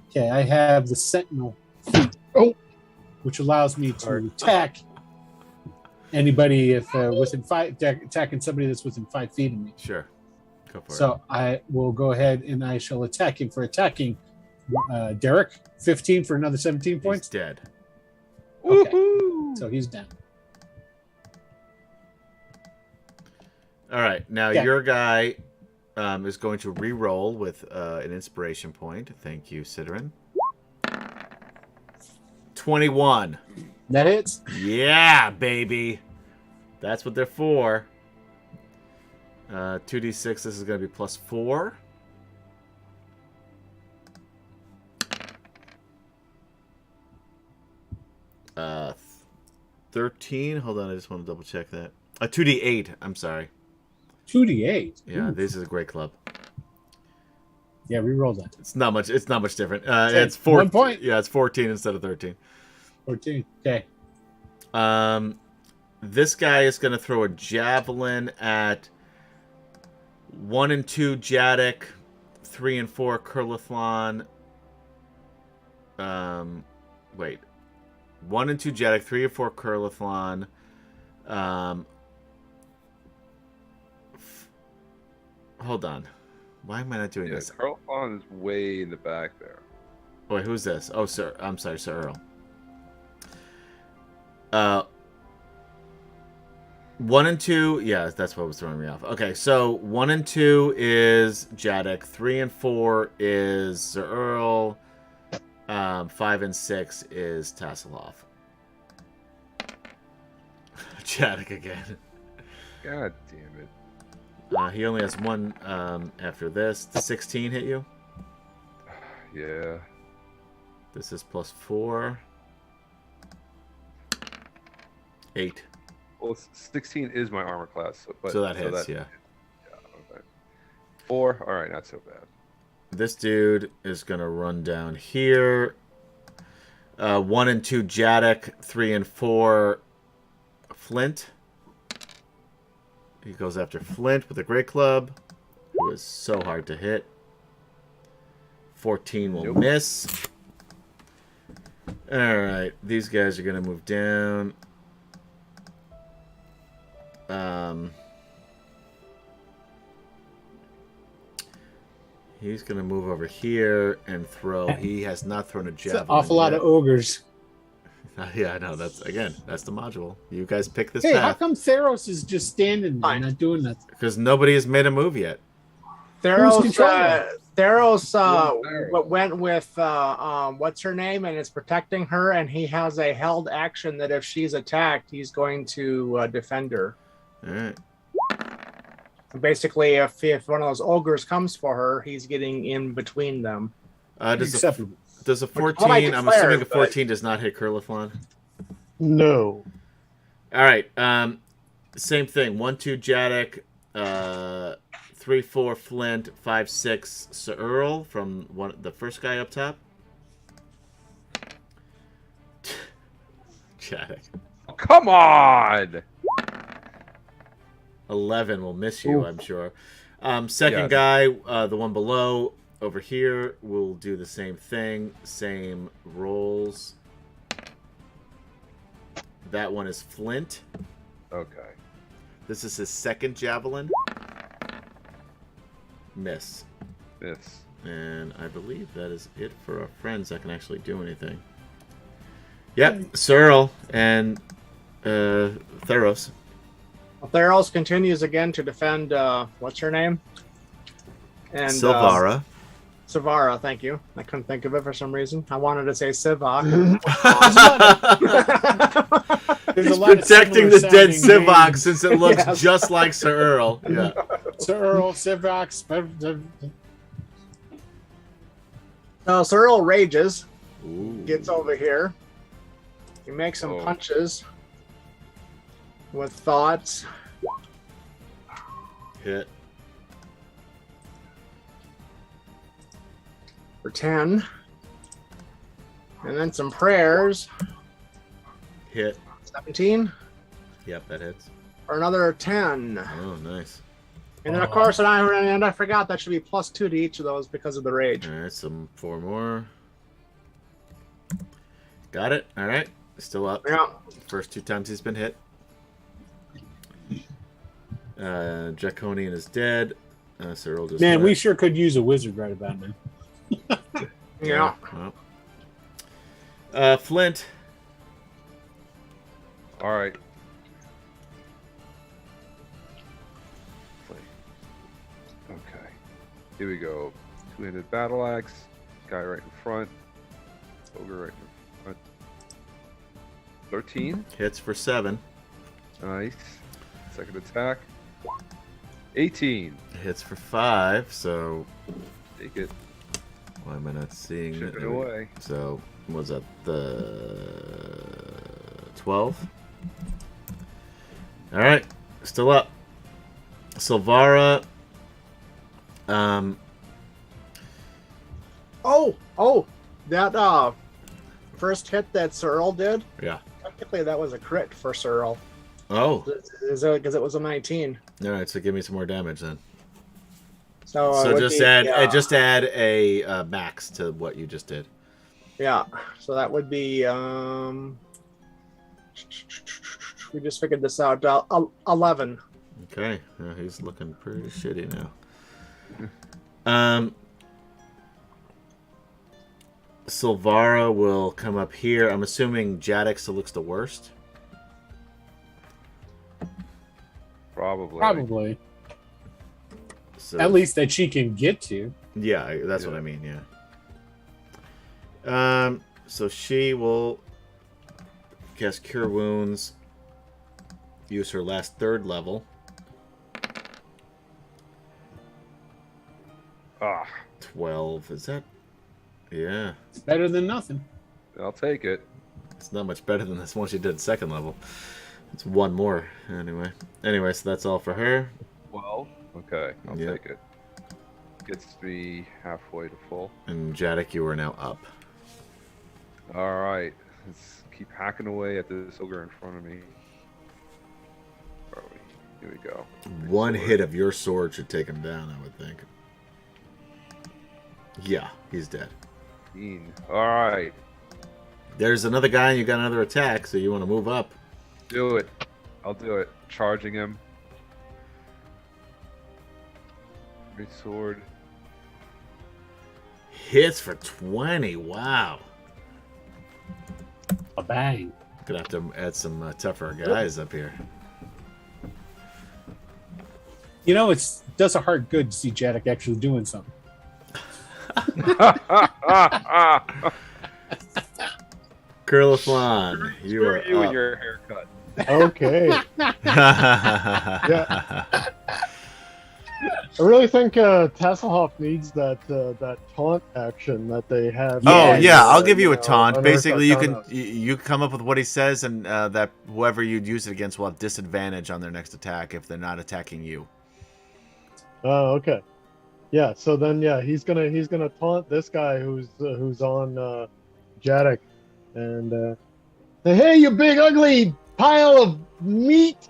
Okay, I have the Sentinel feat, which allows me to attack anybody if within 5, attacking somebody that's within 5 feet of me. Sure. Go for it. So I will go ahead and I shall attack him for attacking Derek. 15 for another 17 points. He's dead. Okay. So he's down. All right. Now your guy is going to re-roll with an inspiration point. Thank you, Sidorin. 21. That hits. Yeah, baby. That's what they're for. 2d6. This is going to be plus 4. Uh, 13. Hold on, I just want to double check that. 2d8. I'm sorry. 2d8. Yeah, this is a great club. Yeah, re-roll that. It's not much. It's not much different. It's 4. 1 point. Yeah, it's 14 instead of 13. 14. Okay. This guy is going to throw a javelin at 1 and 2 Jadek, 3 and 4 Kurlathlon. Wait. 1 and 2 Jadek, 3 and 4 Kurlathlon. Hold on. Why am I not doing this? Kurlathlon is way in the back there. Wait, who's this? Oh, sir. I'm sorry, Sir Earl. 1 and 2, yeah, that's what was throwing me off. Okay, so 1 and 2 is Jadek, 3 and 4 is Sir Earl, 5 and 6 is Tasselhoff. Jadek again. God damn it. He only has 1 after this. The 16 hit you? Yeah. This is plus 4. 8. Well, 16 is my armor class. So that hits, yeah. Yeah, okay. 4, alright, not so bad. This dude is going to run down here. 1 and 2 Jadek, 3 and 4 Flint. He goes after Flint with a great club, who is so hard to hit. 14 will miss. Alright, these guys are going to move down. He's going to move over here and throw. He has not thrown a javelin. It's an awful lot of ogres. Yeah, I know. That's the module. You guys pick this Hey, how path. come Theros is just standing there, not doing nothing? Because nobody has made a move yet. Theros Theros. went with what's her name, and is protecting her, and he has a held action that if she's attacked, he's going to defend her. All right. Basically, if one of those ogres comes for her, he's getting in between them. Does a 14? What I I'm assuming a declared, 14 does not hit Curliflon. No. All right. Same thing. 1-2 Jadek. 3-4 Flint. 5-6 Sir Earl from the first guy up top. Jadek. Oh, come on. 11 will miss you, I'm sure. Second Yes. guy, the one below over here, will do the same thing. Same rolls. That one is Flint. Okay. This is his second javelin. Miss. Miss. And I believe that is it for our friends that can actually do anything. Yep, Searle and Theros. Theros continues again to defend, what's her name? And Silvara. Silvara, thank you. I couldn't think of it for some reason. I wanted to say Sivak. He's protecting the dead Sivak since it looks just like Sir Earl. Yeah. Sir Earl, Sivak. So Sir Earl rages, Ooh. gets over here. He makes some punches with thoughts. Hit. For 10. And then some prayers. Hit. 17. Yep, that hits. For another 10. Oh, nice. And then, of course, I forgot that should be +2 to each of those because of the rage. All right, some 4 more. Got it. All right. Still up. Yeah. First 2 times he's been hit. Draconian is dead. Cyril just Man, we left. sure could use a wizard right about now. Yeah. Well. Flint. All right. Okay. Here we go. Two-handed battle axe. Guy right in front. Ogre right in front. 13. Hits for 7. Nice. Second attack. 18. Hits for 5, so... Take it. Why am I not seeing Ship it? it away. So, was that the 12? Alright, still up. Silvara. That first hit that Sir Earl did, Yeah. technically that was a crit for Sir Earl. Oh. Because it was a 19. Alright, so give me some more damage then. So, So it would just be, add a max to what you just did. Yeah, so that would be we just figured this out. 11. Okay, he's looking pretty shitty now. Silvara will come up here. I'm assuming Jadek still looks the worst. Probably. So, At least that she can get to. Yeah, that's what I mean, yeah. So she will cast Cure Wounds, use her last 3rd level. 12, is that? Yeah. It's better than nothing. I'll take it. It's not much better than this one she did 2nd level. It's 1 more, anyway. Anyway, so that's all for her. 12. Okay, I'll take it. Gets me halfway to full. And Jadek, you are now up. All right, let's keep hacking away at this ogre in front of me. Where are we? Here we go. One hit of your sword should take him down, I would think. Yeah, he's dead. All right. There's another guy, and you got another attack, so you want to move up. Do it. I'll do it. Charging him. Great sword. Hits for 20. Wow. A Bang. Gonna have to add some tougher guys up here. You know, it does a heart good to see Jadek actually doing something. Curliflon, you are you up. and your haircut. Okay. Yeah. I really think Tasselhoff needs that taunt action that they have. Oh in, yeah, I'll give you a know, taunt. on Basically, Earth you Arcanos. can you come up with what he says, and that whoever you'd use it against will have disadvantage on their next attack if they're not attacking you. Oh, okay. Yeah. So then, yeah, he's gonna taunt this guy who's on Jadek, and hey, you big ugly pile of meat!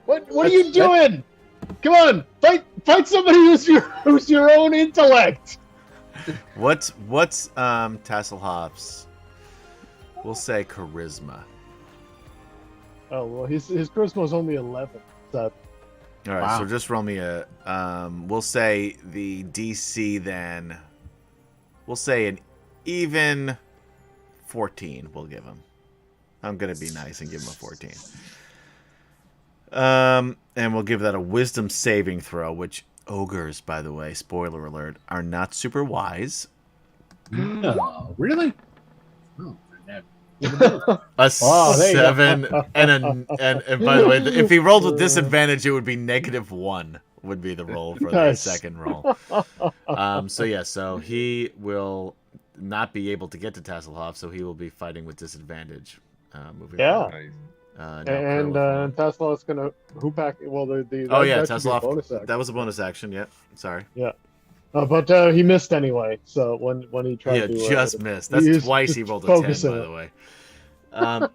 What are you doing? Come on, fight somebody who's your own intellect. What's Tasselhoff's? We'll say charisma. Oh well, his charisma is only 11. So. All right, so just roll me a. We'll say the DC then. We'll say an even 14. We'll give him. I'm gonna be nice and give him a 14. And we'll give that a wisdom saving throw, which ogres, by the way, spoiler alert, are not super wise. No, really? Oh, a 7 and by the way, if he rolled with disadvantage, it would be -1 would be the roll for the second roll. So he will not be able to get to Tasselhoff, so he will be fighting with disadvantage. Moving on. And Tesla is gonna hoop back. Well, Tesla. That was a bonus action. Yeah, sorry. Yeah, but he missed anyway. So when he tried to, just missed. That's twice he rolled a 10, by the way. All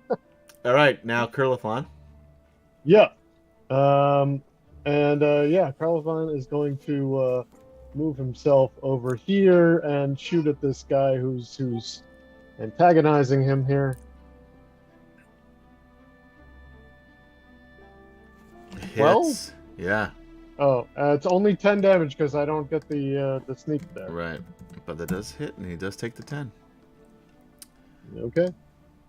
right, now Curlifon. Yeah, Curlifon is going to move himself over here and shoot at this guy who's antagonizing him here. Hits. Well, yeah. Oh, it's only 10 damage because I don't get the sneak there. Right, but that does hit, and he does take the 10. Okay.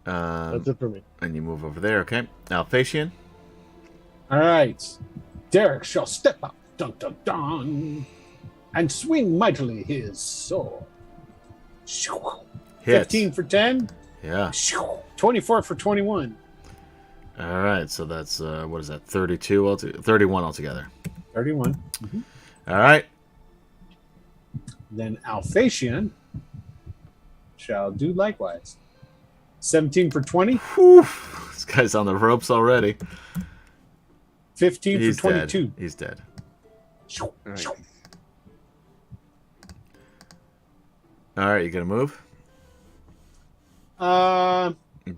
That's it for me. And you move over there. Okay. Now, Facian. All right. Derek shall step up, dun dun dun, and swing mightily his sword. Hits. 15 for 10. Yeah. 24 for 21. All right, so that's what is that? 31 altogether. 31. Mm-hmm. All right. Then Alphasian shall do likewise. 17 for 20. Whew. This guy's on the ropes already. 15 He's for 22. Dead. He's dead. Nice. All right, you gonna move?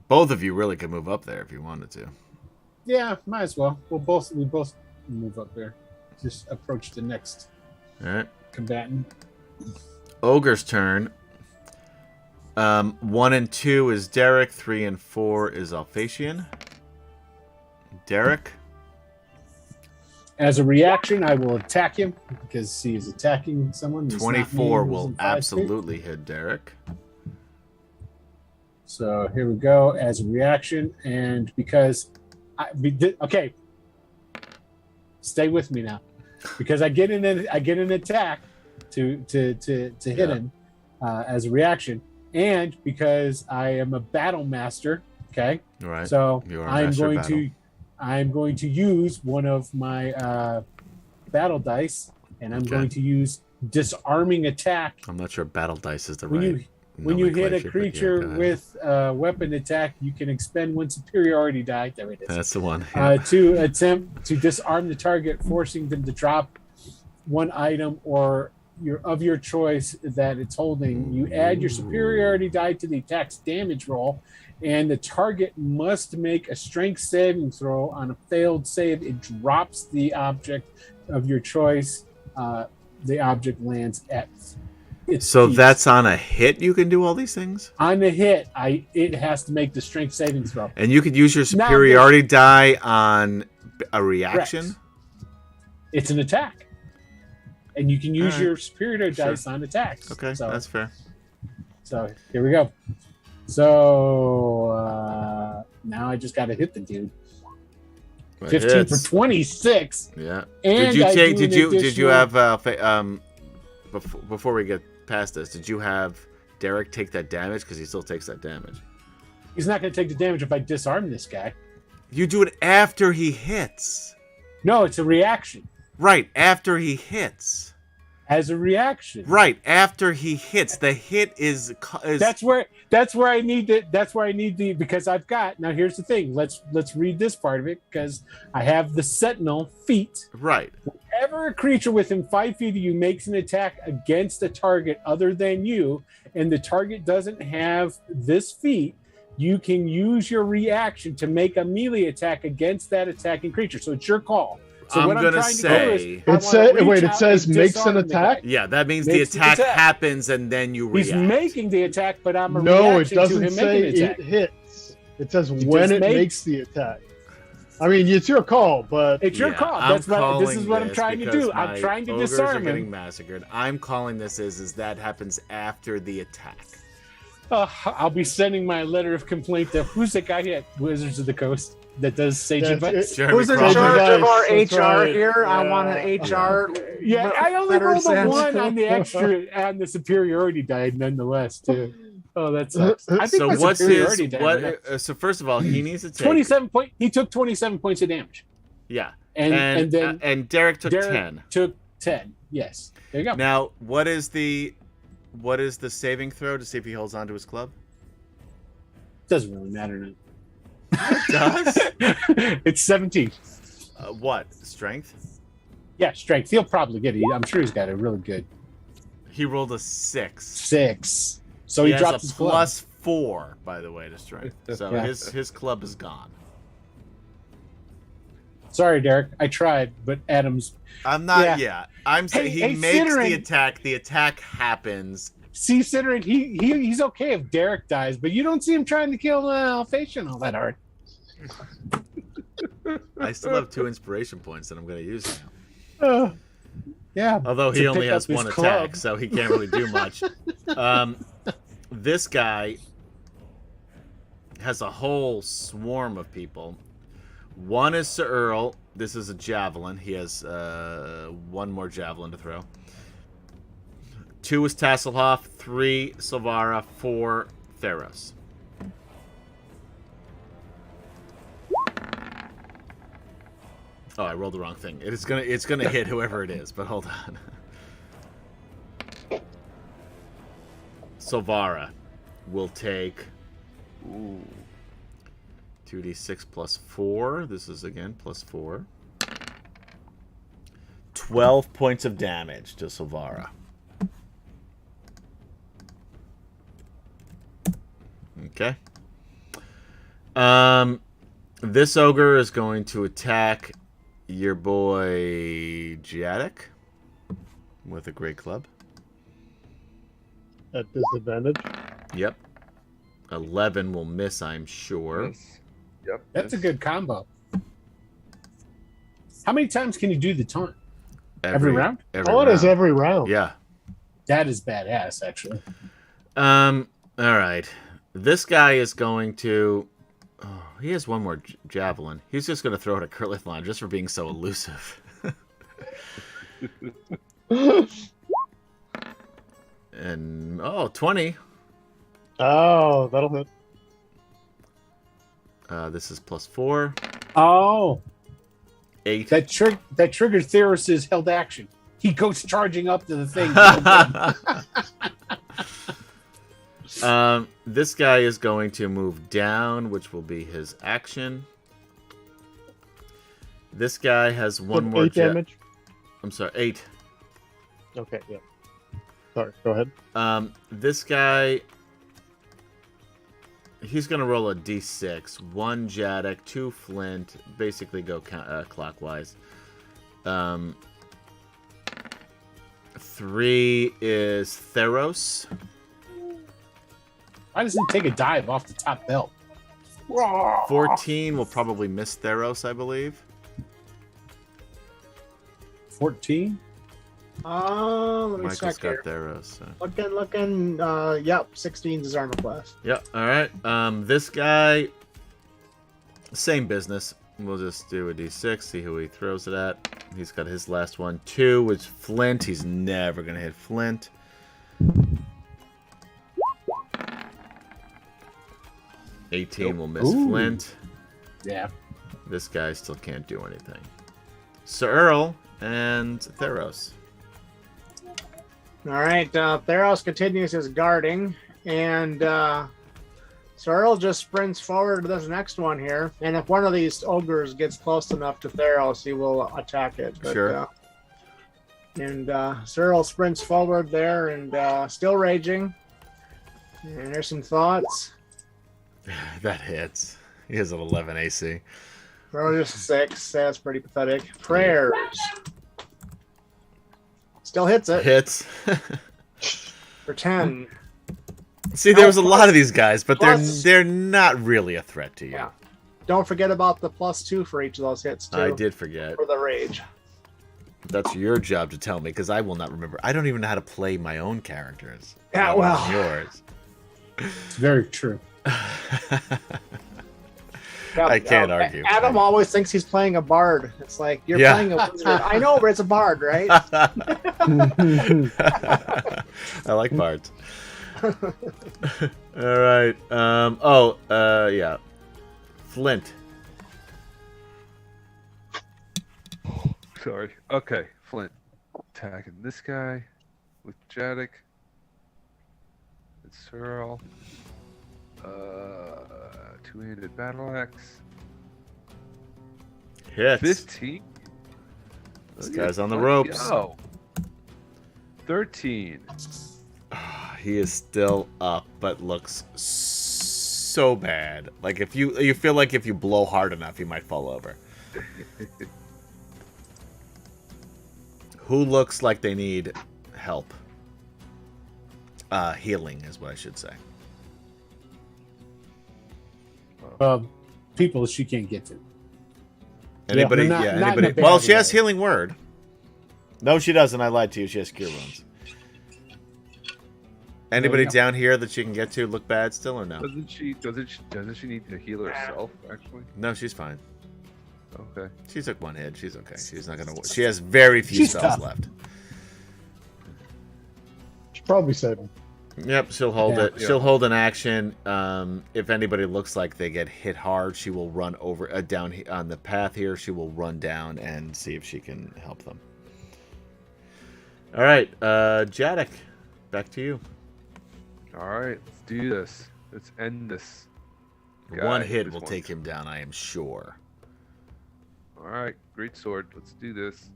Both of you really could move up there if you wanted to. Yeah, might as well. We both move up there. Just approach the next combatant. Ogre's turn. 1 and 2 is Derek. 3 and 4 is Alphasian. Derek. As a reaction, I will attack him because he is attacking someone. 24 will absolutely hit Derek. So here we go as a reaction, and because okay, stay with me now, because I get an attack to hit him as a reaction, and because I am a battle master. Okay, right. So I'm going to use one of my battle dice, and I'm going to use disarming attack. I'm not sure battle dice is the When you hit a creature with a weapon attack, you can expend one superiority die. There it is. That's the one. To attempt to disarm the target, forcing them to drop one item or your choice that it's holding. You add your superiority die to the attack's damage roll, and the target must make a strength saving throw. On a failed save, it drops the object of your choice. The object lands at So that's on a hit you can do all these things? On the hit, it has to make the strength saving throw. And you could use your superiority die on a reaction? Correct. It's an attack. And you can use your superiority dice on attacks. Okay, that's fair. So here we go. So now I just got to hit the dude. 15 for 26. Yeah. And Did you have before we get past this? Did you have Derek take that damage because he still takes that damage? He's not going to take the damage if I disarm this guy. You do it after he hits. No, it's a reaction. Right after he hits. As a reaction. Right after he hits, the hit is. That's where I need the because I've got now. Here's the thing. Let's read this part of it because I have the Sentinel feat. Right. Whenever a creature within 5 feet of you makes an attack against a target other than you, and the target doesn't have this feat, you can use your reaction to make a melee attack against that attacking creature. So it's your call. So I'm gonna say it says makes an attack. Yeah, that means the attack happens and then you react. He's making the attack, but I'm a no. It reaction doesn't to him say making the attack. it hits. It says when it makes the attack. I mean, it's your call, but it's your call. This is what I'm trying to do. I'm trying to disarm him. Getting massacred. I'm calling this is that happens after the attack. I'll be sending my letter of complaint to who's the guy at Wizards of the Coast that does Sage Advice? Who's in charge of our HR here? I want an HR. Yeah, I only rolled a 1 on the extra and the superiority die nonetheless too. Oh, that sucks. I think so. What's his? So first of all, he needs to take 27 point. He took 27 points of damage. Yeah, and then Derek took 10. Took 10. Yes. There you go. Now, what is the saving throw to see if he holds on to his club? Doesn't really matter now. It does? It's 17. What? Strength? Yeah, strength. He'll probably get it. I'm sure he's got a really good. He rolled a 6. 6. So he dropped his club. Plus 4, by the way, to strength. So Yeah. his club is gone. Sorry, Derek. I tried, but Adam's. I'm not. Yeah, I'm saying he makes Ciderin, the attack. The attack happens. See, Ciderin, he's okay if Derek dies, but you don't see him trying to kill Alphasian all that hard. I still have 2 inspiration points that I'm going to use now. Yeah. Although he only has 1 attack, so he can't really do much. This guy has a whole swarm of people. 1 is Sir Earl. This is a javelin. He has 1 more javelin to throw. 2 is Tasselhoff. 3 Silvara. 4 Theros. Oh, I rolled the wrong thing. It's gonna hit whoever it is, but hold on. Silvara will take 2d6 plus 4. This is again plus 4. 12 points of damage to Silvara. Okay. This ogre is going to attack your boy Jadek with a great club. At disadvantage. Yep. 11 will miss, I'm sure. Yep. That's a good combo. How many times can you do the taunt? Every round? It is every round. Yeah. That is badass, actually. All right. This guy is going to... Oh, he has 1 more javelin. He's just going to throw it at Curlithlon just for being so elusive. And, 20. Oh, that'll hit. This is plus 4. Oh. 8. That triggers Theros' held action. He goes charging up to the thing. This guy is going to move down, which will be his action. This guy has 1 more 8 damage. I'm sorry, 8. Okay, yeah. Sorry, go ahead. This guy, he's going to roll a d6. 1 Jadek, 2 Flint, basically go clockwise. 3 is Theros. Why doesn't he take a dive off the top belt? 14 will probably miss Theros, I believe. 14? Let me Michael's check here. got Theros. So. Looking. Yep, 16 is his armor class. Yep. All right. This guy, same business. We'll just do a d6, see who he throws it at. He's got his last one. 2 is Flint. He's never gonna hit Flint. 18 will miss Flint. Yeah. This guy still can't do anything. Sir Earl and Theros. All right, Theros continues his guarding, and so Earl just sprints forward to this next one here, and if one of these ogres gets close enough to Theros, he will attack it. But, Sure. And Sir Earl sprints forward there, and still raging. And there's some thoughts. That hits. He has an 11 AC. Earl just 6. That's pretty pathetic. Prayers. Still hits it. Hits. For 10. See, there was a lot of these guys, but plus- they're not really a threat to you. Yeah. Don't forget about the +2 for each of those hits, too. I did forget. For the rage. That's your job to tell me, because I will not remember. I don't even know how to play my own characters. Yeah, well. Yours. It's very true. I can't argue. Adam always thinks he's playing a bard. It's like, you're playing a wizard. I know, but it's a bard, right? I like bards. All right. Yeah. Flint. Sorry. Okay, Flint. Attacking this guy with Jadek. It's Earl. Two-handed battle axe. Hits. 15. This guy's on the ropes. Go. 13. He is still up, but looks so bad. Like if you feel like if you blow hard enough, he might fall over. Who looks like they need help? Healing is what I should say. People she can't get to. Anybody? Yeah, Yeah, not anybody. in a Well, bad she has way. healing word. No, she doesn't. I lied to you. She has cure wounds. Anybody go. down here that she can get to look bad still or no? Doesn't she need to heal herself, actually? No, she's fine. Okay. She took one hit. She's okay. She's not gonna. She has very few She's spells tough. left. Should probably save him. Yep, she'll hold Yeah. it. She'll hold an action. If anybody looks like they get hit hard, she will run over down on the path here. She will run down and see if she can help them. All right, Jadek, back to you. All right, let's do this. Let's end this. One guy. hit This will one. take him down, I am sure. All right, great sword. Let's do this.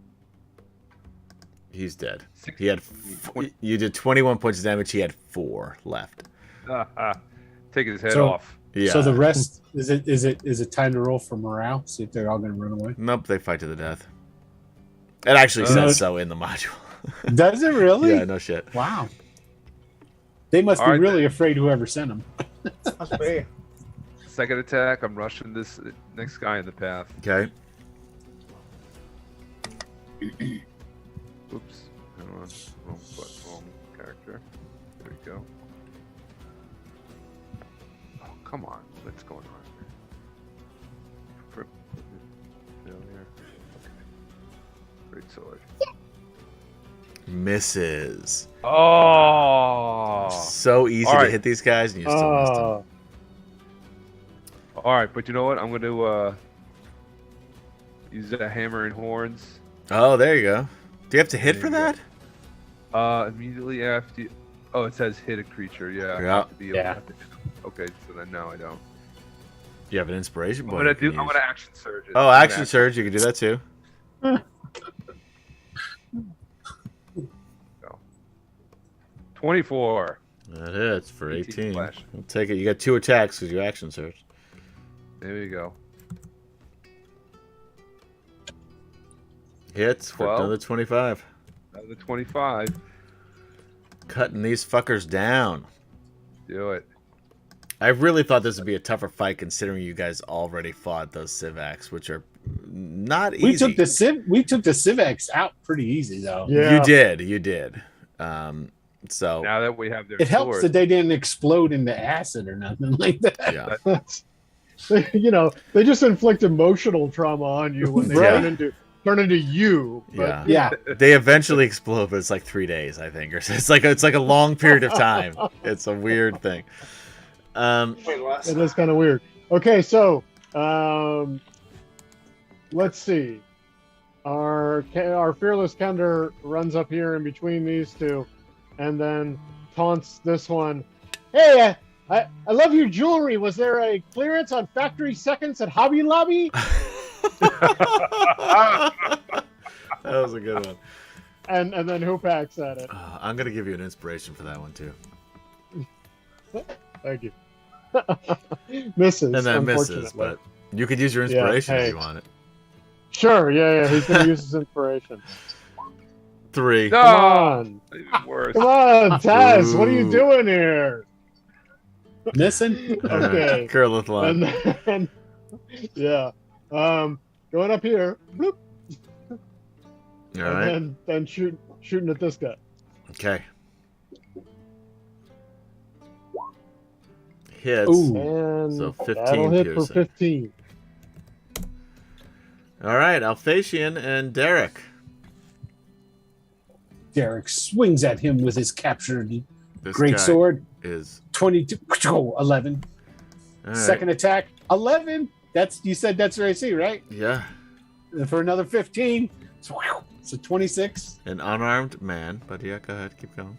He's dead. 16, He had. 20. You did 21 points of damage. He had 4 left. Take his head So- off. Yeah. So the rest is it time to roll for morale? See if they're all going to run away. Nope, they fight to the death. It actually No. says so in the module. Does it really? Yeah, no shit. Wow. They must All be right, really afraid whoever sent them. Must be. Second attack. I'm rushing this next guy in the path. Okay. Oops. Hang on. Wrong character. There we go. Oh, come on. What's going on? Failure. Okay. Great sword. Misses. Oh! So easy All to right. hit these guys, and you still missed them. All right, but you know what? I'm going to use that hammer and horns. Oh, there you go. Do you have to hit for There you that? Immediately after. Oh, it says hit a creature. Yeah. I Yeah. have to be able Yeah. to hit them. Okay, so then no, I don't. You have an inspiration I'm point. gonna you can do. I'm use. gonna action surge it. Oh, I'm gonna action surge. You can do that too. Go. 24. That hits for 18 18. flash. I'll take it. You got 2 attacks because you action surge. There we go. Hits for 12. another 25. Another 25. Cutting these fuckers down. Do it. I really thought this would be a tougher fight considering you guys already fought those Civacs, which are not easy. We took the Civex out pretty easy though. Yeah. You did. So now that we have their it helps that they didn't explode into acid or nothing like that. Yeah. You know, they just inflict emotional trauma on you when they turn into you. But, yeah. They eventually explode, but it's like 3 days, I think, or it's like a long period of time. It's a weird thing. It is kind of weird. Okay, so let's see. Our fearless Kender runs up here in between these two, and then taunts this one. Hey, I love your jewelry. Was there a clearance on factory seconds at Hobby Lobby? That was a good one. And then Hoopax at it. I'm gonna give you an inspiration for that one too. Thank you. Misses. And then misses, but you could use your inspiration if you want it. Sure, yeah. He's gonna use his inspiration. 3. Come on. Worse. Come on, Taz. What are you doing here? Missing? Okay. Curlith line. And then, going up here. Bloop. All right. And then shooting at this guy. Okay. Hits. And so 15 that'll hit piercing. for 15. All right, Alphasian and Derek. Derek swings at him with his captured This great guy sword. Is 22. 11. All right. Second attack. 11. You said that's your AC, right? Yeah. And for another 15. So 26. An unarmed man, but yeah, go ahead, keep going.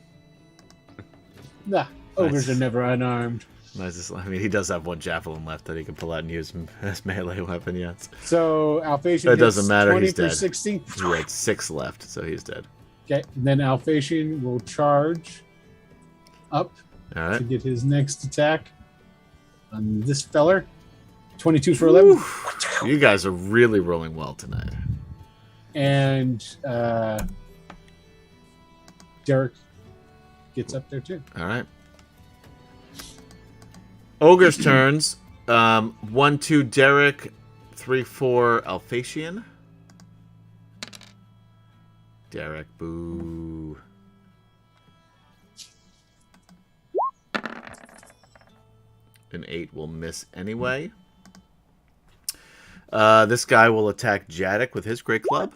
Nah, ogres are never unarmed. Nice. I mean, he does have one javelin left that he can pull out and use as melee weapon. Yes. So Alphasian. It doesn't matter. 20 He's for dead. 16. He had 6 left, so he's dead. Okay, and then Alphasian will charge up All right. to get his next attack on this feller. 22 for 11. Woo. You guys are really rolling well tonight. And Derek gets up there too. All right. Ogre's turns. 1, 2, Derek. 3, 4, Alphasian. Derek, boo. An 8 will miss anyway. This guy will attack Jadek with his great club.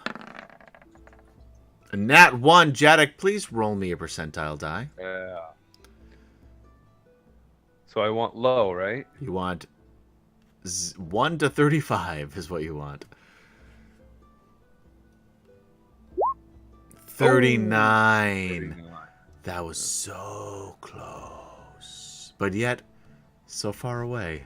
A nat 1. Jadek, please roll me a percentile die. Yeah. So I want low, right? You want 1 to 35 is what you want. 39. That was so close. But yet, so far away.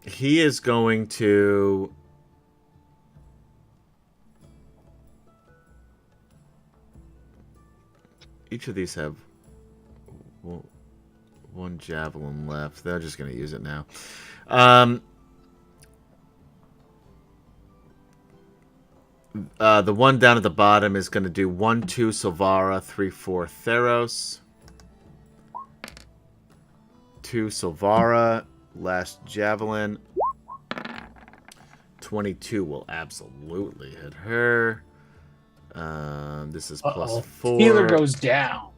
He is going to... Each of these have one javelin left. They're just going to use it now. The one down at the bottom is going to do 1, 2, Silvara, 3, 4, Theros. 2, Silvara. Last javelin. 22 will absolutely hit her. This is plus 4. Healer goes down.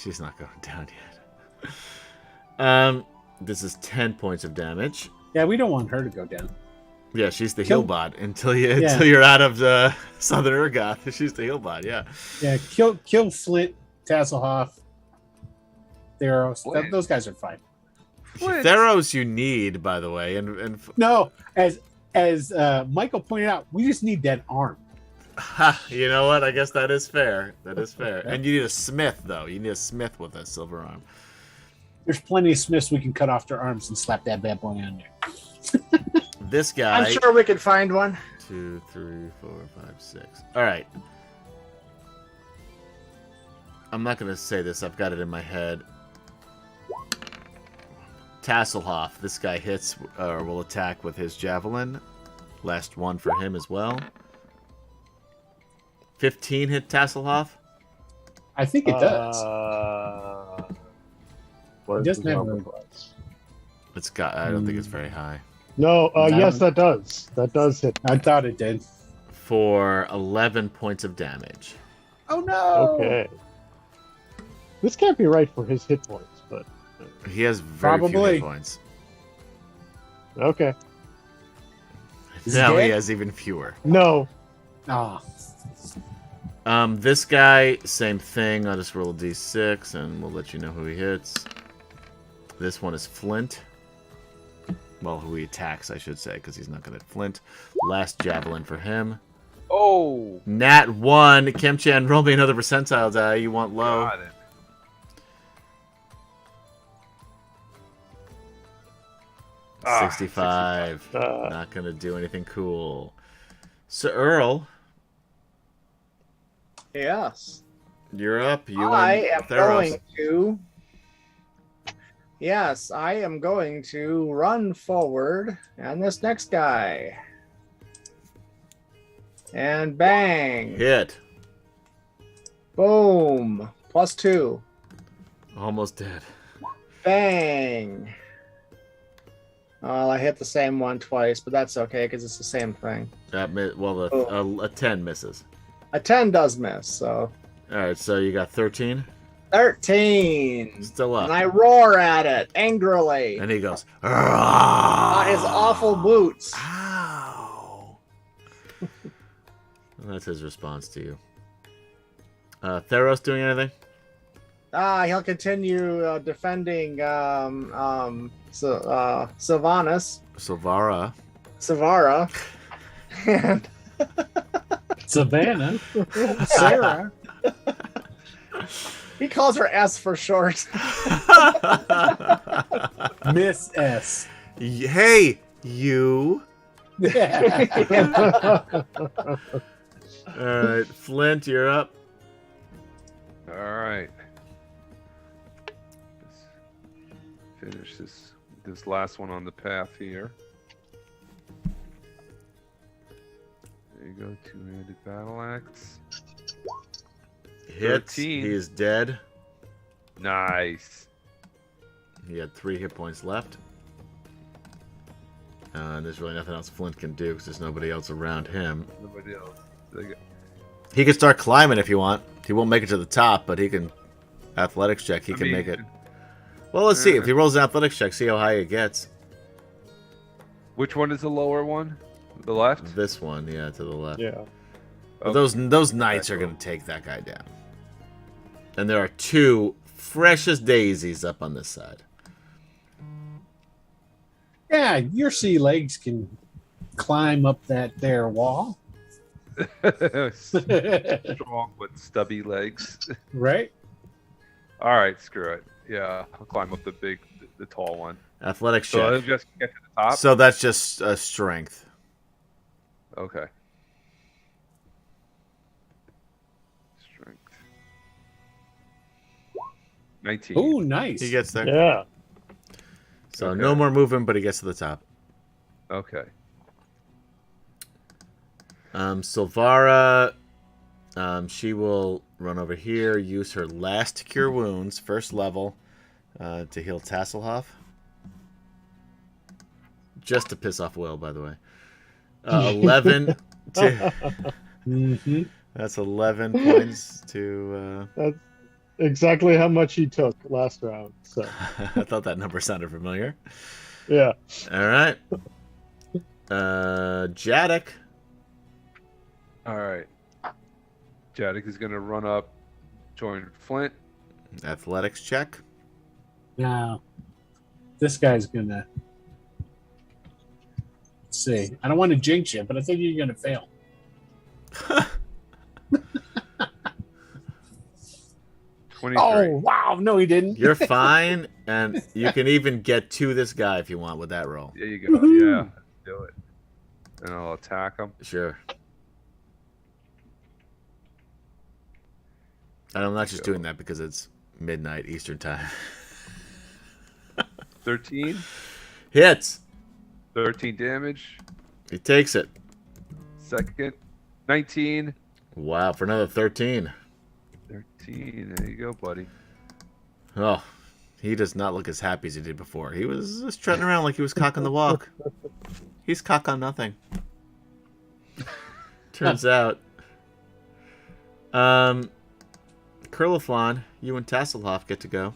She's not going down yet. This is 10 points of damage. Yeah, we don't want her to go down. Yeah, she's the heal bot until you're out of the Southern Urgoth. She's the heal bot. Yeah. Yeah, kill Flint, Tasselhoff, Theros. Those guys are fine. Theros you need, by the way, and no, as Michael pointed out, we just need that arm. You know what? I guess that is fair. That is fair. And you need a smith, though. You need a smith with a silver arm. There's plenty of smiths we can cut off their arms and slap that bad boy on there. This guy. I'm sure we could find one. 2, 3, 4, 5, 6. All right. I'm not going to say this. I've got it in my head. Tasselhoff. This guy hits or will attack with his javelin. Last one for him as well. 15 hit Tasselhoff? I think it does. twice. Doesn't is have not a- twice. It's got. I don't think it's very high. No, No. yes, that does. That does hit. I thought it did. For 11 points of damage. Oh no! Okay. This can't be right for his hit points, but He has very few Probably. hit points. okay. Is he Now he dead? has even fewer. No. Ah, This guy, same thing. I'll just roll a d6 and we'll let you know who he hits. This one is Flint. Well, who he attacks, I should say, because he's not going to Flint. Last javelin for him. Oh, Nat 1. Kim-chan, roll me another percentile die. You want low. got it. Ah, 65. Not going to do anything cool. So, Earl, Yes. you're up. You I and am Theros. going to. Yes, I am going to run forward, and this next guy. And bang. Hit. Boom. +2. Almost dead. Bang. Well, I hit the same one twice, but that's okay because it's the same thing. A 10 misses. A 10 does miss, so All right, so you got 13. 13. Still up. And I roar at it angrily. And he goes, On his awful boots. Ow. That's his response to you. Theros doing anything? He'll continue defending Sylvanas. Silvara. Savara. And Savannah. Sarah. he calls her S for short. Miss S. Hey, you. All right, Flint, you're up. All right. Let's finish this last one on the path here. There you go, two-handed battle axe. Hits. 13. He is dead. Nice. He had 3 hit points left. And there's really nothing else Flint can do because there's nobody else around him. Nobody else. He can start climbing if you want. He won't make it to the top, but he can athletics check. He can make it. Well, let's see. If he rolls an athletics check, see how high it gets. Which one is the lower one? The left? This one, yeah, to the left. Yeah. But those knights are going to take that guy down. And there are 2 freshest daisies up on this side. Yeah, your sea legs can climb up that there wall. Strong with stubby legs. Right? All right, screw it. Yeah, I'll climb up the tall one. Athletics So check. I'll just get to the top. So that's just strength. Okay. Strength. 19. Oh, nice. He gets there. Yeah. So Okay. no more movement, but he gets to the top. Okay. Silvara, she will run over here, use her last cure wounds, first level, to heal Tasselhoff. Just to piss off Will, by the way. 11 to... Mm-hmm. That's 11 points to... That's exactly how much he took last round. So I thought that number sounded familiar. yeah. All right. Jadek. All right. Jadek is going to run up, join Flint. Athletics check. Now, this guy's gonna. Let's see. I don't want to jinx you, but I think you're gonna fail. 23. Oh wow! No, he didn't. You're fine, and you can even get to this guy if you want with that roll. There you go. Woohoo. Yeah, do it. And I'll attack him. Sure. And I'm not just doing that because it's midnight Eastern time. 13. Hits. 13 damage. He takes it. Second. 19. Wow, for another 13. 13. There you go, buddy. Oh, He does not look as happy as he did before. He was just trotting around like he was cock on the walk. He's cock on nothing. Turns out. Curliflon, you and Tasselhoff get to go.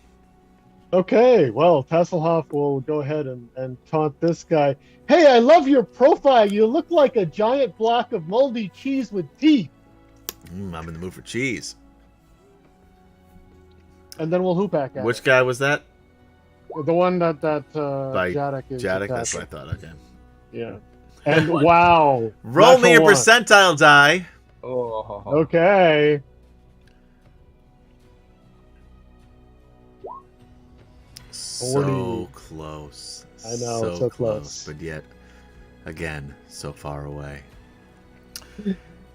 Okay, well, Tasselhoff will go ahead and taunt this guy. Hey, I love your profile. You look like a giant block of moldy cheese with teeth. I'm in the mood for cheese. And then we'll hoop back at Which it. guy was that? The one that By Jadek is Jadek, that's what I attacking. thought. Okay. Yeah. And wow. Roll me a natural one. percentile die. Oh. Okay. So 40. close. I know, so close. But yet, again, so far away.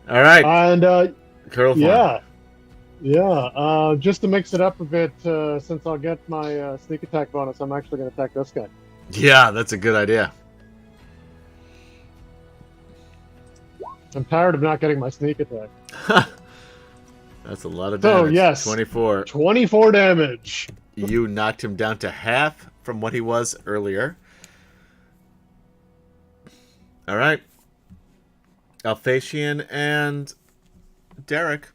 All right. And Curlifon. yeah. Just to mix it up a bit, since I'll get my sneak attack bonus, I'm actually going to attack this guy. Yeah, that's a good idea. I'm tired of not getting my sneak attack. That's a lot of So, damage. yes. 24. 24 damage. You knocked him down to half from what he was earlier. All right. Alphasian and Derek.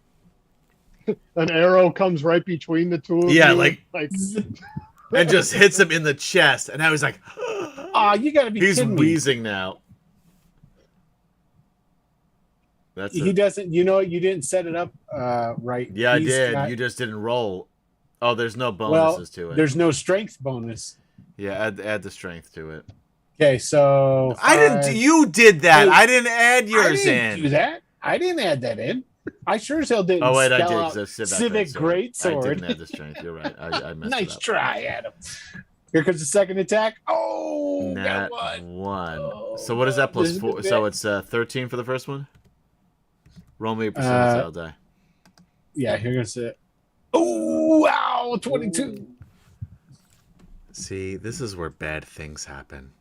An arrow comes right between the two of Yeah, you. like and just hits him in the chest. And now he's like, Ah, you gotta be he's kidding me. wheezing now. That's He doesn't. You know, you didn't set it up right. Yeah, He's I did. got- You just didn't roll. Oh, there's no bonuses to it. There's no strength bonus. Yeah, add the strength to it. Okay, so I didn't. You did that. Hey, I didn't add yours I didn't in. do that. I didn't add that in. I sure as hell didn't. Oh wait, I did. spell 'Cause out I said that Civic sword. I Greatsword. didn't add the strength. You're right. I messed Nice it up. try, Adam. Here comes the second attack. Oh, Nat that one. one. So what is that plus This is 4? the So bit. it's 13 for the first one. Roll me a percentile die. Yeah, here goes it. Oh, wow, 22. See, this is where bad things happen.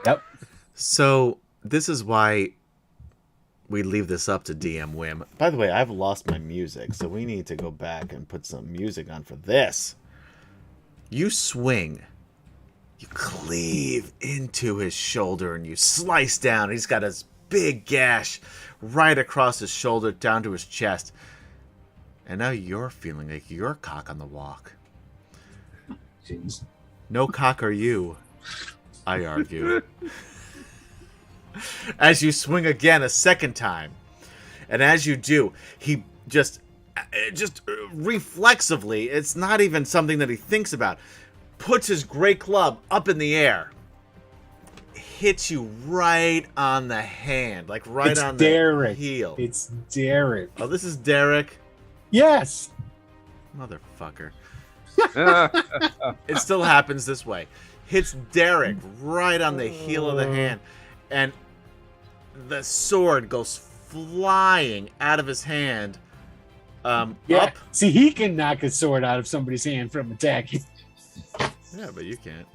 Yep. So this is why we leave this up to DM Wim. By the way, I've lost my music, so we need to go back and put some music on for this. You swing. You cleave into his shoulder and you slice down. He's got this big gash right across his shoulder down to his chest. And now you're feeling like you're cock on the walk. Jeez. No cock are you, I argue. As you swing again a second time. And as you do, he just reflexively, it's not even something that he thinks about, puts his great club up in the air, hits you right on the hand, like right It's on Derek. the heel. It's Derek. Oh, this is Derek. Yes. Motherfucker. It still happens this way. Hits Derek right on the heel of the hand, and the sword goes flying out of his hand. Yeah. Up. See, he can knock a sword out of somebody's hand from attacking. Yeah, but you can't.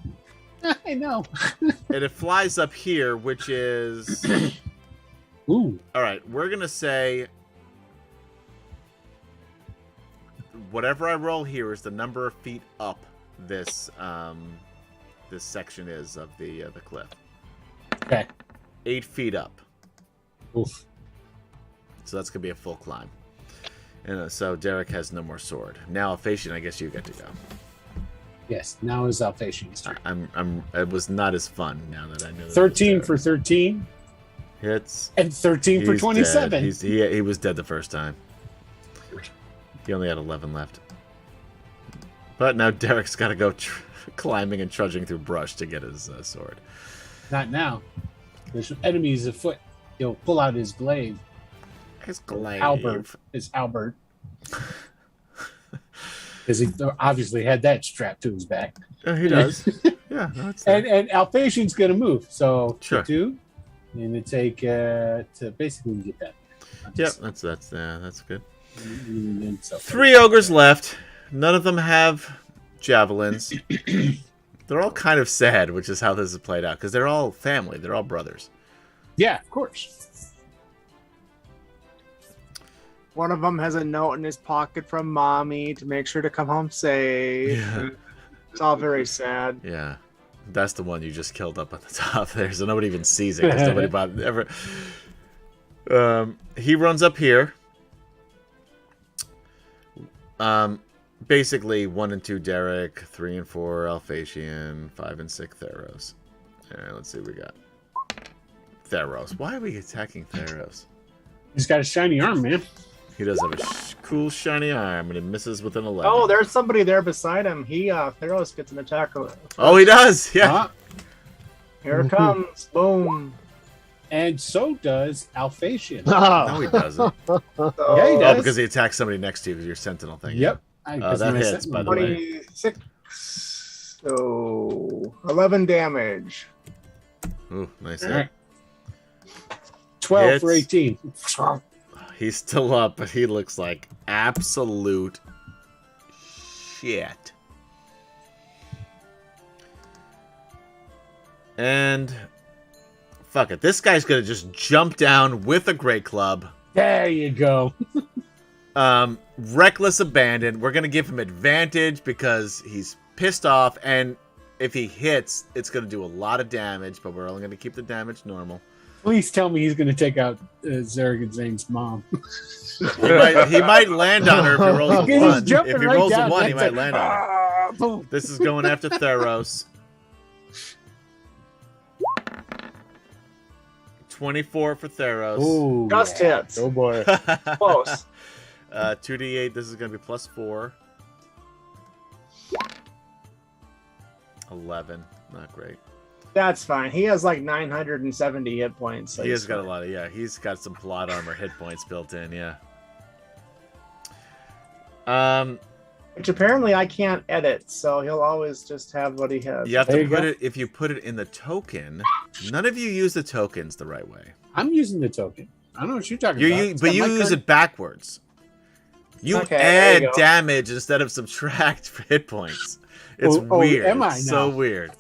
I know. And it flies up here, which is... Ooh. All right, we're going to say... Whatever I roll here is the number of feet up this this section is of the cliff. Okay. 8 feet up. Oof. So that's gonna be a full climb. And so Derek has no more sword. Now, Alphasian, I guess you get to go. Yes. Now is Alphasian's turn. It was not as fun now that I know. That 13 for 13. hits. And 13 for He's 27. dead. He was dead the first time. He only had 11 left. But now Derek's got to go climbing and trudging through brush to get his sword. Not now. There's enemies afoot. He'll pull out his glaive. His glaive. His Albert. Because he obviously had that strapped to his back. He does. Yeah. And Alphasian's going to move. So, Sure. 2. And to take to basically get that. Yep, that's good. And so 3 ogres left. None of them have javelins. They're all kind of sad, which is how this is played out, because they're all family. They're all brothers. Yeah, of course. One of them has a note in his pocket from mommy to make sure to come home safe. Yeah. It's all very sad. Yeah. That's the one you just killed up at the top there, so nobody even sees it because nobody ever. He runs up here. Basically 1 and 2 Derek, 3 and 4 Alphasian, 5 and 6 Theros. All right, let's see what we got. Theros. Why are we attacking Theros? He's got a shiny arm, man. He does have a cool shiny arm, and he misses with an 11. Oh, there's somebody there beside him. Theros gets an attack. Oh, he does. Yeah. Here it comes. Boom. And so does Alphasian. No, he doesn't. Yeah, he does. Oh, because he attacks somebody next to you with your sentinel thing. Yep. That hits, by the way. 26. So 11 damage. Ooh, nice All hit. right. 12 for 18. He's still up, but he looks like absolute shit. And fuck it. This guy's going to just jump down with a great club. There you go. Reckless abandon. We're going to give him advantage because he's pissed off. And if he hits, it's going to do a lot of damage, but we're only going to keep the damage normal. Please tell me he's going to take out Zerg Zane's mom. He might land on her if he rolls a 1. If he rolls a 1, he might land on her. Boom. This is going after Theros. 24 for Theros. Ooh, Just hits. Oh boy. Close. 2d8. This is going to be +4. 11. Not great. That's fine. He has like 970 hit points. So He has got a lot of, he's got some plot armor hit points built in, yeah. Which apparently I can't edit, so he'll always just have what he has. You have to put it, if you put it in the token, none of you use the tokens the right way. I'm using the token. I don't know what you're talking about. But you use it backwards. You add damage instead of subtract for hit points. It's weird. Am I now? So weird.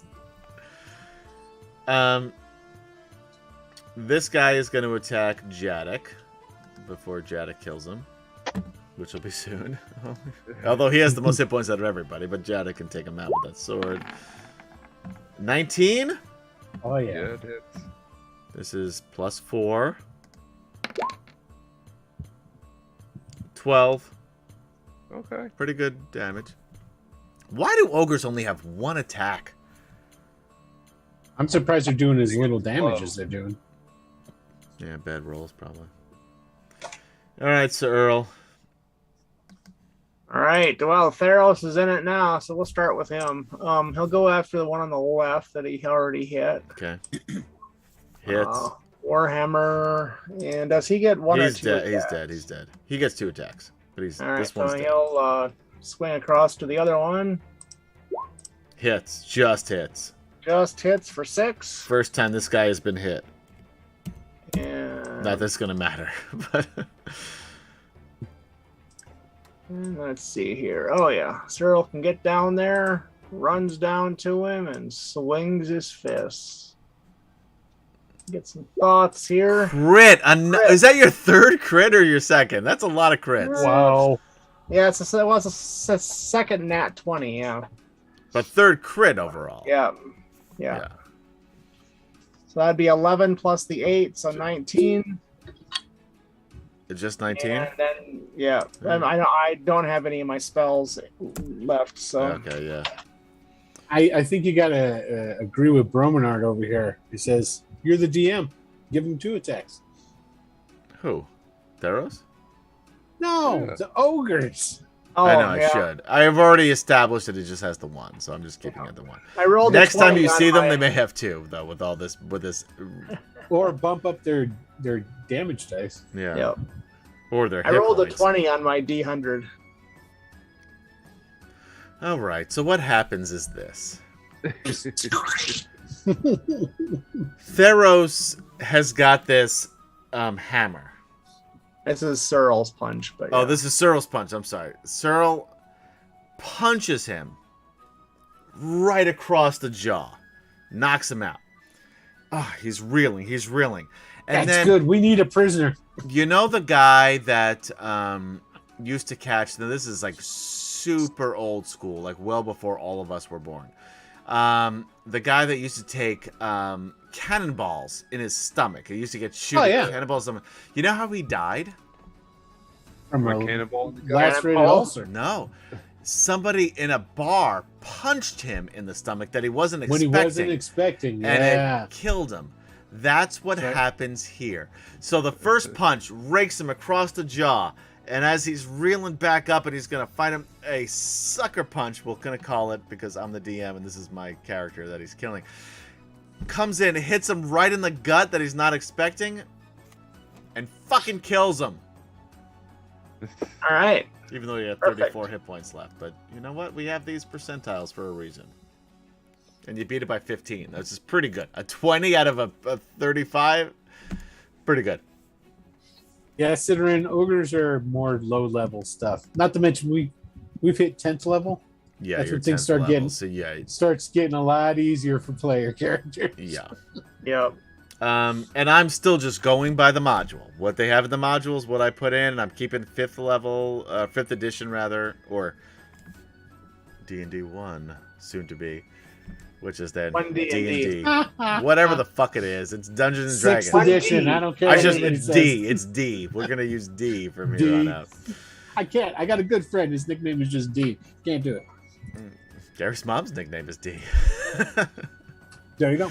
This guy is going to attack Jadek before Jadek kills him, which will be soon. Although he has the most hit points out of everybody, but Jadek can take him out with that sword. 19? Oh, yeah. Yeah, it hits. This is +4. 12. Okay. Pretty good damage. Why do ogres only have 1 attack? I'm surprised they're doing as little damage as they're doing. Yeah, bad rolls, probably. All right, Sir Earl. All right. Well, Theros is in it now, so we'll start with him. He'll go after the one on the left that he already hit. Okay. Hits. Warhammer. And does he get one or two? He's dead. He's dead. He gets 2 attacks, but he's all right. this one's So dead. he'll swing across to the other one. Hits. Just hits. Just hits for 6. First time this guy has been hit. And Not that's gonna matter, but let's see here. Oh yeah, Cyril can get down there, runs down to him, and swings his fists. Get some thoughts here. Crit. Is that your 3rd crit or your 2nd? That's a lot of crits. Wow. Yeah, it was a second nat 20. Yeah. But 3rd crit overall. Yeah. So that'd be 11 plus the 8, so 19. It's just 19? And then, I don't have any of my spells left, so. Okay, yeah. I think you got to agree with Bromenard over here. He says, you're the DM. Give him 2 attacks. Who? Theros? No, the ogres. Oh, I know, I should. I have already established that it just has the 1, so I'm just keeping it the 1. I rolled Next time you on see them, my- they may have 2, though, with all this, with this. Or bump up their damage dice. Yeah. Yep. Or their I hit rolled points. a 20 on my D100. All right, so what happens is this. Theros has got this hammer. This is Cyril's punch, but Oh, this is Cyril's punch. I'm sorry. Cyril punches him right across the jaw, knocks him out. Oh, he's reeling. He's reeling. And That's good. We need a prisoner. You know the guy that used to catch. Now this is like super old school, like well before all of us were born. The guy that used to take cannonballs in his stomach. He used to get shooting cannonballs. You know how he died? From a cannonball? Lacerated ulcer. No. Somebody in a bar punched him in the stomach that he wasn't When expecting. he wasn't expecting, And yeah. it killed him. That's what happens here. So the first punch rakes him across the jaw. And as he's reeling back up and he's going to fight him, a sucker punch, we're going to call it because I'm the DM and this is my character that he's killing, comes in, hits him right in the gut that he's not expecting, and fucking kills him. All right. Even though he had 34 hit points left. But you know what? We have these percentiles for a reason. And you beat it by 15. That's just pretty good. A 20 out of a 35? Pretty good. Yeah, Ciderin, ogres are more low-level stuff. Not to mention we've hit 10th level. Yeah, that's you're when things 10th start level, getting so yeah. starts getting a lot easier for player characters. Yeah. Yep. And I'm still just going by the module. What they have in the module is what I put in, and I'm keeping 5th level, 5th edition rather, or D&D 1, soon to be, which is then D&D. Whatever the fuck it is. It's Dungeons and Dragons. 6th edition, I don't care. It's D. It's D. We're going to use D from here on out. I can't. I got a good friend. His nickname is just D. Can't do it. Gary's mom's nickname is D. There you go.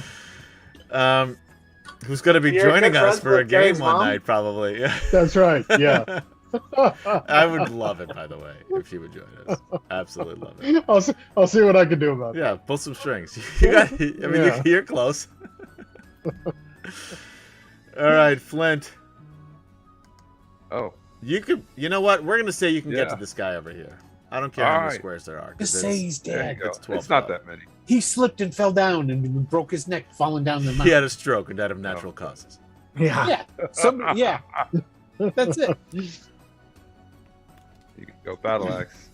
Who's going to be joining us for a game one night, probably. That's right. Yeah. I would love it, by the way, if she would join us. Absolutely love it. I'll see what I can do about it. Yeah, pull some strings. You got. I mean, you're close. All right, Flint. Oh. You could. You know what? We're gonna say you can get to this guy over here. I don't care how many squares there are. Just say he's dead. It's not that many. He slipped and fell down and broke his neck falling down the mountain. He had a stroke and died of natural causes. Yeah. Yeah. That's it. You can go battle axe.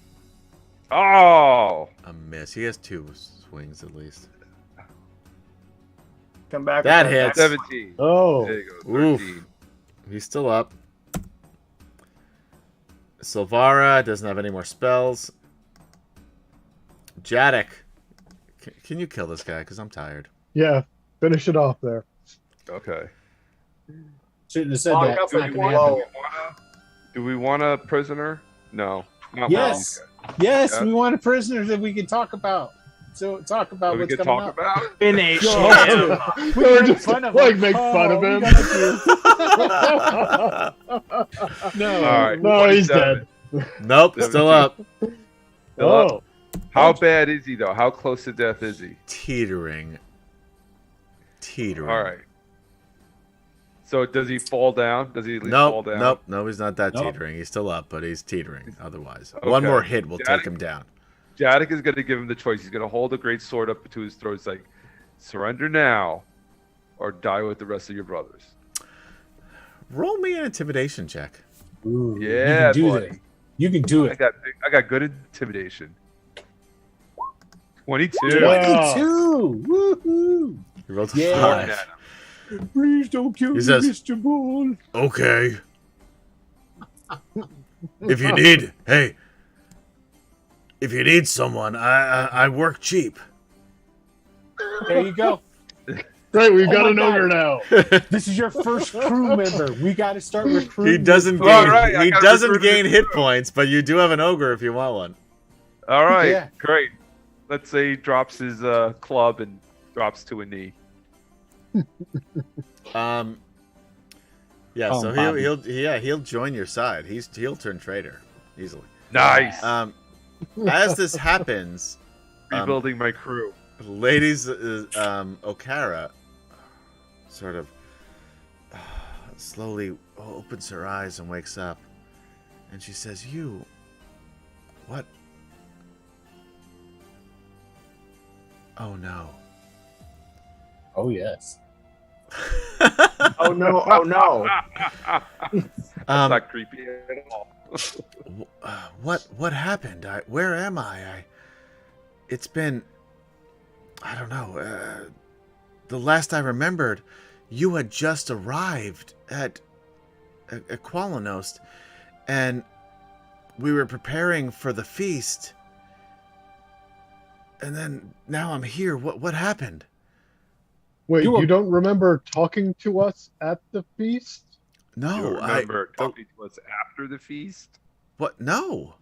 Oh! A miss. He has 2 swings at least. Come back. That hits. 17. Oh. There you go. 13. Oof. He's still up. Silvara doesn't have any more spells. Jadek. Can you kill this guy? Because I'm tired. Yeah. Finish it off there. Okay. Shouldn't have said that. It's not gonna happen. Do we want a prisoner? No. Not Yes. one. Yes, Yeah. we want a prisoner that we can talk about. So talk about what's coming up. Finish him. We're just like make fun of him. No. All right. No, he's 27. dead. Nope, still up. Still up. How bad is he, though? How close to death is he? Teetering. All right. So does he fall down? Does he at least fall down? Nope, he's not that Nope. teetering. He's still up, but he's teetering otherwise. Okay. One more hit will take him down. Jadek is going to give him the choice. He's going to hold a great sword up to his throat. It's like, surrender now or die with the rest of your brothers. Roll me an intimidation check. Ooh, Yeah, you can do buddy. that. You can do I it. got good intimidation. 22. 22. Woohoo! You rolled a Yeah. 5. Please don't kill me, says- Mr. Ball. Okay. If you need someone, I work cheap. There you go. Great, we've got my an ogre God. now. This is your first crew member. We got to start recruiting. He doesn't All gain. right, I he gotta doesn't recruit gain him. hit points, but you do have an ogre if you want one. All right, Yeah. great. Let's say he drops his club and drops to a knee. Yeah. Oh, So Bobby. he'll join your side. He'll turn traitor easily. Nice. As this happens, Rebuilding my crew. ladies, Okara sort of slowly opens her eyes and wakes up, and she says, "You, what? Oh no." Oh, yes. Oh no! Oh no! That's not creepy at all. What happened? Where am I? It's been, I don't know. The last I remembered, you had just arrived at Qualanost, and we were preparing for the feast. And then now I'm here. What happened? Wait, you don't remember talking to us at the feast? No, You remember talking to us after the feast? What? No.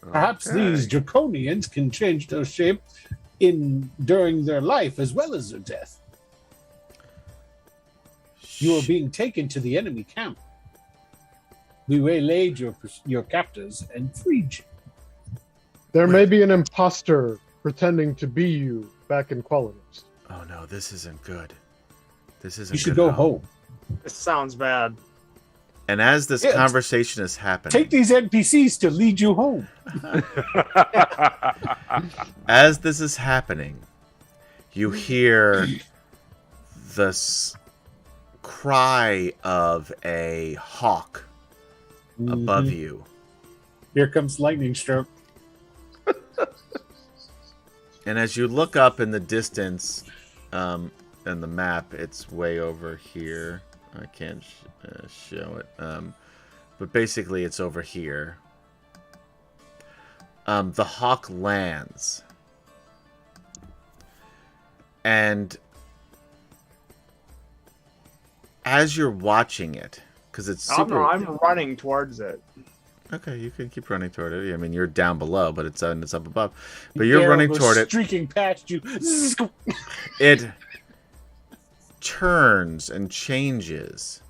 Perhaps these draconians can change their shape during their life as well as their death. You are being taken to the enemy camp. We waylaid your captors and freed you. There may be an imposter pretending to be you back in Qualinist. Oh no, this isn't good. This isn't. You should good go at all. home. This sounds bad. And as this conversation is happening, take these NPCs to lead you home. As this is happening, you hear the cry of a hawk above you. Here comes lightning stroke. And as you look up in the distance, in the map, it's way over here. I can't show it. But basically, it's over here. The hawk lands. And as you're watching it, because it's super... I'm running towards it. Okay, you can keep running toward it. I mean, you're down below, but it's up above. But you're running toward it. Streaking past you. It turns and changes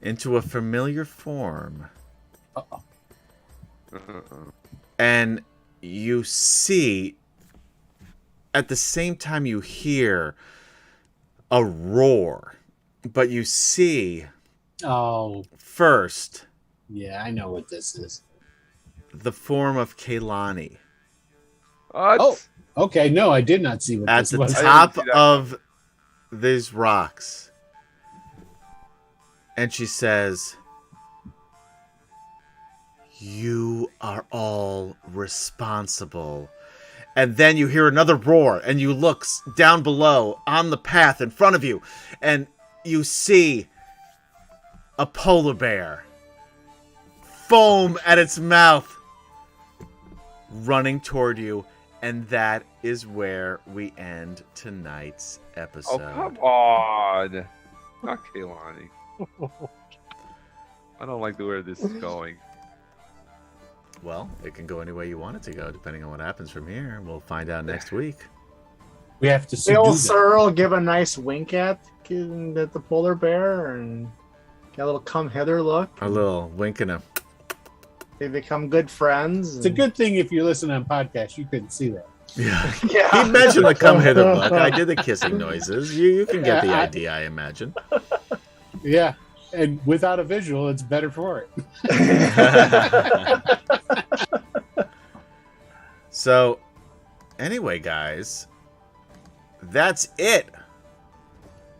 into a familiar form. And you see, at the same time you hear a roar, but you see first... Yeah, I know what this is. The form of Kaylani. What? Oh, okay. No, I did not see what at this the was. top of these rocks. And she says, "You are all responsible." And then you hear another roar, and you look down below on the path in front of you, and you see a polar bear, foam at its mouth, running toward you. And that is where we end tonight's episode. Oh, come on. Not Kaylani. I don't like the way this is going. Well, it can go any way you want it to go, depending on what happens from here. We'll find out next week. We have to subdue Will Searle give a nice wink at the polar bear and get a little come hither look? A little wink and a... They become good friends. It's a good thing if you listen on podcast, you couldn't see that. Yeah. He mentioned the come hither look. I did the kissing noises. You can get the idea, I imagine. Yeah. And without a visual, it's better for it. So, anyway, guys, that's it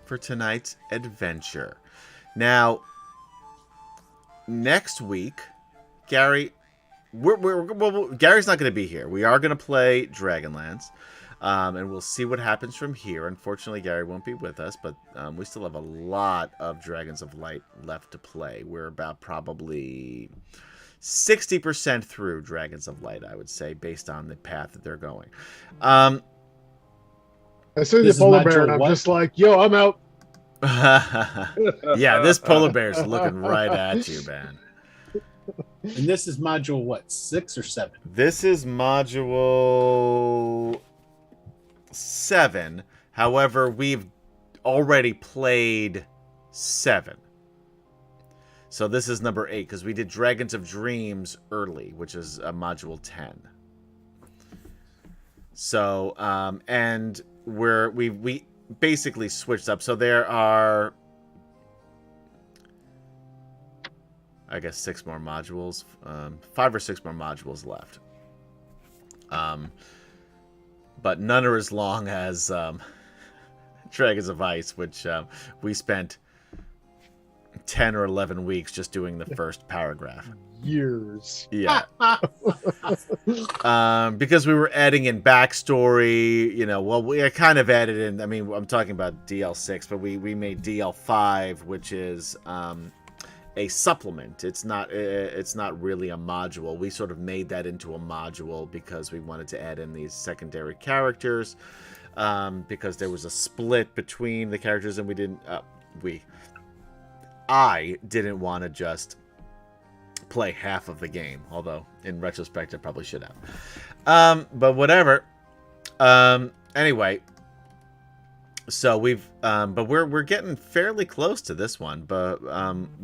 for tonight's adventure. Now, next week, Gary, Gary's not going to be here. We are going to play Dragonlance, and we'll see what happens from here. Unfortunately, Gary won't be with us, but we still have a lot of Dragons of Light left to play. We're about probably 60% through Dragons of Light, I would say, based on the path that they're going. I see the polar bear, and I'm just like, yo, I'm out. Yeah, this polar bear's looking right at you, man. And this is module, what, 6 or 7? This is module 7. However, we've already played 7. So this is number 8, because we did Dragons of Dreams early, which is module 10. So, and we basically switched up. So there are, I guess, 6 more modules, 5 or 6 more modules left. But none are as long as Dragons of Ice, which we spent 10 or 11 weeks just doing the first paragraph. Years. Yeah. Because we were adding in backstory, we kind of added in, I'm talking about DL6, but we made DL5, which is a supplement. It's not really a module. We sort of made that into a module because we wanted to add in these secondary characters, because there was a split between the characters, and I didn't want to just play half of the game, although in retrospect I probably should have. But whatever. Anyway, so but we're getting fairly close to this one. But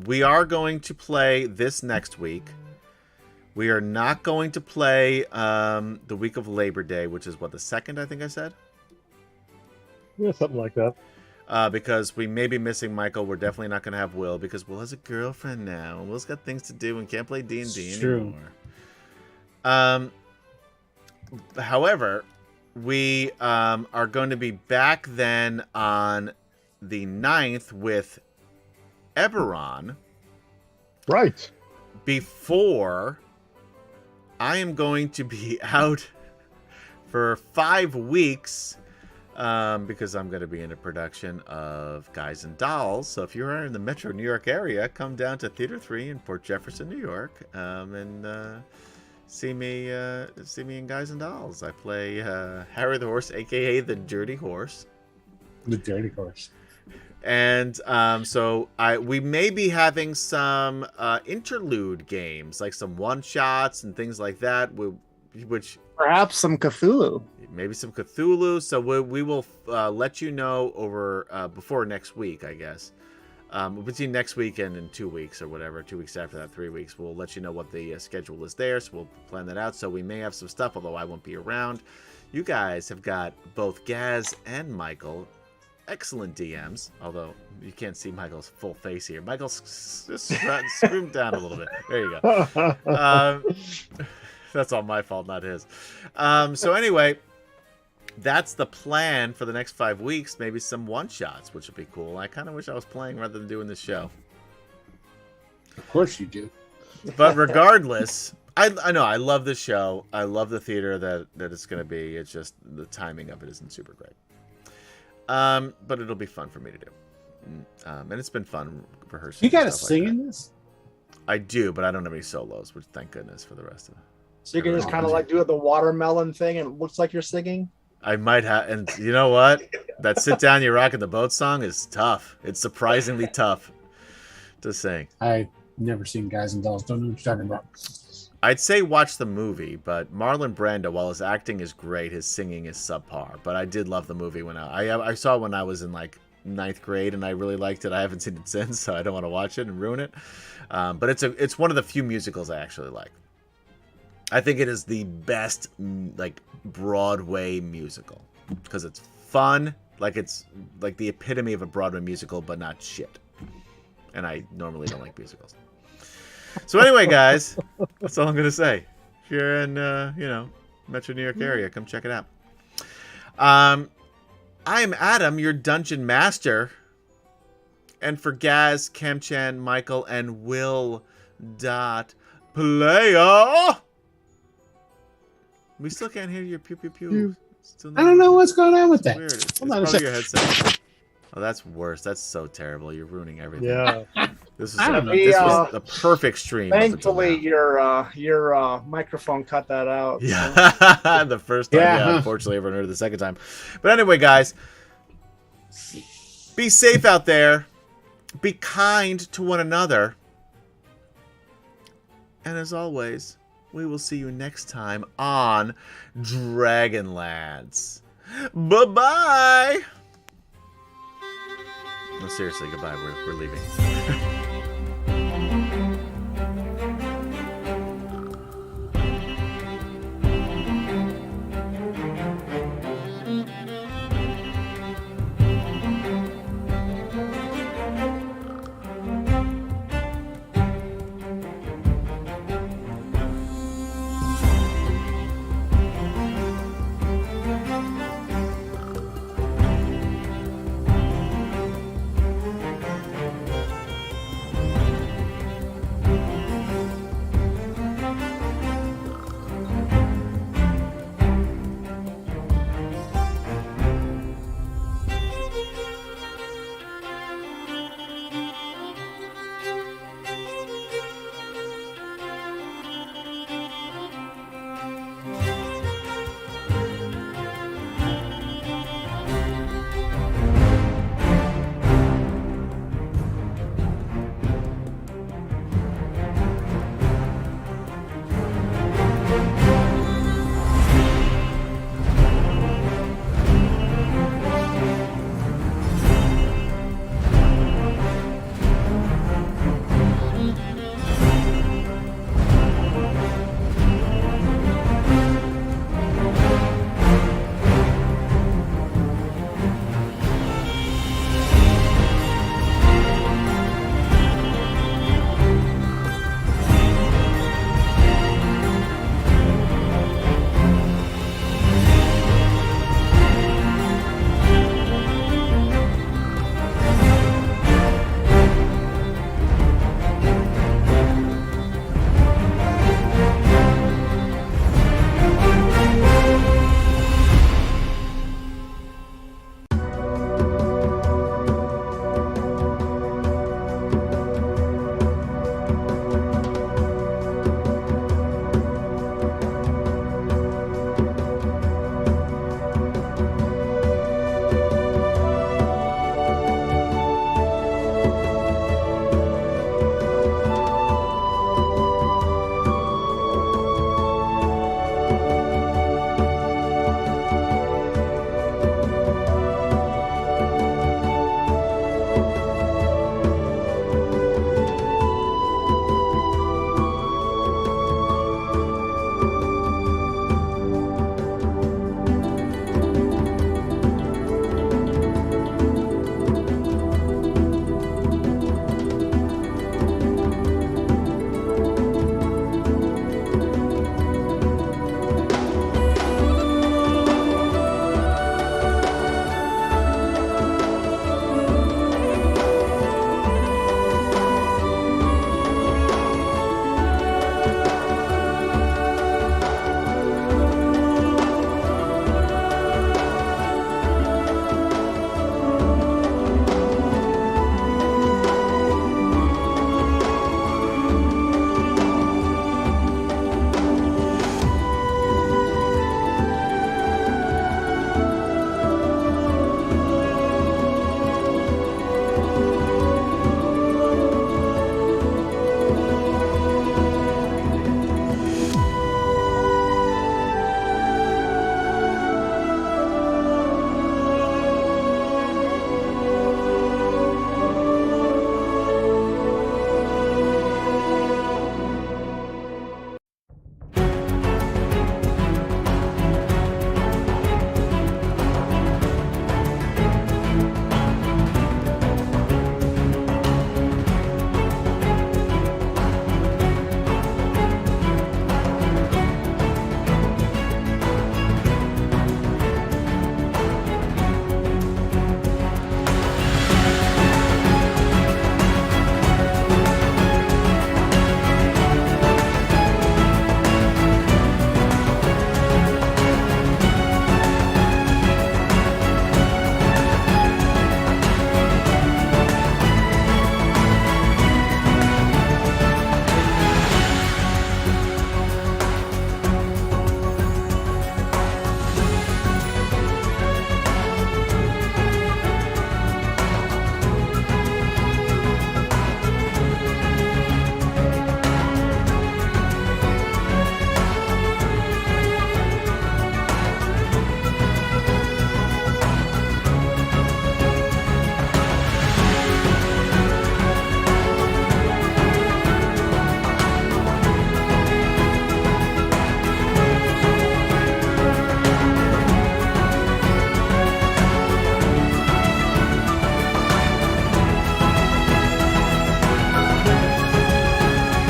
we are going to play this next week. We are not going to play the week of Labor Day, which is what, the 2nd, I think I said. Yeah, something like that. Because we may be missing Michael. We're definitely not going to have Will, because Will has a girlfriend now. Will's got things to do and can't play D&D anymore. However, we are going to be back then on the 9th with Eberron. Right. Before I am going to be out for 5 weeks, because I'm going to be in a production of Guys and Dolls. So if you are in the Metro New York area, come down to Theater 3 in Port Jefferson, New York, and see me in Guys and Dolls. I play Harry the Horse, aka the Dirty Horse. The Dirty Horse. And so we may be having some interlude games, like some one-shots and things like that, which perhaps some Cthulhu. Maybe some Cthulhu. So we will let you know over before next week, I guess. Between next week and in 2 weeks or whatever, 2 weeks after that, 3 weeks, we'll let you know what the schedule is there. So we'll plan that out. So we may have some stuff, although I won't be around. You guys have got both Gaz and Michael. Excellent DMs, although you can't see Michael's full face here. Michael's screwed down a little bit. There you go. That's all my fault, not his. So anyway, that's the plan for the next 5 weeks. Maybe some one-shots, which would be cool. I kind of wish I was playing rather than doing this show. Of course you do. But regardless, I know I love this show. I love the theater that it's going to be. It's just the timing of it isn't super great. But it'll be fun for me to do. And it's been fun rehearsing. You got to sing in this? I do, but I don't have any solos, which thank goodness for the rest of it. So you can just kind of like do the watermelon thing and it looks like you're singing? I might have, and you know what? That Sit Down, You Rockin' the Boat song is tough. It's surprisingly tough to sing. I've never seen Guys and Dolls. Don't know what you're talking about. I'd say watch the movie, but Marlon Brando, while his acting is great, his singing is subpar. But I did love the movie when I saw it when I was in like 9th grade, and I really liked it. I haven't seen it since, so I don't want to watch it and ruin it. But it's one of the few musicals I actually like. I think it is the best like Broadway musical because it's fun, like it's like the epitome of a Broadway musical, but not shit. And I normally don't like musicals. So anyway, guys, that's all I'm gonna say. If you're in, Metro New York area, come check it out. I am Adam, your dungeon master, and for Gaz, Kemchan, Michael, and Will Player. We still can't hear your pew pew pew. I don't know what's going on with that. Weird. It's probably your headset. Oh, that's worse. That's so terrible. You're ruining everything. Yeah. This was the perfect stream. Thankfully, your microphone cut that out. Yeah, the first time. Yeah, unfortunately, everyone heard it the second time. But anyway, guys, be safe out there. Be kind to one another. And as always, we will see you next time on DragonLance. Bye-bye. No, seriously, goodbye. We're leaving.